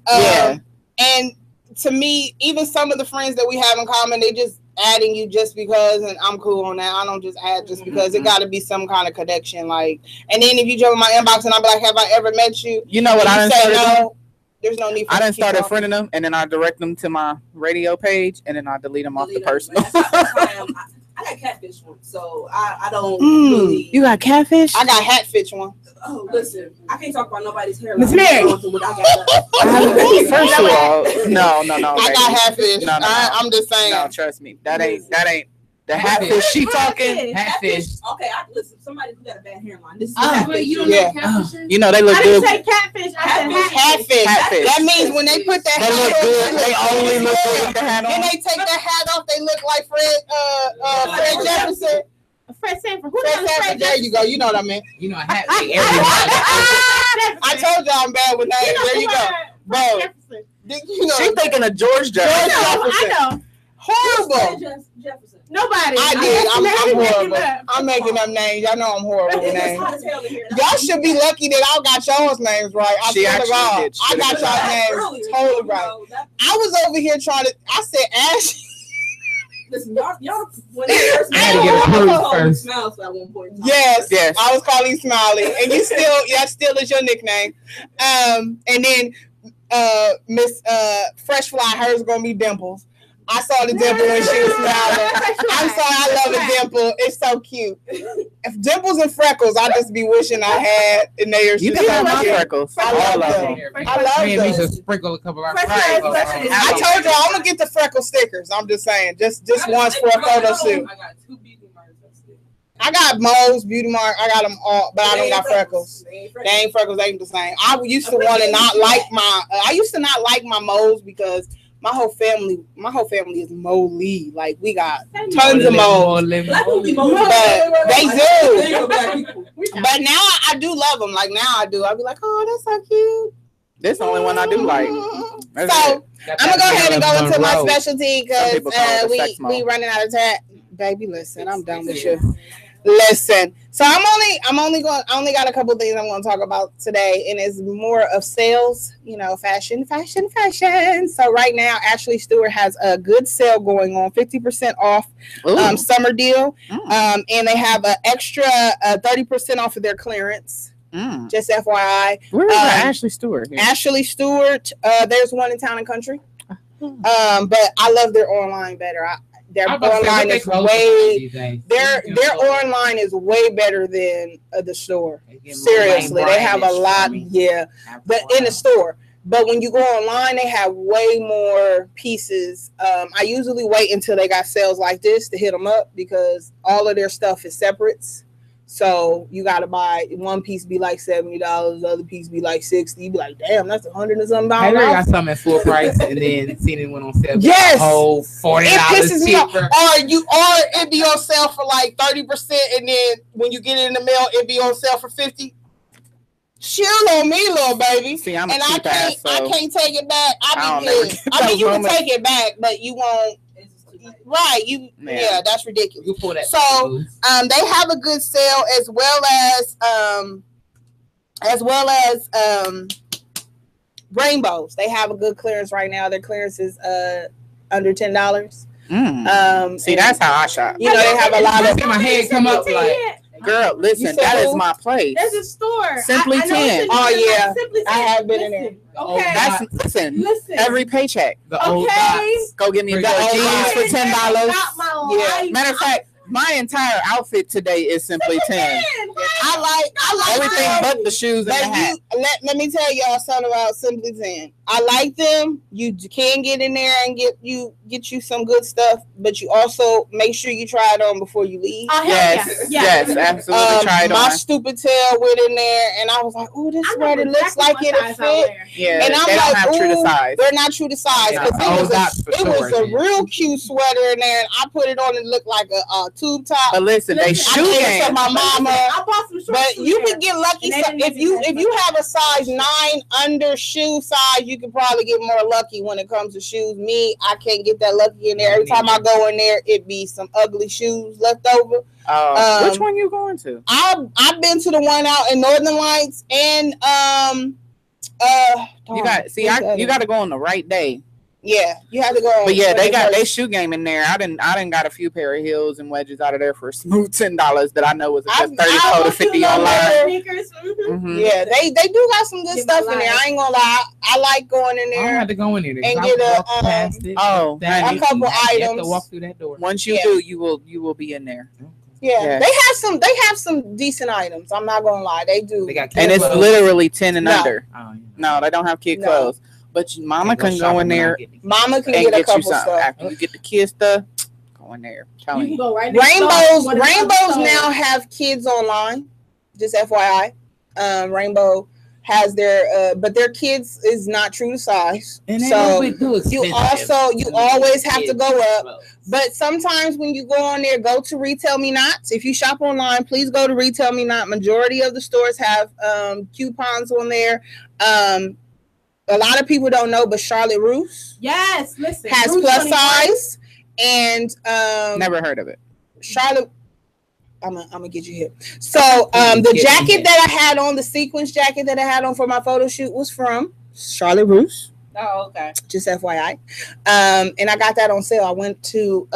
and to me, even some of the friends that we have in common, they just adding you just because, and I'm cool on that. I don't just add just because. It got to be some kind of connection. Like, and then if you jump in my inbox and I be like, "Have I ever met you?" You know what I done started doing? There's no need for I done started friending them, and then I direct them to my radio page, and then I delete them off the personal. I got catfish one, so I don't really. You got catfish? I got hatfish one. Oh, listen, I can't talk about nobody's hair. Miss Mary. First of all, no. I got hatfish. No. I'm just saying. No, trust me. That ain't the hatfish. She talking hatfish. Okay, listen. Somebody who got a bad hairline. This is you don't know catfish? You know they look good. I didn't say catfish. I said hatfish. That means when they put that they hat look good. They only look good with the hat on. When they take the hat off, they look like Fred Jefferson. Fred Sanford. There you go. You know what I meant. You know, hat. I told y'all I'm bad with names. There you go. Bro. You know, she thinking of George Jefferson. I know. Horrible. Jefferson. Nobody. I did. I'm horrible. I'm making up names. Y'all know I'm horrible with names. Y'all should be lucky that I got y'all's names right. I swear to God. I got y'all's names totally right. I was over here trying to. I said Ash. Listen, y'all when they first met, Smiles at one point. Yes. I was calling you Smiley, and you still, that still is your nickname. And then Miss Freshfly, hers gonna be Dimples. I saw the dimple when she was smiling. I'm sorry, I love a dimple. It's so cute. If dimples and freckles, I just be wishing I had. And they're you can have my freckles. I love them. I love them. Need to sprinkle a couple of I told you I'm gonna get the freckle stickers. I'm just saying, just once for a photo shoot. I got 2 beauty marks. I got moles, beauty mark. I got them all, but I don't got freckles. They ain't freckles. They ain't the same. I used to want to not like my. I used to not like my moles because. My whole family is mole. Like we got tons of moles. But they do. But now I do love them. Like now I do. I'll be like, oh, that's so cute. This is the only one I do like. So I'm gonna go ahead and go into my specialty because we running out of time. Baby, listen, I'm done with you. Listen, so I only got a couple of things I'm going to talk about today, and it's more of sales, fashion. So right now, Ashley Stewart has a good sale going on, 50% off summer deal, and they have an extra 30% off of their clearance. Just FYI. Where is Ashley Stewart? Here? Ashley Stewart. There's one in Town and Country, but I love their online better. Their online is their online is way better than the store. Seriously, they have a lot, but in the store. But when you go online, they have way more pieces. I usually wait until they got sales like this to hit them up because all of their stuff is separates. So you gotta buy one piece be like $70, the other piece be like $60. You be like, damn, that's $100 and something. I got something at full price and then seen it went on sale. Yes, $40 pisses me off. cheaper. Or it be on sale for like 30%, and then when you get it in the mail, it be on sale for $50. chill on me, little baby. See, I'm and I can't take it back. I mean, you can take it back, but you won't. Right, yeah, that's ridiculous. You pull that. So, they have a good sale as well as rainbows. They have a good clearance right now. Their clearance is under $10. See, that's how I shop. You know, they have a lot of. My head come up like. Girl, listen, that is my place. There's a store. Simply 10. Oh yeah, I have been in there. Okay. Listen. Every paycheck. Okay. Go get me a pair of jeans for $10. Yeah. Matter of fact, my entire outfit today is Simply 10. I like everything but the shoes and the hat. Let me tell y'all something about Simply 10. I like them. You can get in there and get you some good stuff, but you also make sure you try it on before you leave. Yes, absolutely. Try it on. My stupid tail went in there, and I was like, "Ooh, this sweater looks like it'll fit." Yeah, and I'm they like, don't have true to size. They're not true to size. It was a real cute sweater in there, and I put it on and looked like a tube top. But listen, they shoe game. I my mama. I bought some shorts. But you could get lucky. If you have a size 9 under shoe size, you could probably get more lucky when it comes to shoes. Me, I can't get that lucky in there. Every time I go in there, it be some ugly shoes left over. Which one you going to? I've been to the one out in Northern Lights and you got to go on the right day. Yeah, you have to go. But yeah, they got their shoe game in there. I didn't got a few pair of heels and wedges out of there for a smooth $10 that I know was just $34 to $50 online. Yeah, they do got some good stuff in there. I ain't gonna lie. I like going in there. I don't have to go in there and get a couple items. You have to walk through that door. Once you do, you will be in there. Yeah, they have some decent items. I'm not gonna lie, they do. They got and it's clothes. Literally 10 and under. Oh, yeah. No, they don't have kid clothes. But mama can go in there. Mama can get a couple stuff. After you get the kids stuff, go in there. You can go right Rainbows now have kids online. Just FYI, Rainbow has their but their kids is not true to size. And so you always have to go up. But sometimes when you go on there, go to Retail Me Nots. If you shop online, please go to Retail Me Not. Majority of the stores have coupons on there. A lot of people don't know, but Charlotte Russe has plus 21. Size, and never heard of it. Charlotte, I'm gonna get you here. So the jacket that I had on, the sequence jacket that I had on for my photo shoot was from Charlotte Russe. Oh, okay. Just FYI. And I got that on sale. I went to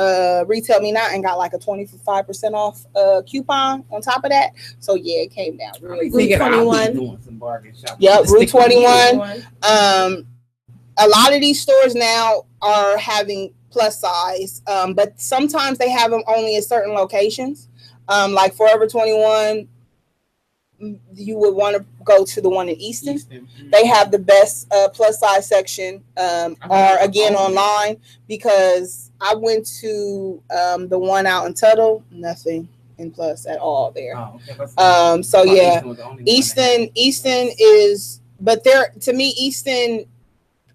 Retail Me Not and got like a 25% off coupon on top of that. So yeah, it came down. Really. Route 21. Doing some bargain shopping. Yep, Route 21. A lot of these stores now are having plus size, but sometimes they have them only in certain locations. Like Forever 21. You would want to go to the one in Easton. Mm-hmm. They have the best plus size section, or again online, because I went to the one out in Tuttle, nothing in plus at all there. So yeah, Easton is, but there to me Easton,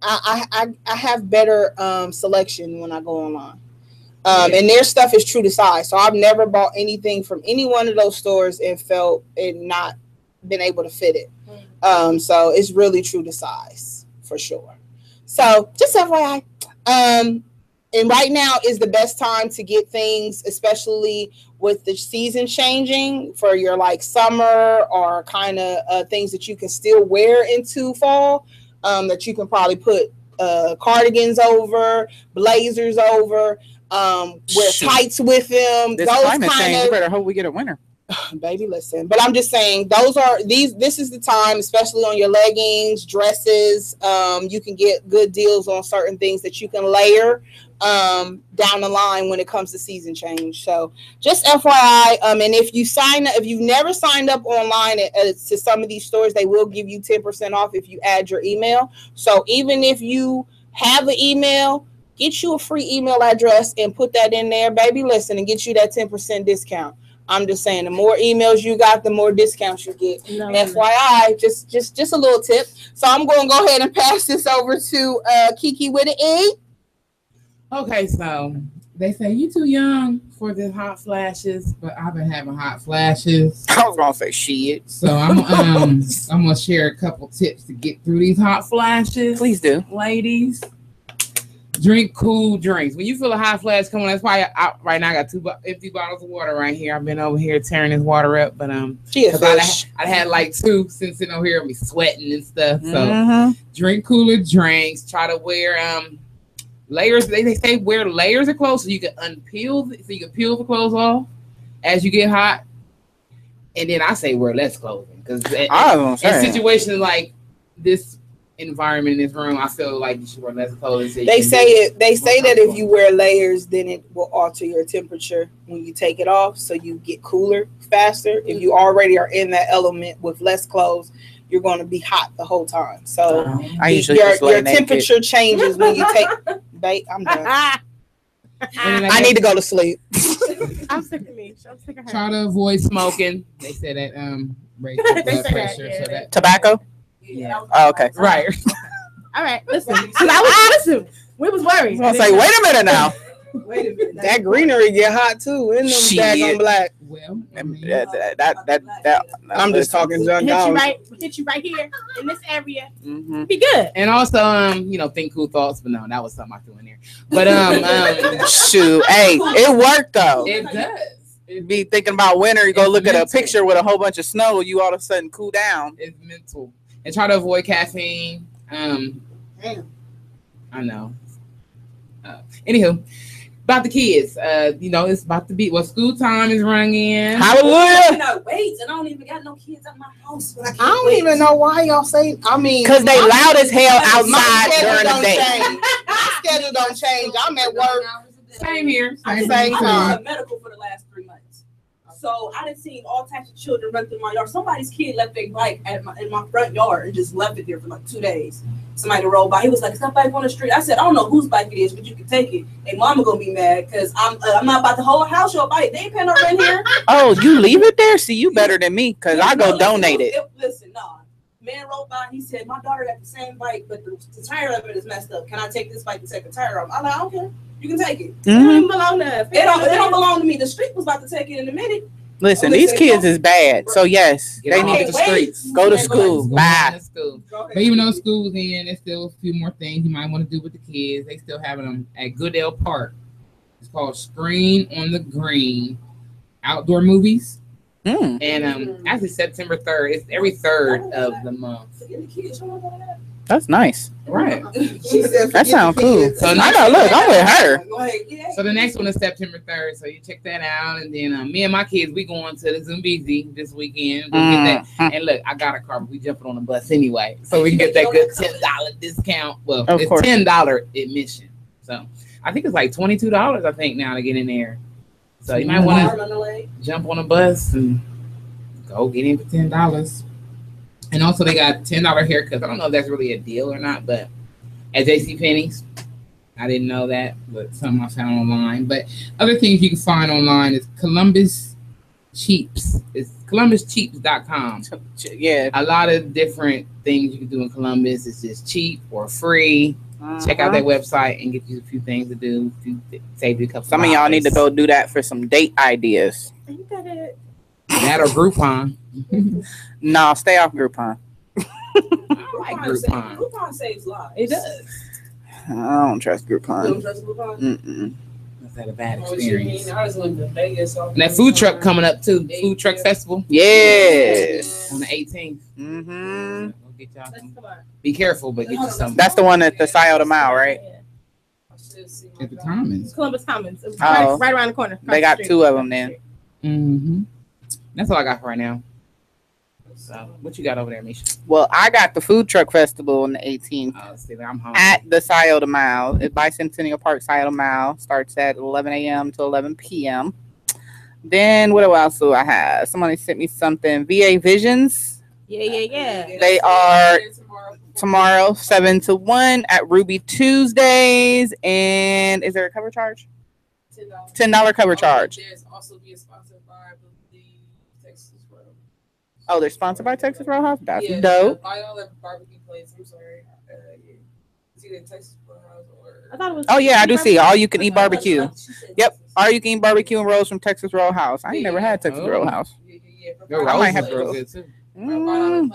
I have better selection when I go online. And their stuff is true to size. So I've never bought anything from any one of those stores and felt it not been able to fit it. So it's really true to size for sure. So just FYI. And right now is the best time to get things, especially with the season changing for your like summer or kind of things that you can still wear into fall, that you can probably put cardigans over, blazers over, wear tights with them. This climate change, you better hope we get a winter. Baby, listen. But I'm just saying, this is the time, especially on your leggings, dresses. You can get good deals on certain things that you can layer down the line when it comes to season change. So just FYI, and if you've never signed up online to some of these stores, they will give you 10% off if you add your email. So even if you have an email, get you a free email address and put that in there, baby, listen, and get you that 10% discount. I'm just saying, the more emails you got, the more discounts you get. FYI, just a little tip. So I'm going to go ahead and pass this over to Kiki with an E. Okay, so They say you too young for the hot flashes, but I've been having hot flashes. I was gonna say shit. So I'm gonna share a couple tips to get through these hot flashes. Please do, ladies. Drink cool drinks. When you feel a hot flash coming, that's why right now I got 2 empty bottles of water right here. I've been over here tearing this water up, but I had like 2 since sitting over here and be sweating and stuff. So drink cooler drinks. Try to wear layers. They say wear layers of clothes so you can peel the clothes off as you get hot. And then I say wear less clothing because in situations like this environment in this room, I feel like you should wear less clothes. They say that if you wear layers, then it will alter your temperature when you take it off, so you get cooler faster. If you already are in that element with less clothes, you're going to be hot the whole time. So your temperature changes when you take. Babe, I'm done. I need to go to sleep. I'm sick of me. I'm sick of her. Try to avoid smoking. They say that raise your blood pressure. So that tobacco. Yeah. Oh, okay. Right. All right. Listen. We was worried. I was like, wait a minute now. Wait a minute. That greenery get hot too. In them daggone black. Well, I'm just talking junk. Hit you right here in this area. Be good. And also, think cool thoughts. But no, that was something I threw in there. But shoot, hey, it worked though. It does. Be thinking about winter. You go look at a picture with a whole bunch of snow. You all of a sudden cool down. It's mental. And try to avoid caffeine. I know. Anywho, about the kids. It's about to be school time is ringing. Hallelujah. No, wait, and I don't even got no kids at my house. But I don't even know why y'all say. I mean, because they loud as hell outside during the day. My schedule don't change. I'm at work. Same here. I've been medical for the last 3 months. So I done seen all types of children run through my yard. Somebody's kid left their bike in my front yard and just left it there for like 2 days. Somebody rolled by. He was like, "It's that bike on the street." I said, "I don't know whose bike it is, but you can take it." And mama gonna be mad because I'm not about to hold a house your bike. They ain't paying no rent here. Oh, you leave it there? See, you better than me because I go donate it. Listen, nah. Man rolled by. He said, "My daughter got the same bike, but the tire of it is messed up. Can I take this bike and take the tire off?" I'm like, "I don't care. You can take it. It don't belong to us. It don't belong to me. The street was about to take it in a minute." Listen, these kids is bad. So yes, they need the streets. Go to school. Bye. But even though school's in, there's still a few more things you might want to do with the kids. They still having them at Goodell Park. It's called Screen on the Green Outdoor Movies. And actually September 3rd. It's every 3rd of the month. That's nice. Right. That sounds cool. So I know, look, I'm with her. So the next one is September 3rd. So you check that out. And then me and my kids, we going to the Zumbizi this weekend. We'll get that. And look, I got a car, but we jumping on the bus anyway. So we can get that good $10 discount. Well, it's $10 admission. So I think it's like $22, I think, now to get in there. So you might want to jump on a bus and go get in for $10. And also they got $10 haircuts. I don't know if that's really a deal or not, but at JCPenney's, I didn't know that, but something I found online. But other things you can find online is Columbus Cheaps. It's ColumbusCheaps.com. Yeah. A lot of different things you can do in Columbus. It's just cheap or free. Check out that website and get you a few things to do to save you a couple. Some of y'all need to go do that for some date ideas. That or Groupon. No, stay off Groupon. I like Groupon. Groupon saves lives. It does. I don't trust Groupon. You don't trust Groupon? I've had a bad experience. I was living in Vegas. And that food truck coming up too. Food truck festival. Yes. On the 18th. Mm-hmm. Get y'all be careful, but get you something. That's the one at the Scioto Mile, right? At the Commons. Columbus Commons. Right around the corner. They got 2 of them then. Mm-hmm. That's all I got for right now. So, what you got over there, Misha? Well, I got the food truck festival on the 18th I'm home. at the Scioto Mile. At Bicentennial Park Scioto Mile. Starts at 11 a.m. to 11 p.m. Then what else do I have? Somebody sent me something. VA Visions. Yeah. They are tomorrow 7 to 1 at Ruby Tuesdays. And is there a cover charge? $10 cover charge. There's also being sponsored by the Texas Roadhouse. Oh, they're sponsored by Texas Roadhouse? That's yeah, dope. Buy all that barbecue plates. I'm sorry. I thought it was. Oh yeah, I do see all you can eat barbecue. Yep, all you can eat barbecue and rolls from Texas Roadhouse. I ain't never had Texas Roadhouse. I might have to go.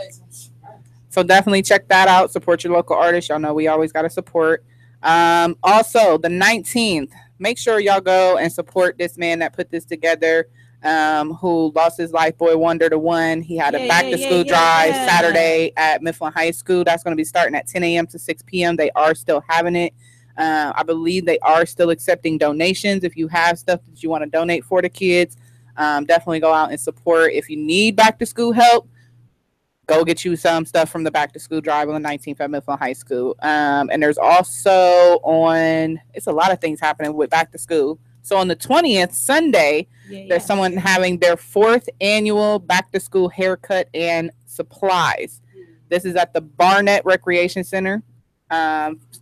So definitely check that out. Support your local artists. Y'all know we always got to support. Also, the 19th, make sure y'all go and support this man that put this together, who lost his life, Boy Wonder to One. He had a back-to-school drive Saturday at Mifflin High School. That's going to be starting at 10 a.m. to 6 p.m. They are still having it. I believe they are still accepting donations. If you have stuff that you want to donate for the kids, definitely go out and support. If you need back-to-school help, go get you some stuff from the back to school drive on the 19th at Mifflin High School. And there's also it's a lot of things happening with back to school. So on the 20th, Sunday, there's someone having their 4th annual back to school haircut and supplies. This is at the Barnett Recreation Center.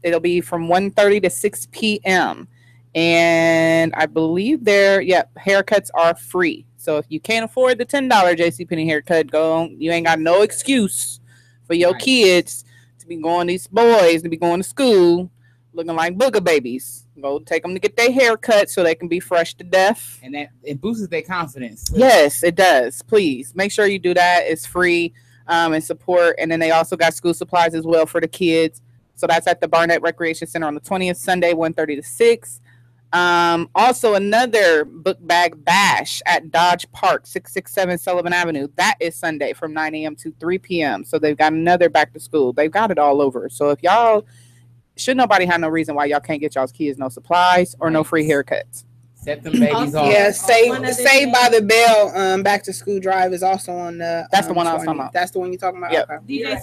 It'll be from 1:30 to 6 p.m. And I believe haircuts are free. So if you can't afford the $10 JCPenney haircut, go. You ain't got no excuse for your kids to be these boys to be going to school looking like booger babies. Go take them to get their hair cut so they can be fresh to death. And that it boosts their confidence. Yes, it does. Please make sure you do that. It's free and support. And then they also got school supplies as well for the kids. So that's at the Barnett Recreation Center on the 20th, Sunday, 1:30 to 6. Also another book bag bash at Dodge Park, 667 Sullivan Avenue. That is Sunday from 9 a.m. to 3 p.m. So they've got another back to school. They've got it all over. So if y'all, should nobody have no reason why y'all can't get y'all's kids no supplies or no free haircuts. Set them babies off. Yeah, Saved by the Bell back to school drive is also on the. That's the one I was talking about. That's the one you're talking about. Yep. Okay. DJ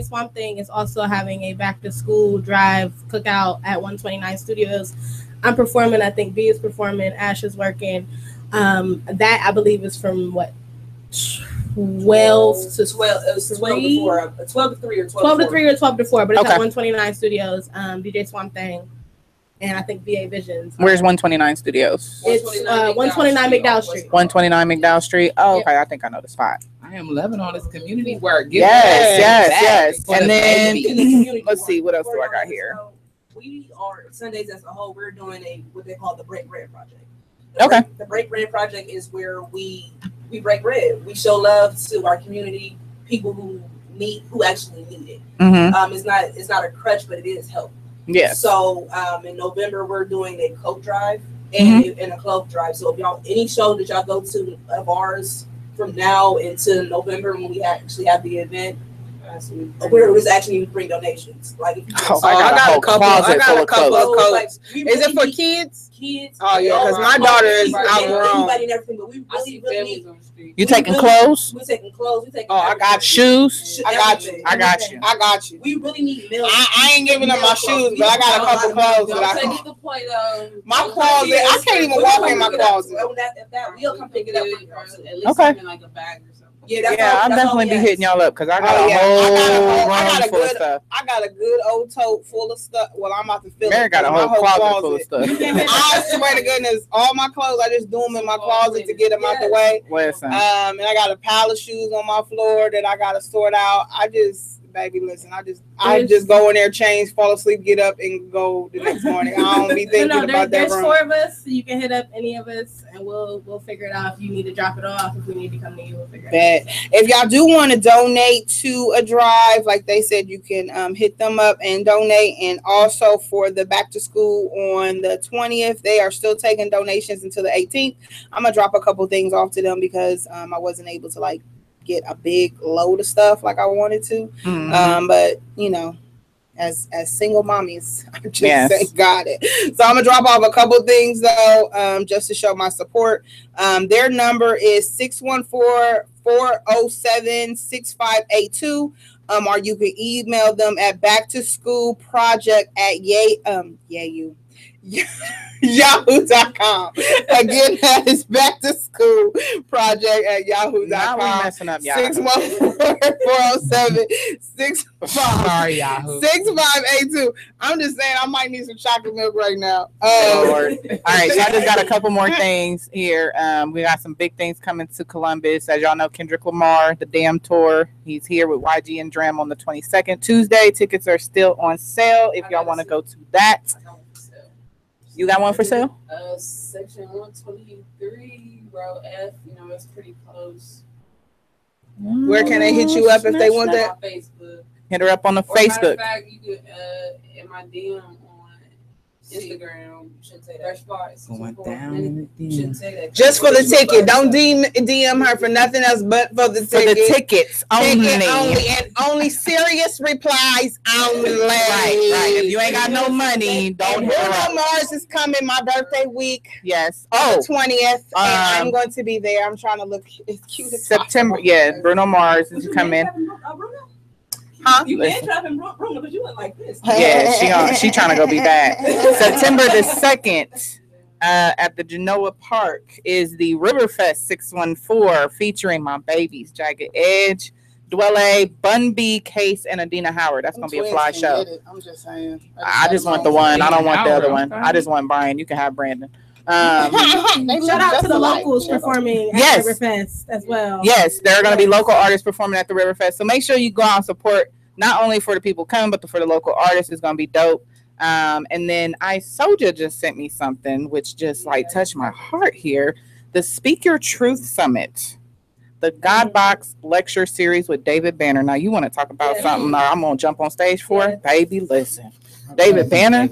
Swamp Thing is also having a back to school drive cookout at 129 Studios. I'm performing. I think B is performing. Ash is working. That I believe is from what 12 to 12. It was 12 to 4. 12 to 3 or 12 to 3 or 12 to 4. But it's at 129 Studios. DJ Swamp Thing. And I think VA Visions. Where's 129 Studios? It's 129 McDowell Street. 129 McDowell Street. Oh, okay. I think I know the spot. I am loving all this community work. Yes. And then let's see, what else do I got here? So we are Sundays as a whole. We're doing what they call the Break Bread Project. The Break Bread Project is where we break bread. We show love to our community, people who actually need it. Mm-hmm. It's not a crutch, but it is help. Yes. So in November we're doing a coat drive and a cloth drive. So if y'all any show that y'all go to of ours from now into November when we actually have the event, we're actually bring donations. Like if you I got a couple of coats. Is it for kids? Kids. Oh yeah, because my daughter is outgrown. Everybody and everything, but we really need. You taking clothes? We're taking clothes. We taking. Oh, I got shoes. I got you. We really need milk. I ain't giving them my shoes, but I got a couple clothes that I can. My closet, I can't even walk in my closet. We'll come pick it up. Okay. Like a bag or something. Yeah, I'll definitely be hitting y'all up because I got a whole room full of stuff. I got a good old tote full of stuff. Well, I'm about to fill Mary it. got a whole closet full of stuff. I swear to goodness, all my clothes, I just do them in my closet to get them out the way. Listen. And I got a pile of shoes on my floor that I got to sort out. Baby, listen, I just go in there, change, fall asleep, get up, and go the next morning. I don't be thinking about that. There's 4 of us, so you can hit up any of us, and we'll figure it out. If you need to drop it off, if we need to come to you, we'll figure it out. If y'all do want to donate to a drive, like they said, you can hit them up and donate. And also for the back to school on the 20th, they are still taking donations until the 18th. I'm gonna drop a couple things off to them because I wasn't able to get a big load of stuff like I wanted to. But as single mommies, I just thank God it. So I'm gonna drop off a couple things though, just to show my support. Their number is 614-407-6582. Or you can email them at backtoschoolproject@yahoo. Yahoo.com. Again, that is back to school project at Yahoo.com. Now we're messing up, Yahoo. 614-407-6582. Sorry, Yahoo. 6582. I'm just saying, I might need some chocolate milk right now. Lord. All right, so I just got a couple more things here. We got some big things coming to Columbus. As y'all know, Kendrick Lamar, the Damn Tour. He's here with YG and Dram on the 22nd. Tuesday, tickets are still on sale if y'all want to go to that. You got one for sale? Section 123, row F. You know, it's pretty close. Where can they hit you up if they want that? Facebook. Hit her up on the Or matter Facebook. of fact, you could in my DM on Instagram. You should say that. Going down in the DM. Just for the ticket. Don't DM her for nothing else but for the ticket. For the tickets only. And only serious replies only. Right. If you ain't got no money, don't hit her Bruno up. Mars is coming my birthday week. Yes. The 20th. And I'm going to be there. I'm trying to look as cute as September. possible. Yeah, Bruno Mars is coming. Huh? You can't trap in Bruno because you look like this. Yeah, she trying to go be bad. September the 2nd at the Genoa Park is the Riverfest 614 featuring my babies, Jagged Edge, Dwelle, Bun B, Case, and Adina Howard. That's going to be a fly show. I'm just saying. I just want the one. I don't want the other one. I just want Brian. You can have Brandon. Shout out to the locals performing at Riverfest as well. Yes, there are going to be local artists performing at the Riverfest. So make sure you go out and support not only for the people coming, but for the local artists. It's going to be dope. And then Soja just sent me something which just like touched my heart here. The Speak Your Truth Summit, the God Box lecture series with David Banner. Now you want to talk about something I'm going to jump on stage for? Baby, listen. David Banner.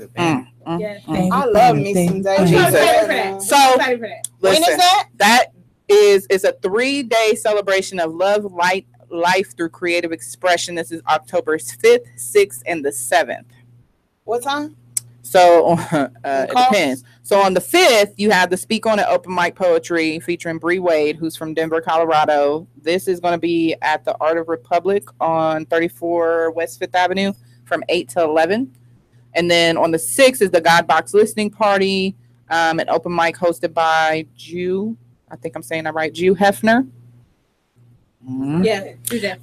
I love me some David. So, when is that? That is a 3-day celebration of love, life through creative expression. This is October 5th, 6th, and the 7th. What time? So it depends. So on the 5th, you have the Speak On It open mic poetry featuring Bree Wade, who's from Denver, Colorado. This is going to be at the Art of Republic on 34 West 5th Avenue from 8 to 11. And then on the 6th is the God Box listening party, an open mic hosted by Jew. I think I'm saying that right. Jew Hefner. Mm-hmm. Yeah.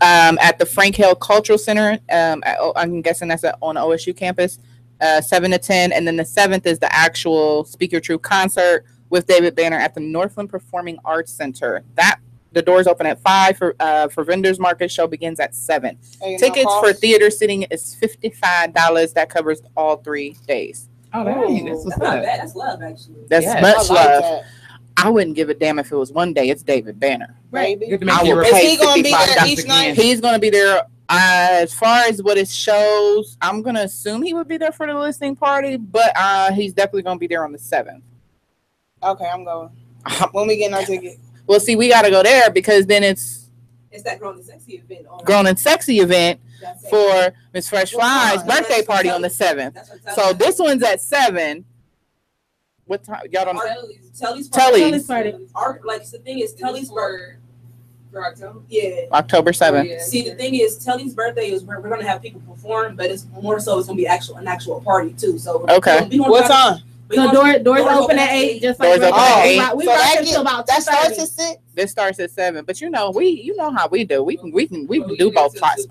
At the Frank Hill Cultural Center. I'm guessing that's on OSU campus. 7 to 10. And then the 7th is the actual Speak Your Truth concert with David Banner at the Northland Performing Arts Center. The doors open at 5 for vendors market. Show begins at 7. Tickets for theater sitting is $55. That covers all 3 days. Oh, that's not bad. That's love, actually. That's much love. That. I wouldn't give a damn if it was one day. It's David Banner. Right. Is he going to be there each night? He's going to be there. As far as what it shows, I'm going to assume he would be there for the listening party, but he's definitely going to be there on the 7th. Okay, I'm going. When we getting our ticket? Well, see, we got to go there because then it's that Grown and Sexy event. Grown and Sexy event for Miss Fresh Fly's birthday party on the 7th. So this one's at 7. What time? Y'all don't know. Tellie's party. Like the thing is, Tellie's birthday. For October? Yeah. October 7th. Yeah. See, the thing is, Tellie's birthday is where we're gonna have people perform, but it's more so it's gonna be an actual party too. So okay. What time? So doors open at 8, just like doors open at 8. We rock until about that starts at 6. This starts at 7, but you know how we do. We can do both spots.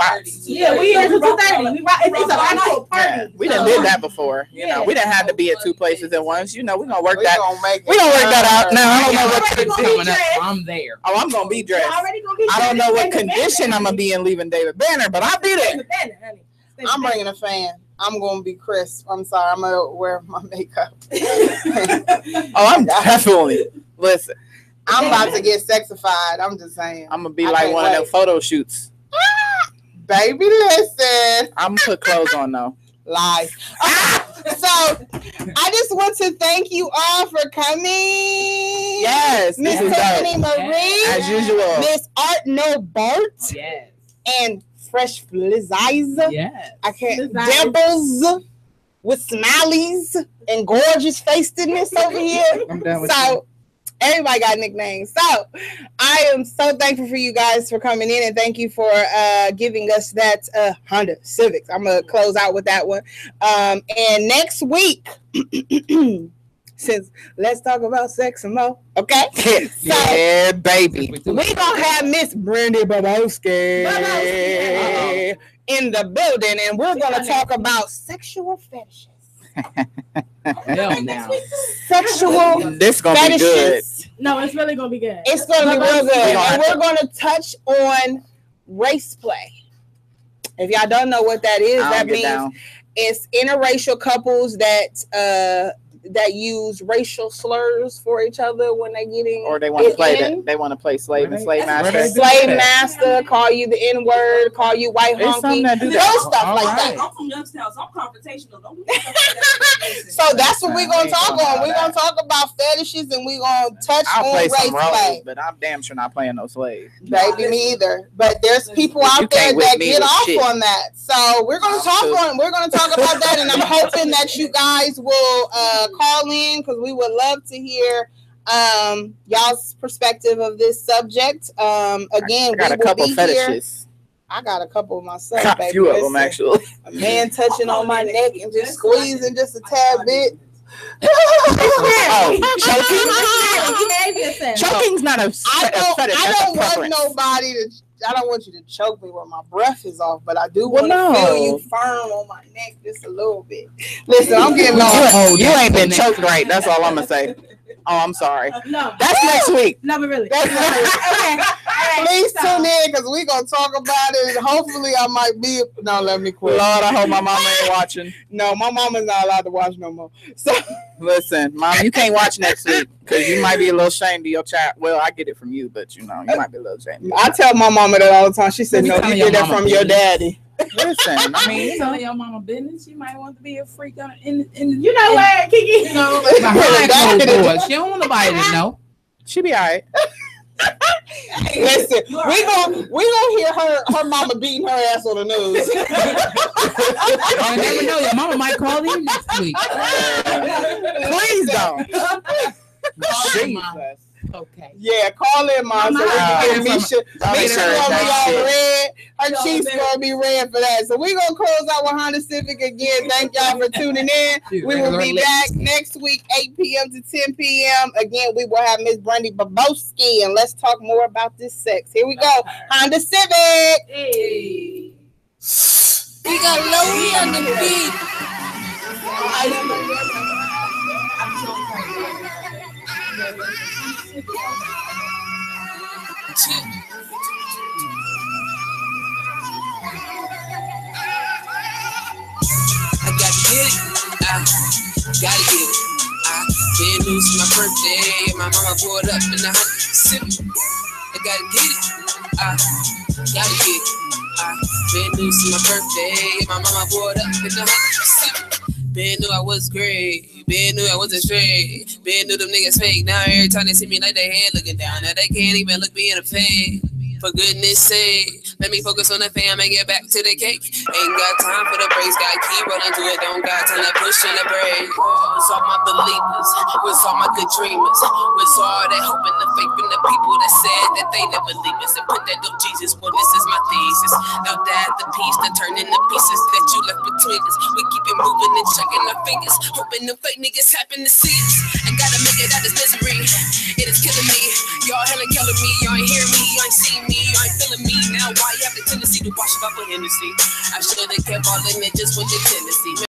Yeah, we here till 2:30. It's an actual party. Yeah, we done did that before. You know, we didn't have to be at 2 places at once. You know, we're gonna work that. We're gonna work that out. Now I don't know what coming up. I'm there. Oh, I'm gonna be dressed. I don't know what condition I'm gonna be in leaving David Banner, but I'll be there. I'm bringing a fan. I'm gonna be crisp. I'm sorry. I'm gonna wear my makeup. I'm definitely listen. I'm about to get sexified. I'm just saying. I'm gonna be like one of them photo shoots. Baby, listen. I'm gonna put clothes on though. Lies. So I just want to thank you all for coming. Yes, Miss TIFFANY Marie, as usual. Miss Art No BART. Yes. And Fresh Flizzies. Yes. I can't. Dimples with smileys and gorgeous facedness over here. I'm done with so, Everybody got nicknames. So I am so thankful for you guys for coming in, and thank you for giving us that Honda Civics. I'm gonna close out with that one. And next week, since let's talk about sex some more, okay? So, yeah, baby. We gonna have Miss Brandy Babowski in the building, and we're gonna talk about sexual fetishes. Sexual this gonna fetishes. Be good. No, it's really gonna be good. It's gonna be real good, and we're gonna touch on race play. If y'all don't know what that is, that means it's interracial couples that use racial slurs for each other when they getting or they want to play that. They want to play slave and slave master. Slave master, call you the N-word, call you white honky, those stuff like that. I'm from Youngstown, so I'm confrontational. So that's what we're gonna talk on. We're gonna talk about fetishes, and we're gonna touch on race play. But I'm damn sure not playing no slave. Baby, me either. But there's people out there that get off on that. So we're gonna talk on. We're gonna talk about that, and I'm hoping that you guys will call in, because we would love to hear y'all's perspective of this subject. Again, I got a couple fetishes. I got a couple myself. Got a few of them actually. A man touching on my neck and just squeezing just a tad bit. Choking's not a fetish. I don't want nobody to. I don't want you to choke me when my breath is off, but I do want to feel you firm on my neck just a little bit. Listen, I'm getting off. You ain't been choked right. That's all I'm gonna say. Oh, I'm sorry. No, that's next week. No, but really. That's next week. Okay. Please tune in, because we're gonna talk about it, and hopefully I might be. No, let me quit. Lord, I hope my mama ain't watching. No, my mama's not allowed to watch no more. So listen, Mom, you can't watch next week because you might be a little ashamed of your child. Well, I get it from you, but you might be a little ashamed. I tell my mama that all the time. She said, "No, you get that from your daddy." Listen, I mean, you telling your mama business. She might want to be a freak on in you know what, Kiki? You know, like she don't want nobody to know. She be all right. Listen, we gonna hear her mama beating her ass on the news. I never know. Your mama might call in next week. Please don't. Jesus. Okay. Yeah, call in, Mom. So we can get Misha gonna be all red. Her cheeks gonna be red for that. So we're gonna close out with Honda Civic again. Thank y'all for tuning in. We will be back next week, 8 p.m. to 10 p.m. Again, we will have Miss Brandy Babowski, and let's talk more about this sex. Here we go. Honda Civic. Hey. We got Lowy on the beat. I gotta get it, gotta get it. Been loose my birthday, my mama pulled up in the hot sip. I gotta get it, gotta get it. Been loose my birthday, my mama pulled up in the hot sip. Been knew I was great, been knew I wasn't straight, been knew them niggas fake. Now every time they see me like they head looking down, now they can't even look me in the face. For goodness sake, let me focus on the fam and get back to the cake. Ain't got time for the breaks, gotta keep rolling to it, don't got time to push on the brake. With all my believers, with all my good dreamers, with all that hope and the faith in the people that said that they never leave us and put that dope Jesus, well this is my thesis. Now that the piece that turn into pieces that you left between us, we keep it moving and checking our fingers, hoping the fake niggas happen to see us. I gotta make it out this misery, it is killing me. Y'all hella killing me, y'all ain't hear me, y'all ain't seen me. You ain't feeling me now. Why you have the tendency to wash it up with Hennessy? I should have kept all in it just with the tendency.